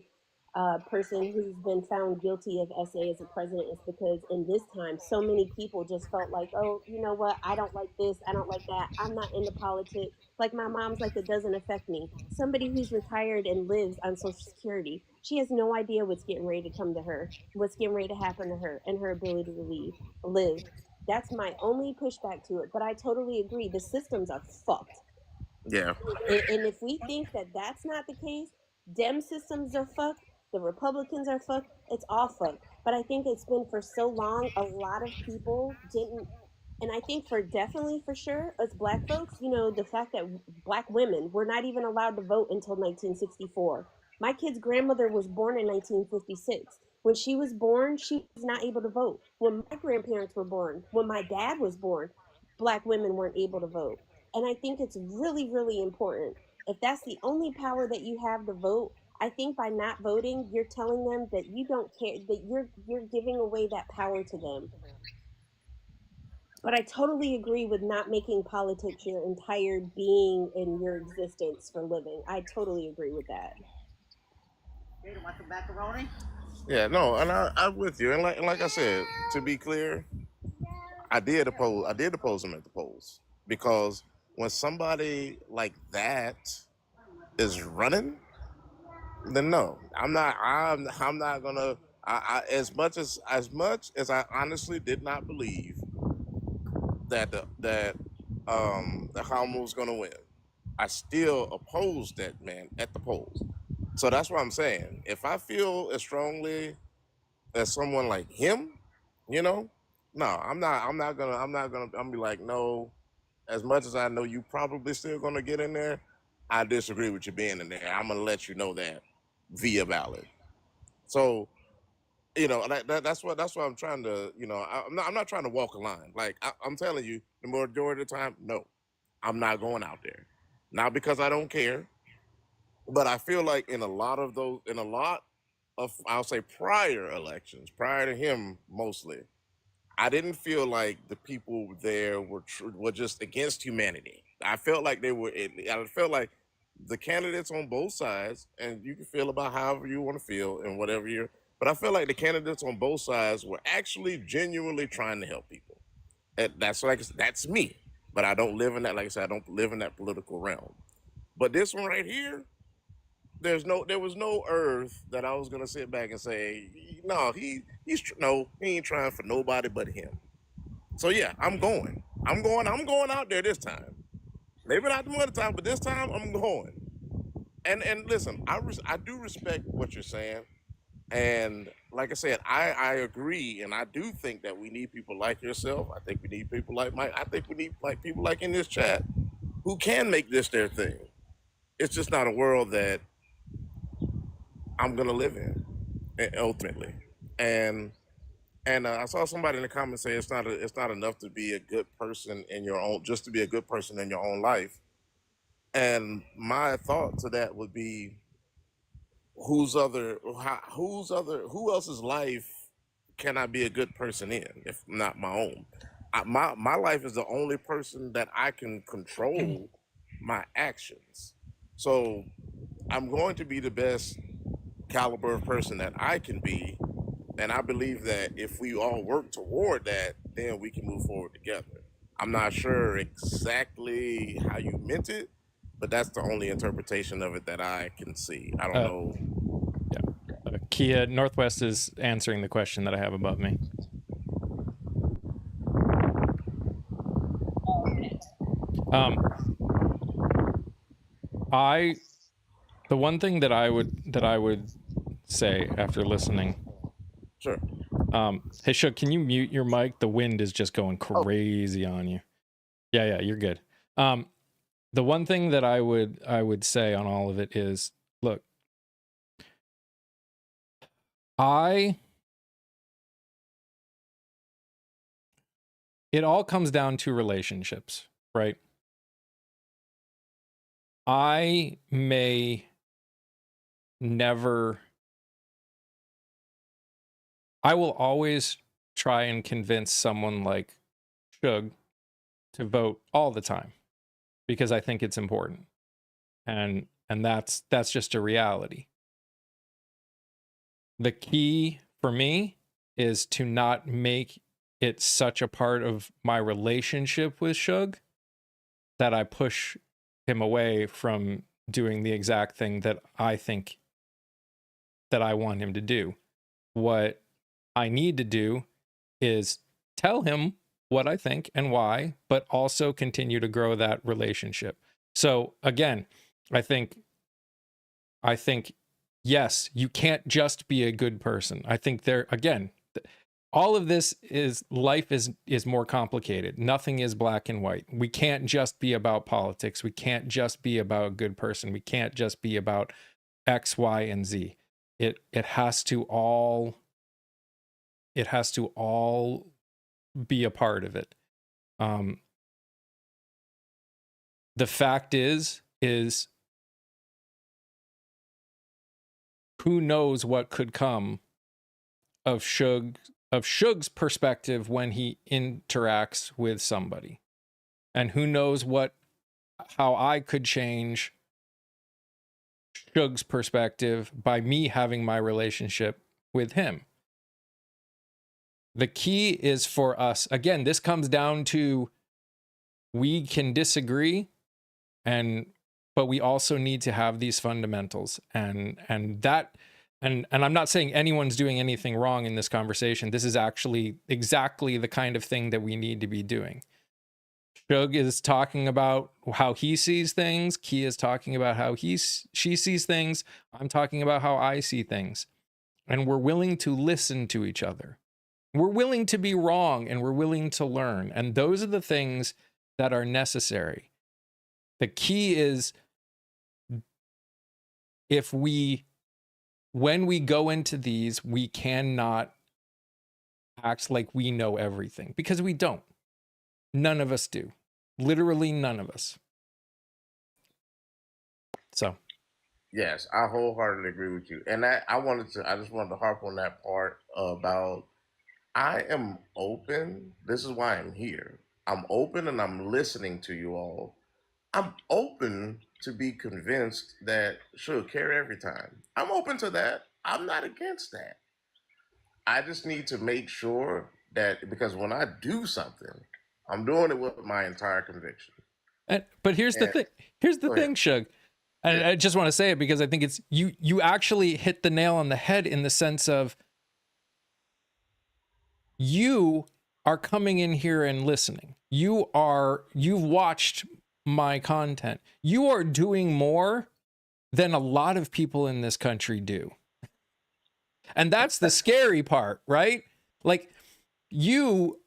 person who's been found guilty of SA as a president is because in this time, so many people just felt like, oh, you know what? I don't like this. I don't like that. I'm not into politics. Like my mom's like, it doesn't affect me. Somebody who's retired and lives on Social Security, she has no idea what's getting ready to come to her, what's getting ready to happen to her, and her ability to live. That's my only pushback to it. But I totally agree. The systems are fucked. Yeah. And if we think that that's not the case, Dem systems are fucked, the Republicans are fucked, it's all fucked. But I think it's been for so long, a lot of people didn't. And I think for definitely for sure, us black folks, the fact that black women were not even allowed to vote until 1964. My kid's grandmother was born in 1956. When she was born, she was not able to vote. When my grandparents were born, when my dad was born, black women weren't able to vote. And I think it's really, really important. If that's the only power that you have to vote, I think by not voting, you're telling them that you don't care, that you're giving away that power to them. But I totally agree with not making politics your entire being and your existence for living. I totally agree with that. Hey, want some macaroni? Yeah, no, and I'm with you. And like I said, to be clear, I did oppose him at the polls because when somebody like that is running, then no, I'm not gonna. As much as I honestly did not believe that Halma was gonna win, I still opposed that man at the polls. So that's what I'm saying. If I feel as strongly as someone like him, you know, no, I'm be like, no, as much as I know you probably still gonna get in there, I disagree with you being in there. I'm gonna let you know that via ballot. So, that's what I'm trying to, I'm not trying to walk a line. Like I'm telling you, the majority of the time, no, I'm not going out there. Not because I don't care, but I feel like in a lot of, I'll say, prior elections, prior to him mostly, I didn't feel like the people there were just against humanity. I felt like I felt like the candidates on both sides, and you can feel about however you want to feel and whatever you're. But I felt like the candidates on both sides were actually genuinely trying to help people. And that's me. But I don't live in that. Like I said, I don't live in that political realm. But this one right here, there was no earth that I was gonna sit back and say, no, no, he ain't trying for nobody but him. So yeah, I'm going out there this time. Maybe not the other time, but this time I'm going. And listen, I do respect what you're saying, and like I said, I agree, and I do think that we need people like yourself. I think we need people like Mike. I think we need like people like in this chat who can make this their thing. It's just not a world that I'm gonna live in ultimately. And I saw somebody in the comments say it's not enough to be a good person in your own, just to be a good person in your own life. And my thought to that would be, who else's life can I be a good person in if not my own? My life is the only person that I can control my actions. So I'm going to be the best caliber of person that I can be. And I believe that if we all work toward that, then we can move forward together. I'm not sure exactly how you meant it, but that's the only interpretation of it that I can see. I don't know. Yeah. Kia Northwest is answering the question that I have above me. The one thing that I would say after listening. Sure. Hey Shug, can you mute your mic? The wind is just going crazy on you. Yeah, you're good. The one thing that I would say on all of it is, look, it all comes down to relationships, right? I may never, I will always try and convince someone like Shug to vote all the time because I think it's important. And that's just a reality. The key for me is to not make it such a part of my relationship with Shug that I push him away from doing the exact thing that I think that I want him to do. What I need to do is tell him what I think and why, but also continue to grow that relationship. So again, I think yes, you can't just be a good person. I think all of this is, life is more complicated. Nothing is black and white. We can't just be about politics. We can't just be about a good person. We can't just be about X, Y, and Z. It has to all be a part of it. The fact is who knows what could come of Shug's perspective when he interacts with somebody, and who knows how I could change Shug's perspective by me having my relationship with him. The key is for us, again, this comes down to, we can disagree, but we also need to have these fundamentals, and I'm not saying anyone's doing anything wrong in this conversation. This is actually exactly the kind of thing that we need to be doing. Shug is talking about how he sees things. Kia is talking about how she sees things. I'm talking about how I see things. And we're willing to listen to each other. We're willing to be wrong, and we're willing to learn. And those are the things that are necessary. The key is, when we go into these, we cannot act like we know everything, because we don't. None of us do. Literally none of us. So. Yes, I wholeheartedly agree with you. And I just wanted to harp on that part about, I am open. This is why I'm here. I'm open and I'm listening to you all. I'm open to be convinced that she'll care every time. I'm open to that. I'm not against that. I just need to make sure that, because when I do something, I'm doing it with my entire conviction. But here's the thing. Here's the thing, Shug. And yeah. I just want to say it because I think it's you actually hit the nail on the head, in the sense of, you are coming in here and listening. You've watched my content. You are doing more than a lot of people in this country do. And that's the scary part, right? Like, you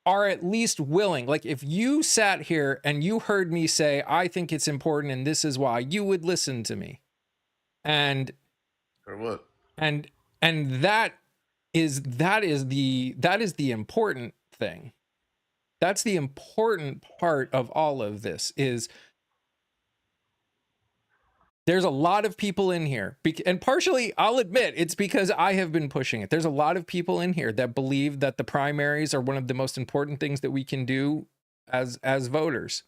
are at least willing. Like, if you sat here and you heard me say, I think it's important and this is why, you would listen to me. And Or what? and that is the important thing. That's the important part of all of this, is there's a lot of people in here, and partially, I'll admit, it's because I have been pushing it. There's a lot of people in here that believe that the primaries are one of the most important things that we can do as voters.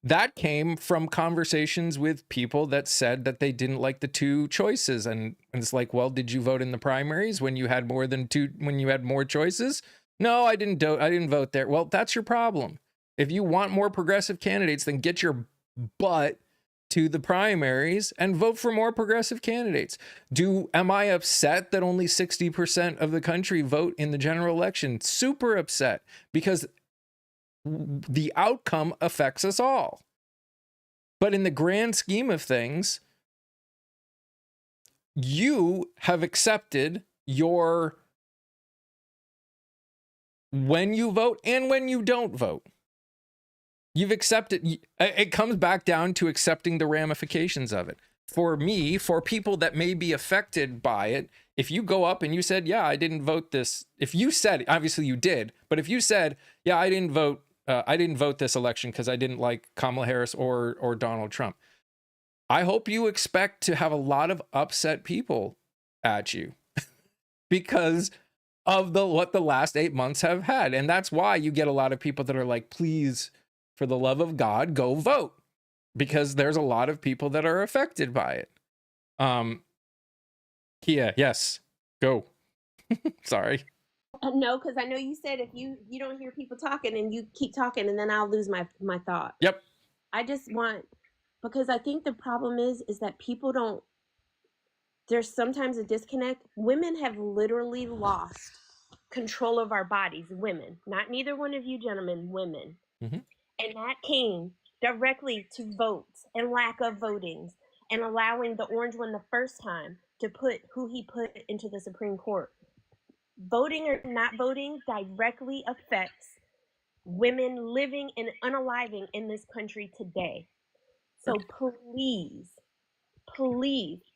That came from conversations with people that said that they didn't like the two choices. And it's like, well, did you vote in the primaries when you had more than two, when you had more choices? No, I didn't vote there. Well, that's your problem. If you want more progressive candidates, then get your butt to the primaries and vote for more progressive candidates. Am I upset that only 60% of the country vote in the general election? Super upset, because the outcome affects us all. But in the grand scheme of things, you have accepted your when you vote and when you don't vote. You've accepted. It comes back down to accepting the ramifications of it. For me, for people that may be affected by it, if you go up and you said, yeah, I didn't vote this. If you said, obviously you did, but if you said, yeah, I didn't vote this election because I didn't like Kamala Harris or Donald Trump, I hope you expect to have a lot of upset people at you because of what the last 8 months have had. And that's why you get a lot of people that are like, please, for the love of God, go vote, because there's a lot of people that are affected by it. Kia, yes, go. Sorry. No, because I know you said if you don't hear people talking and you keep talking, and then I'll lose my thought. Yep. I just want, because I think the problem is that people don't, there's sometimes a disconnect. Women have literally lost control of our bodies. Women, not neither one of you gentlemen, women. Mm-hmm. And that came directly to votes and lack of votings, and allowing the orange one the first time to put who he put into the Supreme Court. Voting or not voting directly affects women living and unaliving in this country today. So please,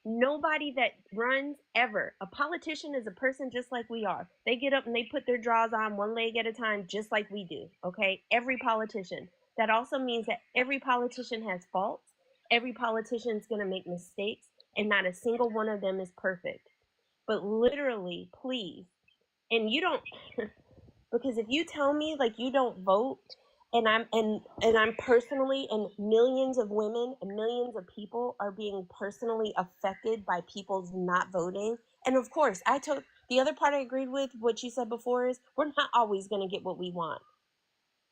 nobody that runs ever, a politician is a person just like we are. They get up and they put their drawers on one leg at a time, just like we do. Okay, every politician. That also means that every politician has faults. Every politician is going to make mistakes, and not a single one of them is perfect. But literally, please, and you don't, because if you tell me like you don't vote, and I'm personally, and millions of women and millions of people are being personally affected by people's not voting. And of course, the other part I agreed with what you said before is we're not always going to get what we want.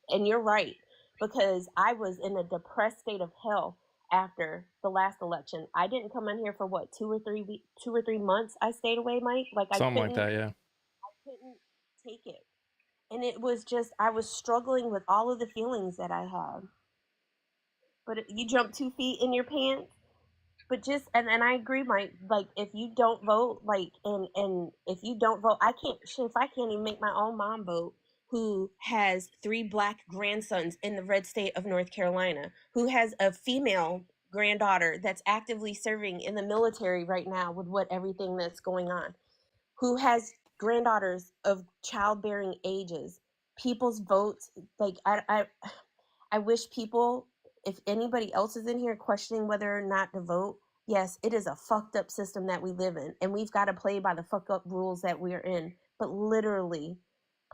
And you're right, because I was in a depressed state of hell after the last election. I didn't come in here for what, 2 or 3 months. I stayed away, Mike. Like Something like that, yeah. I couldn't take it. And it was just, I was struggling with all of the feelings that I had. But you jump 2 feet in your pants. But just, and I agree, Mike, like, if you don't vote, like, and if you don't vote, if I can't even make my own mom vote, who has 3 black grandsons in the red state of North Carolina, who has a female granddaughter that's actively serving in the military right now with everything that's going on, who has granddaughters of childbearing ages. People's votes, like, I wish people, if anybody else is in here questioning whether or not to vote, yes, it is a fucked up system that we live in, and we've got to play by the fuck up rules that we're in. But literally,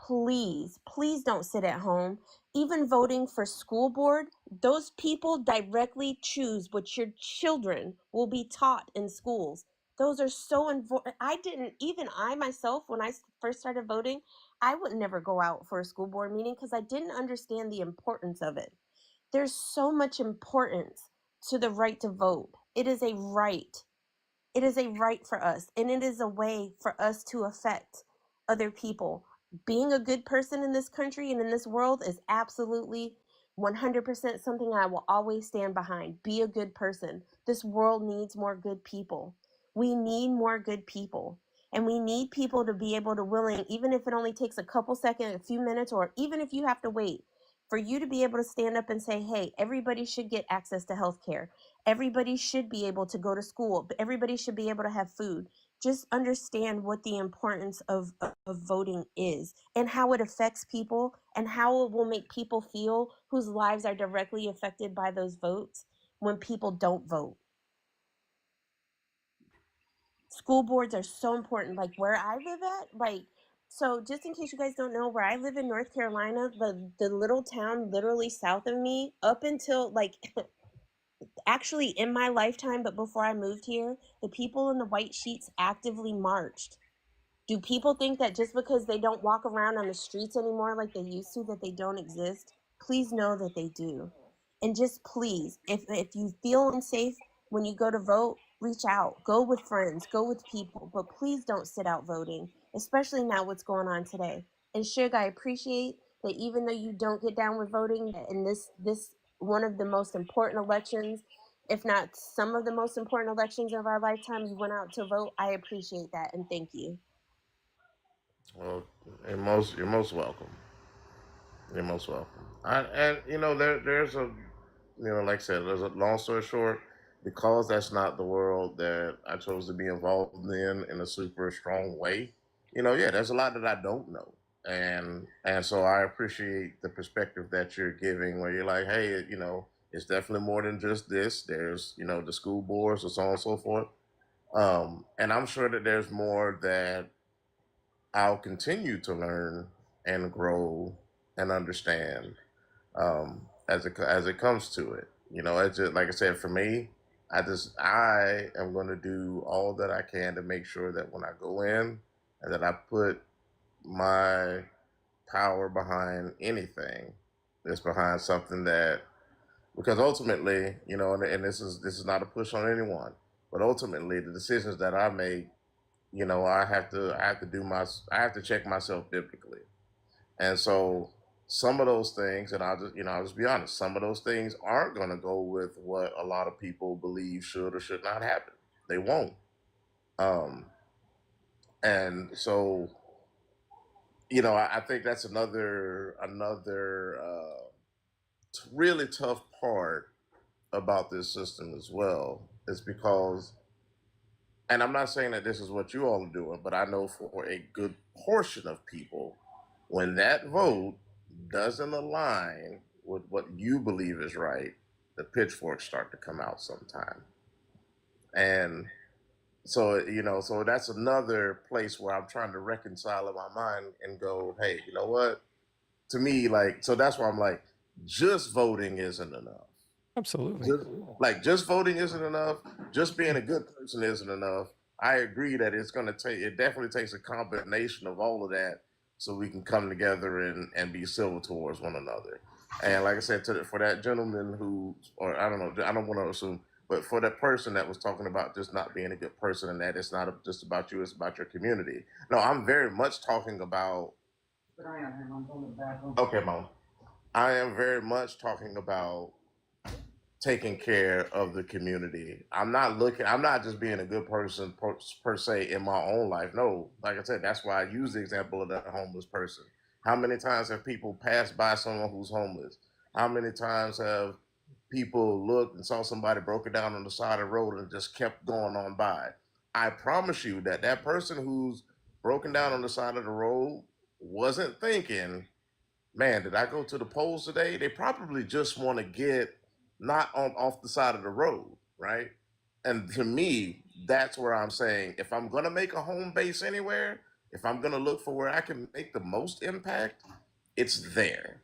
please don't sit at home. Even voting for school board, those people directly choose what your children will be taught in schools. Those are so important. I myself, when I first started voting, I would never go out for a school board meeting because I didn't understand the importance of it. There's so much importance to the right to vote. It is a right. It is a right for us, and it is a way for us to affect other people. Being a good person in this country and in this world is absolutely 100% something I will always stand behind. Be a good person. This world needs more good people. We need more good people. And we need people to be able to willing, even if it only takes a couple seconds, a few minutes, or even if you have to wait, for you to be able to stand up and say, hey, everybody should get access to health care. Everybody should be able to go to school. Everybody should be able to have food. Just understand what the importance of voting is and how it affects people and how it will make people feel whose lives are directly affected by those votes when people don't vote. School boards are so important. Like where I live at, like, so just in case you guys don't know, where I live in North Carolina, the little town literally south of me, up until like actually in my lifetime, but before I moved here, the people in the white sheets actively marched. Do people think that just because they don't walk around on the streets anymore like they used to, that they don't exist? Please know that they do. And just please, if you feel unsafe when you go to vote, reach out. Go with friends, go with people, but please don't sit out voting, especially now what's going on today. And Suge, I appreciate that even though you don't get down with voting, in this one of the most important elections, if not some of the most important elections of our lifetime, you went out to vote. I appreciate that and thank you. Well, you're most welcome. You're most welcome. And there's a, like I said, there's a long story short, because that's not the world that I chose to be involved in a super strong way. Yeah, there's a lot that I don't know, and so I appreciate the perspective that you're giving, where you're like, hey, it's definitely more than just this. There's, the school boards and so on and so forth. And I'm sure that there's more that I'll continue to learn and grow and understand as it comes to it. It's just like I said, for me, I am going to do all that I can to make sure that when I go in, and that I put my power behind anything, it's behind something that, because ultimately, and this is not a push on anyone, but ultimately the decisions that I make, I have to check myself biblically. And so some of those things, and I'll just be honest, some of those things aren't going to go with what a lot of people believe should or should not happen. They won't. Um, and so, I think that's another really tough part about this system as well, is because, and I'm not saying that this is what you all are doing, but I know for a good portion of people, when that vote doesn't align with what you believe is right, the pitchforks start to come out sometime. And so, so that's another place where I'm trying to reconcile in my mind and go, hey, you know what? To me, like, so that's why I'm like, just voting isn't enough. Absolutely. Just voting isn't enough. Just being a good person isn't enough. I agree that it definitely takes a combination of all of that, so we can come together and be civil towards one another. And like I said, for that gentleman who, or I don't know, I don't want to assume, but for that person that was talking about just not being a good person, and that it's not just about you, it's about your community. No, I'm very much talking about. Okay, Mom. I am very much talking about taking care of the community. I'm not just being a good person per se in my own life. No, like I said, that's why I use the example of that homeless person. How many times have people passed by someone who's homeless? How many times have people looked and saw somebody broken down on the side of the road and just kept going on by? I promise you that that person who's broken down on the side of the road wasn't thinking, man, did I go to the polls today? They probably just want to get not on off the side of the road, right? And to me, that's where I'm saying, if I'm gonna make a home base anywhere, if I'm gonna look for where I can make the most impact, it's there.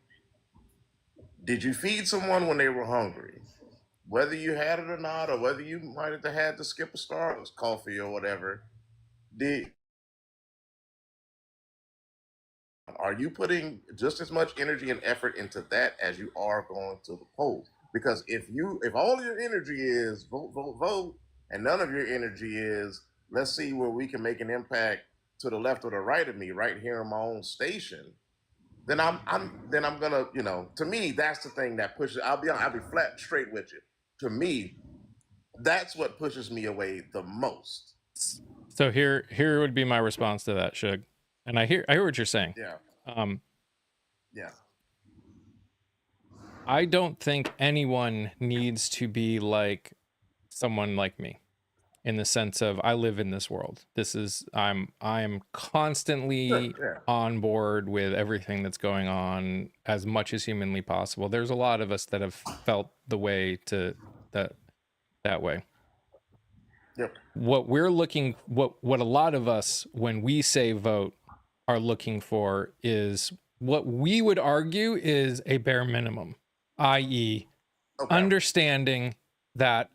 Did you feed someone when they were hungry? Whether you had it or not, or whether you might have had to skip a Starbucks coffee or whatever, did are you putting just as much energy and effort into that as you are going to the polls? Because if all your energy is vote, vote, vote, and none of your energy is, let's see where we can make an impact to the left or the right of me, right here in my own station, then I'm gonna, to me, that's the thing that pushes. I'll be flat straight with you. To me, that's what pushes me away the most. So here would be my response to that, Shug. And I hear what you're saying. Yeah, Um, yeah. I don't think anyone needs to be like someone like me, in the sense of I live in this world. I'm constantly Sure, on board with everything that's going on as much as humanly possible. There's a lot of us that have felt the way to that way. yeah. Yep. What a lot of us, when we say vote, are looking for is what we would argue is a bare minimum, i.e., Okay. understanding that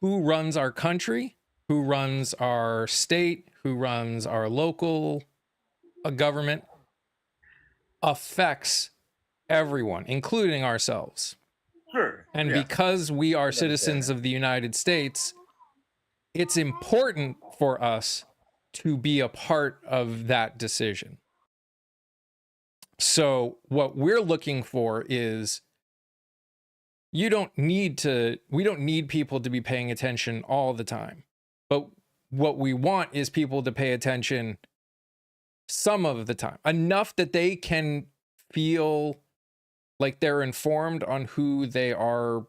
who runs our country, who runs our state, who runs our local government affects everyone, including ourselves. Sure. And Yeah. because we are I understand citizens that. of the United States, it's important for us to be a part of that decision. So what we're looking for is we don't need people to be paying attention all the time. But what we want is people to pay attention some of the time, enough that they can feel like they're informed on who they are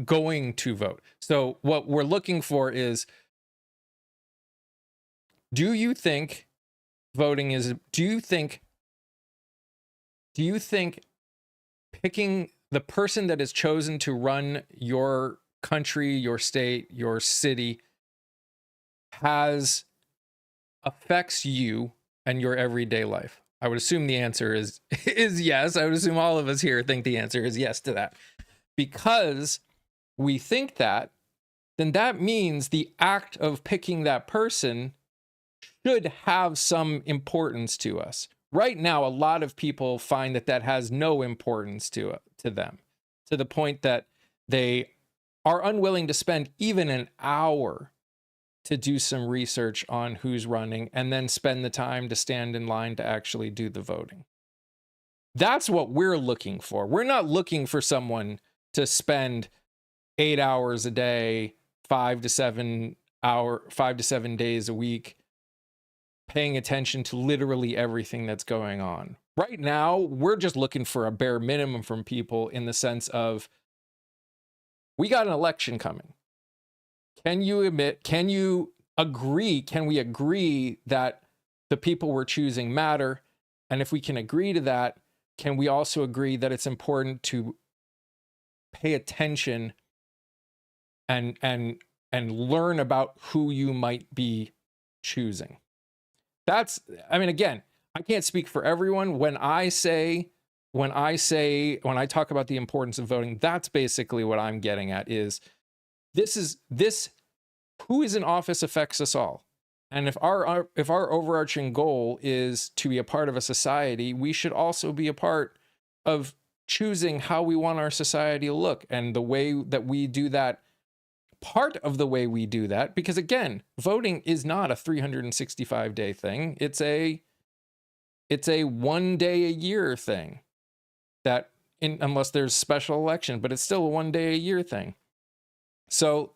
going to vote. So what we're looking for is, do you think picking the person that is chosen to run your country, your state, your city affects you and your everyday life? I would assume the answer is yes. I would assume all of us here think the answer is yes to that. Because we think that, then that means the act of picking that person should have some importance to us. Right now, a lot of people find that has no importance to them, to the point that they are unwilling to spend even an hour to do some research on who's running and then spend the time to stand in line to actually do the voting. That's what we're looking for. We're not looking for someone to spend 8 hours a day, 5 to 7 days a week paying attention to literally everything that's going on. Right now, we're just looking for a bare minimum from people, in the sense of, we got an election coming. Can we agree that the people we're choosing matter? And if we can agree to that, can we also agree that it's important to pay attention and learn about who you might be choosing? Again, I can't speak for everyone. When I talk about the importance of voting, that's basically what I'm getting at, is who is in office affects us all. And if our overarching goal is to be a part of a society, we should also be a part of choosing how we want our society to look. And the way that we do that, part of the way we do that, because again, voting is not a 365-day thing. It's a 1 day a year thing, unless there's special election, but it's still a 1 day a year thing. So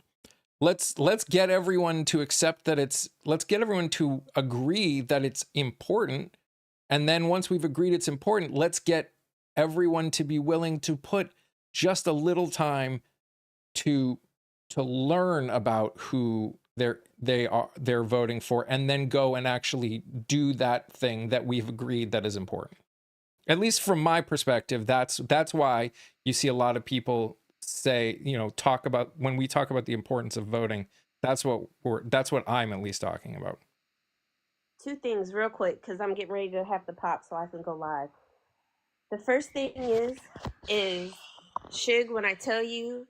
let's get everyone to agree that it's important. And then once we've agreed it's important, let's get everyone to be willing to put just a little time to learn about who they're voting for, and then go and actually do that thing that we've agreed that is important. At least from my perspective, that's why you see a lot of people say, talk about, when we talk about the importance of voting, that's what I'm at least talking about. Two things real quick, because I'm getting ready to have to pop so I can go live. The first thing is Shig, when I tell you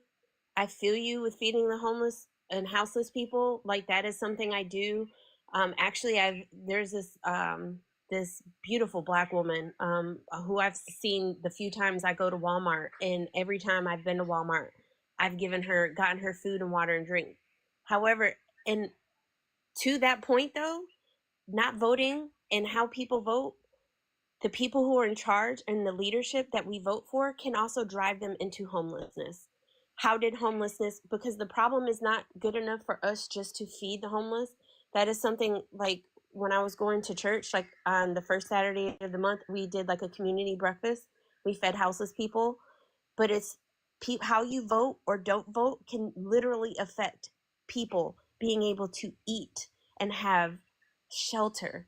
I feel you with feeding the homeless and houseless people, like that is something I do. Actually, there's this beautiful Black woman who I've seen the few times I go to Walmart, and every time I've been to Walmart, I've gotten her food and water and drink. However, and to that point though, not voting and how people vote, The people who are in charge and the leadership that we vote for can also drive them into homelessness. How did homelessness, because the problem is not good enough for us just to feed the homeless. That is something like when I was going to church, like on the first Saturday of the month, we did like a community breakfast. We fed houseless people, but it's how you vote or don't vote can literally affect people being able to eat and have shelter.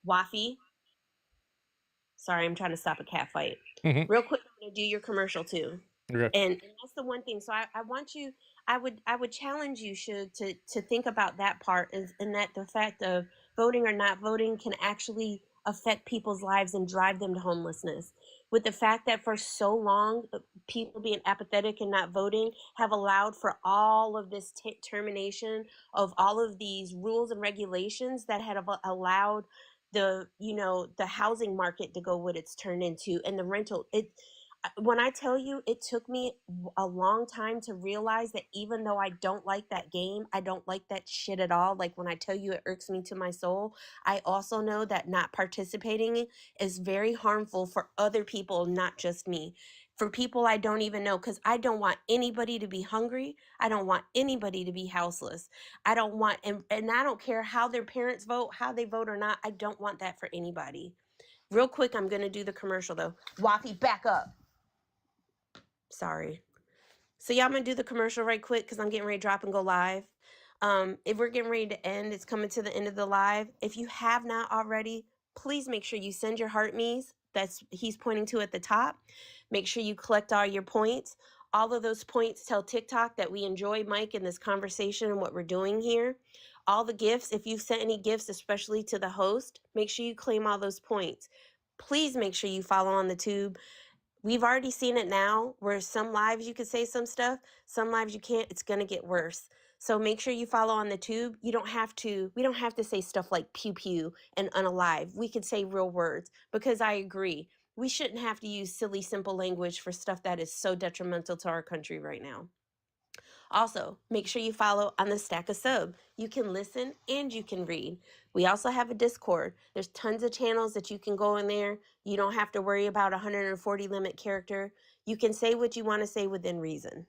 Wafi, sorry, I'm trying to stop a cat fight. Mhm. Real quick, I'm gonna do your commercial too. Okay. And that's the one thing. So I want you, I would challenge you should to think about that part is and that the fact of voting or not voting can actually affect people's lives and drive them to homelessness. With the fact that for so long people being apathetic and not voting have allowed for all of this termination of all of these rules and regulations that had allowed the the housing market to go what it's turned into and the rental it when I tell you it took me a long time to realize that even though I don't like that game, I don't like that shit at all. Like when I tell you it irks me to my soul, I also know that not participating is very harmful for other people, not just me. For people I don't even know, because I don't want anybody to be hungry. I don't want anybody to be houseless. I don't want, and I don't care how their parents vote, how they vote or not. I don't want that for anybody. Real quick, I'm going to do the commercial though. Wafi, back up. Sorry. So y'all, I'm gonna do the commercial right quick because I'm getting ready to drop and go live. If we're getting ready to end, it's coming to the end of the live. If you have not already, please make sure you send your heart me's that's he's pointing to at the top. Make sure you collect all your points. All of those points tell TikTok that we enjoy Mike in this conversation and what we're doing here. All the gifts, if you've sent any gifts, especially to the host, make sure you claim all those points. Please make sure you follow on the tube. We've already seen it now where some lives you can say some stuff, some lives you can't. It's going to get worse. So make sure you follow on the tube. We don't have to say stuff like pew pew and unalive. We could say real words because I agree. We shouldn't have to use silly, simple language for stuff that is so detrimental to our country right now. Also, make sure you follow on the Stack of Sub. You can listen and you can read. We also have a Discord. There's tons of channels that you can go in there. You don't have to worry about 140 limit character. You can say what you want to say within reason.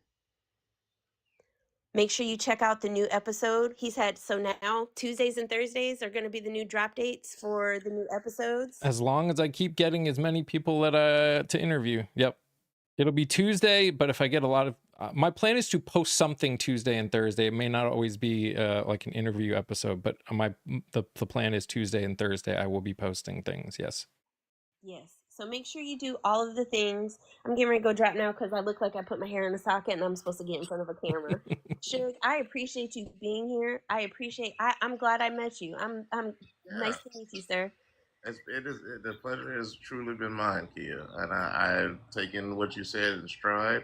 Make sure you check out the new episode. So now Tuesdays and Thursdays are going to be the new drop dates for the new episodes. As long as I keep getting as many people that to interview. Yep. It'll be Tuesday, but if I get a lot of my plan is to post something Tuesday and Thursday. It may not always be like an interview episode, but the plan is Tuesday and Thursday. I will be posting things. Yes. Yes. So make sure you do all of the things. I'm getting ready to go drop now because I look like I put my hair in a socket and I'm supposed to get in front of a camera. Suge, I appreciate you being here. I'm glad I met you. I'm nice to meet you, sir. The pleasure has truly been mine, Kia, and I've taken what you said in stride,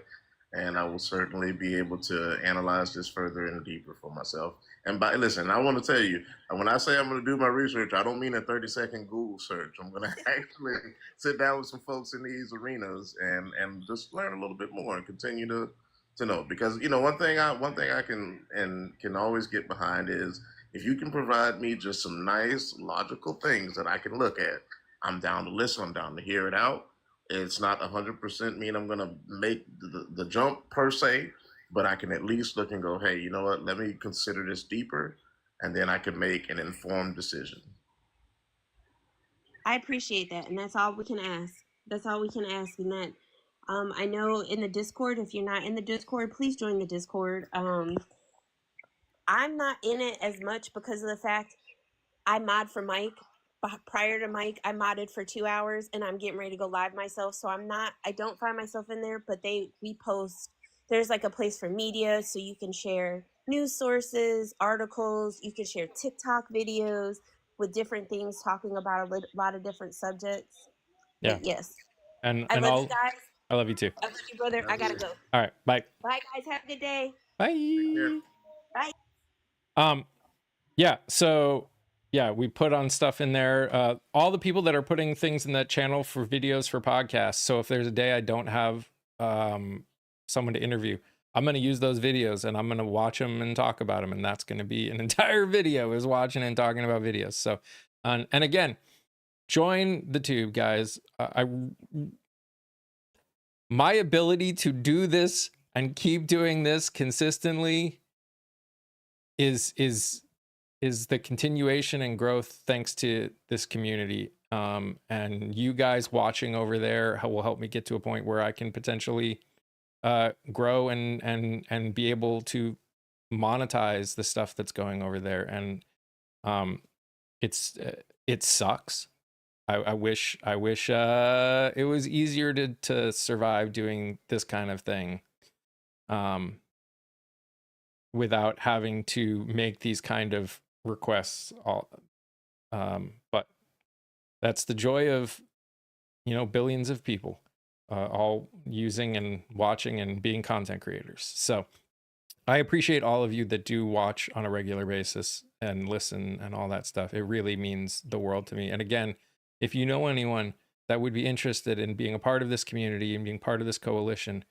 and I will certainly be able to analyze this further and deeper for myself. And listen, I want to tell you, when I say I'm going to do my research, I don't mean a 30-second Google search. I'm going to actually sit down with some folks in these arenas and just learn a little bit more and continue to know. Because one thing I can always get behind is if you can provide me just some nice logical things that I can look at, I'm down to listen. I'm down to hear it out. It's not 100% mean I'm going to make the jump per se, but I can at least look and go, hey, you know what? Let me consider this deeper, and then I can make an informed decision. I appreciate that, and that's all we can ask. That's all we can ask. And that I know in the Discord, if you're not in the Discord, please join the Discord. I'm not in it as much because of the fact I mod for Mike. Prior to Mike, I modded for 2 hours and I'm getting ready to go live myself. So I don't find myself in there, but we post, there's like a place for media. So you can share news sources, articles, you can share TikTok videos with different things talking about a lot of different subjects. Yeah. But yes. And I love you guys. I love you too. I love you, brother. I gotta go. All right. Bye. Bye guys. Have a good day. Bye. Bye. Yeah. So yeah, we put on stuff in there. All the people that are putting things in that channel for videos for podcasts. So if there's a day I don't have someone to interview, I'm going to use those videos and I'm going to watch them and talk about them. And that's going to be an entire video is watching and talking about videos. So, and again, join the tube, guys. My ability to do this and keep doing this consistently is the continuation and growth thanks to this community. And you guys watching over there will help me get to a point where I can potentially grow and be able to monetize the stuff that's going over there. And it sucks. I wish it was easier to survive doing this kind of thing without having to make these kind of requests but that's the joy of, you know, billions of people all using and watching and being content creators. So I appreciate all of you that do watch on a regular basis and listen and all that stuff. It really means the world to me. And again, if you know anyone that would be interested in being a part of this community and being part of this coalition,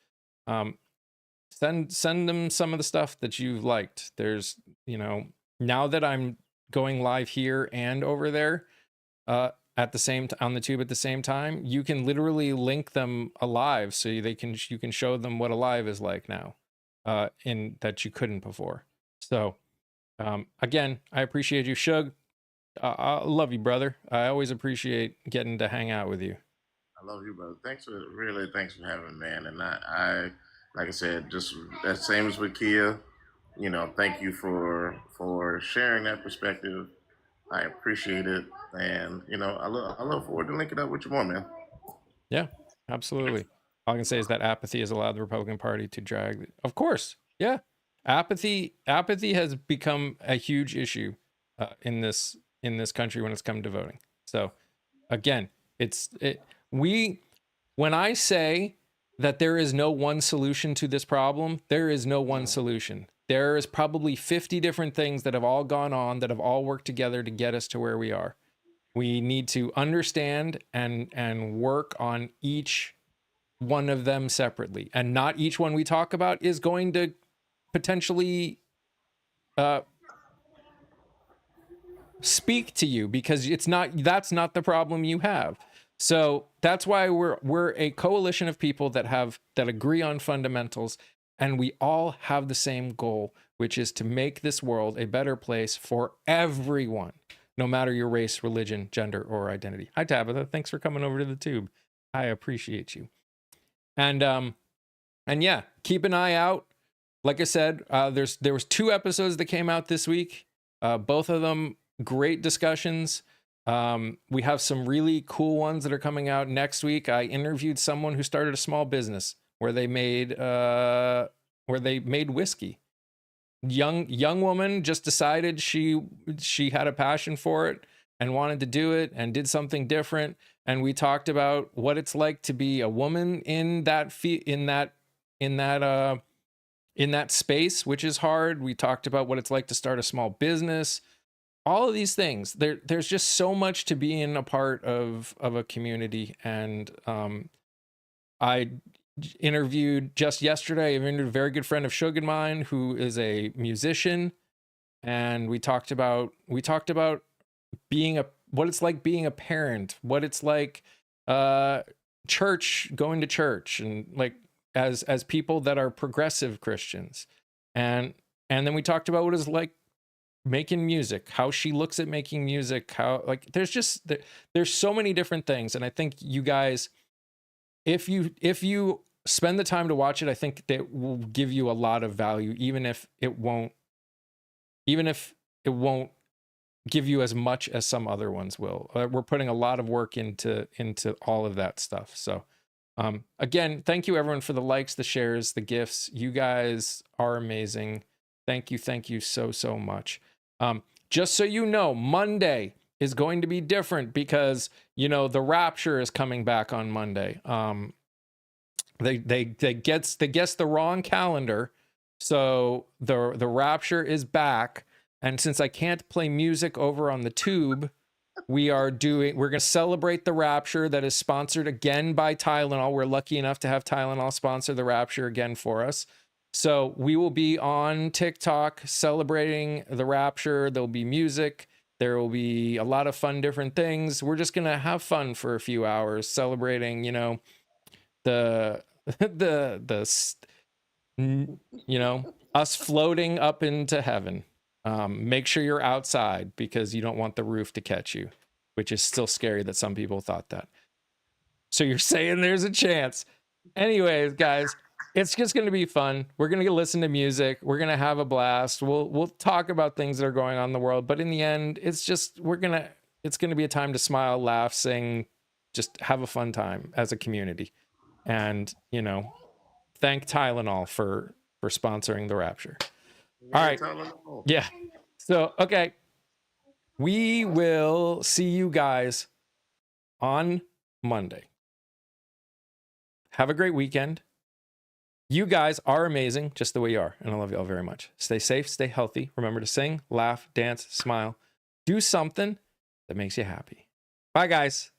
send them some of the stuff that you've liked. There's, you know, now that I'm going live here and over there at the same on the tube at the same time, you can literally link them alive so you can show them what alive is like now in that you couldn't before. So again, I appreciate you, Shug. I love you, brother. I always appreciate getting to hang out with you. I love you, brother. Thanks for having me, man. And I like I said, just that same as with Kia, you know, thank you for sharing that perspective. I appreciate it, and you know, I look forward to linking up with you more, man. Yeah, absolutely. All I can say is that apathy has allowed the Republican Party to drag. Of course, yeah, apathy has become a huge issue in this country when it's come to voting. So again, when I say that there is no one solution to this problem, there is no one solution. There is probably 50 different things that have all gone on, that have all worked together to get us to where we are. We need to understand and work on each one of them separately. And not each one we talk about is going to potentially speak to you, because that's not the problem you have. So that's why we're a coalition of people that agree on fundamentals, and we all have the same goal, which is to make this world a better place for everyone, no matter your race, religion, gender, or identity. Hi, Tabitha. Thanks for coming over to the tube. I appreciate you. And yeah, keep an eye out. Like I said, there was 2 episodes that came out this week. Both of them great discussions. We have some really cool ones that are coming out next week. I interviewed someone who started a small business where they made whiskey. Young woman just decided she had a passion for it and wanted to do it and did something different. And we talked about what it's like to be a woman in that space, which is hard. We talked about what it's like to start a small business. All of these things. There's just so much to being a part of a community. And I interviewed just yesterday, I interviewed a very good friend of Shug and mine who is a musician, and we talked about what it's like being a parent, what it's like going to church, and like as people that are progressive Christians, and then we talked about what it's like making music, how she looks at making music, how like there's so many different things. And I think you guys, if you spend the time to watch it, I think that will give you a lot of value, even if it won't give you as much as some other ones will. We're putting a lot of work into all of that stuff. So again, thank you everyone for the likes, the shares, the gifts. You guys are amazing. Thank you so much. Just so you know, Monday is going to be different because, you know, the Rapture is coming back on Monday. They guessed the wrong calendar, so the Rapture is back. And since I can't play music over on the tube, we're going to celebrate the Rapture, that is sponsored again by Tylenol. We're lucky enough to have Tylenol sponsor the Rapture again for us. So we will be on TikTok celebrating the Rapture. There'll be music. There will be a lot of fun, different things. We're just gonna have fun for a few hours, celebrating, you know, the you know, us floating up into heaven. Make sure you're outside because you don't want the roof to catch you, which is still scary that some people thought that. So you're saying there's a chance. Anyways, guys, it's just going to be fun. We're going to listen to music. We're going to have a blast. We'll talk about things that are going on in the world, but in the end, it's just it's going to be a time to smile, laugh, sing, just have a fun time as a community. And, you know, thank Tylenol for sponsoring the Rapture. All right. Yeah. So, okay. We will see you guys on Monday. Have a great weekend. You guys are amazing just the way you are, and I love you all very much. Stay safe, stay healthy. Remember to sing, laugh, dance, smile. Do something that makes you happy. Bye, guys.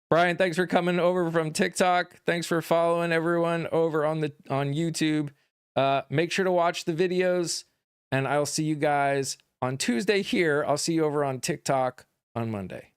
Brian, thanks for coming over from TikTok. Thanks for following everyone over on YouTube. Make sure to watch the videos, and I'll see you guys on Tuesday here. I'll see you over on TikTok on Monday.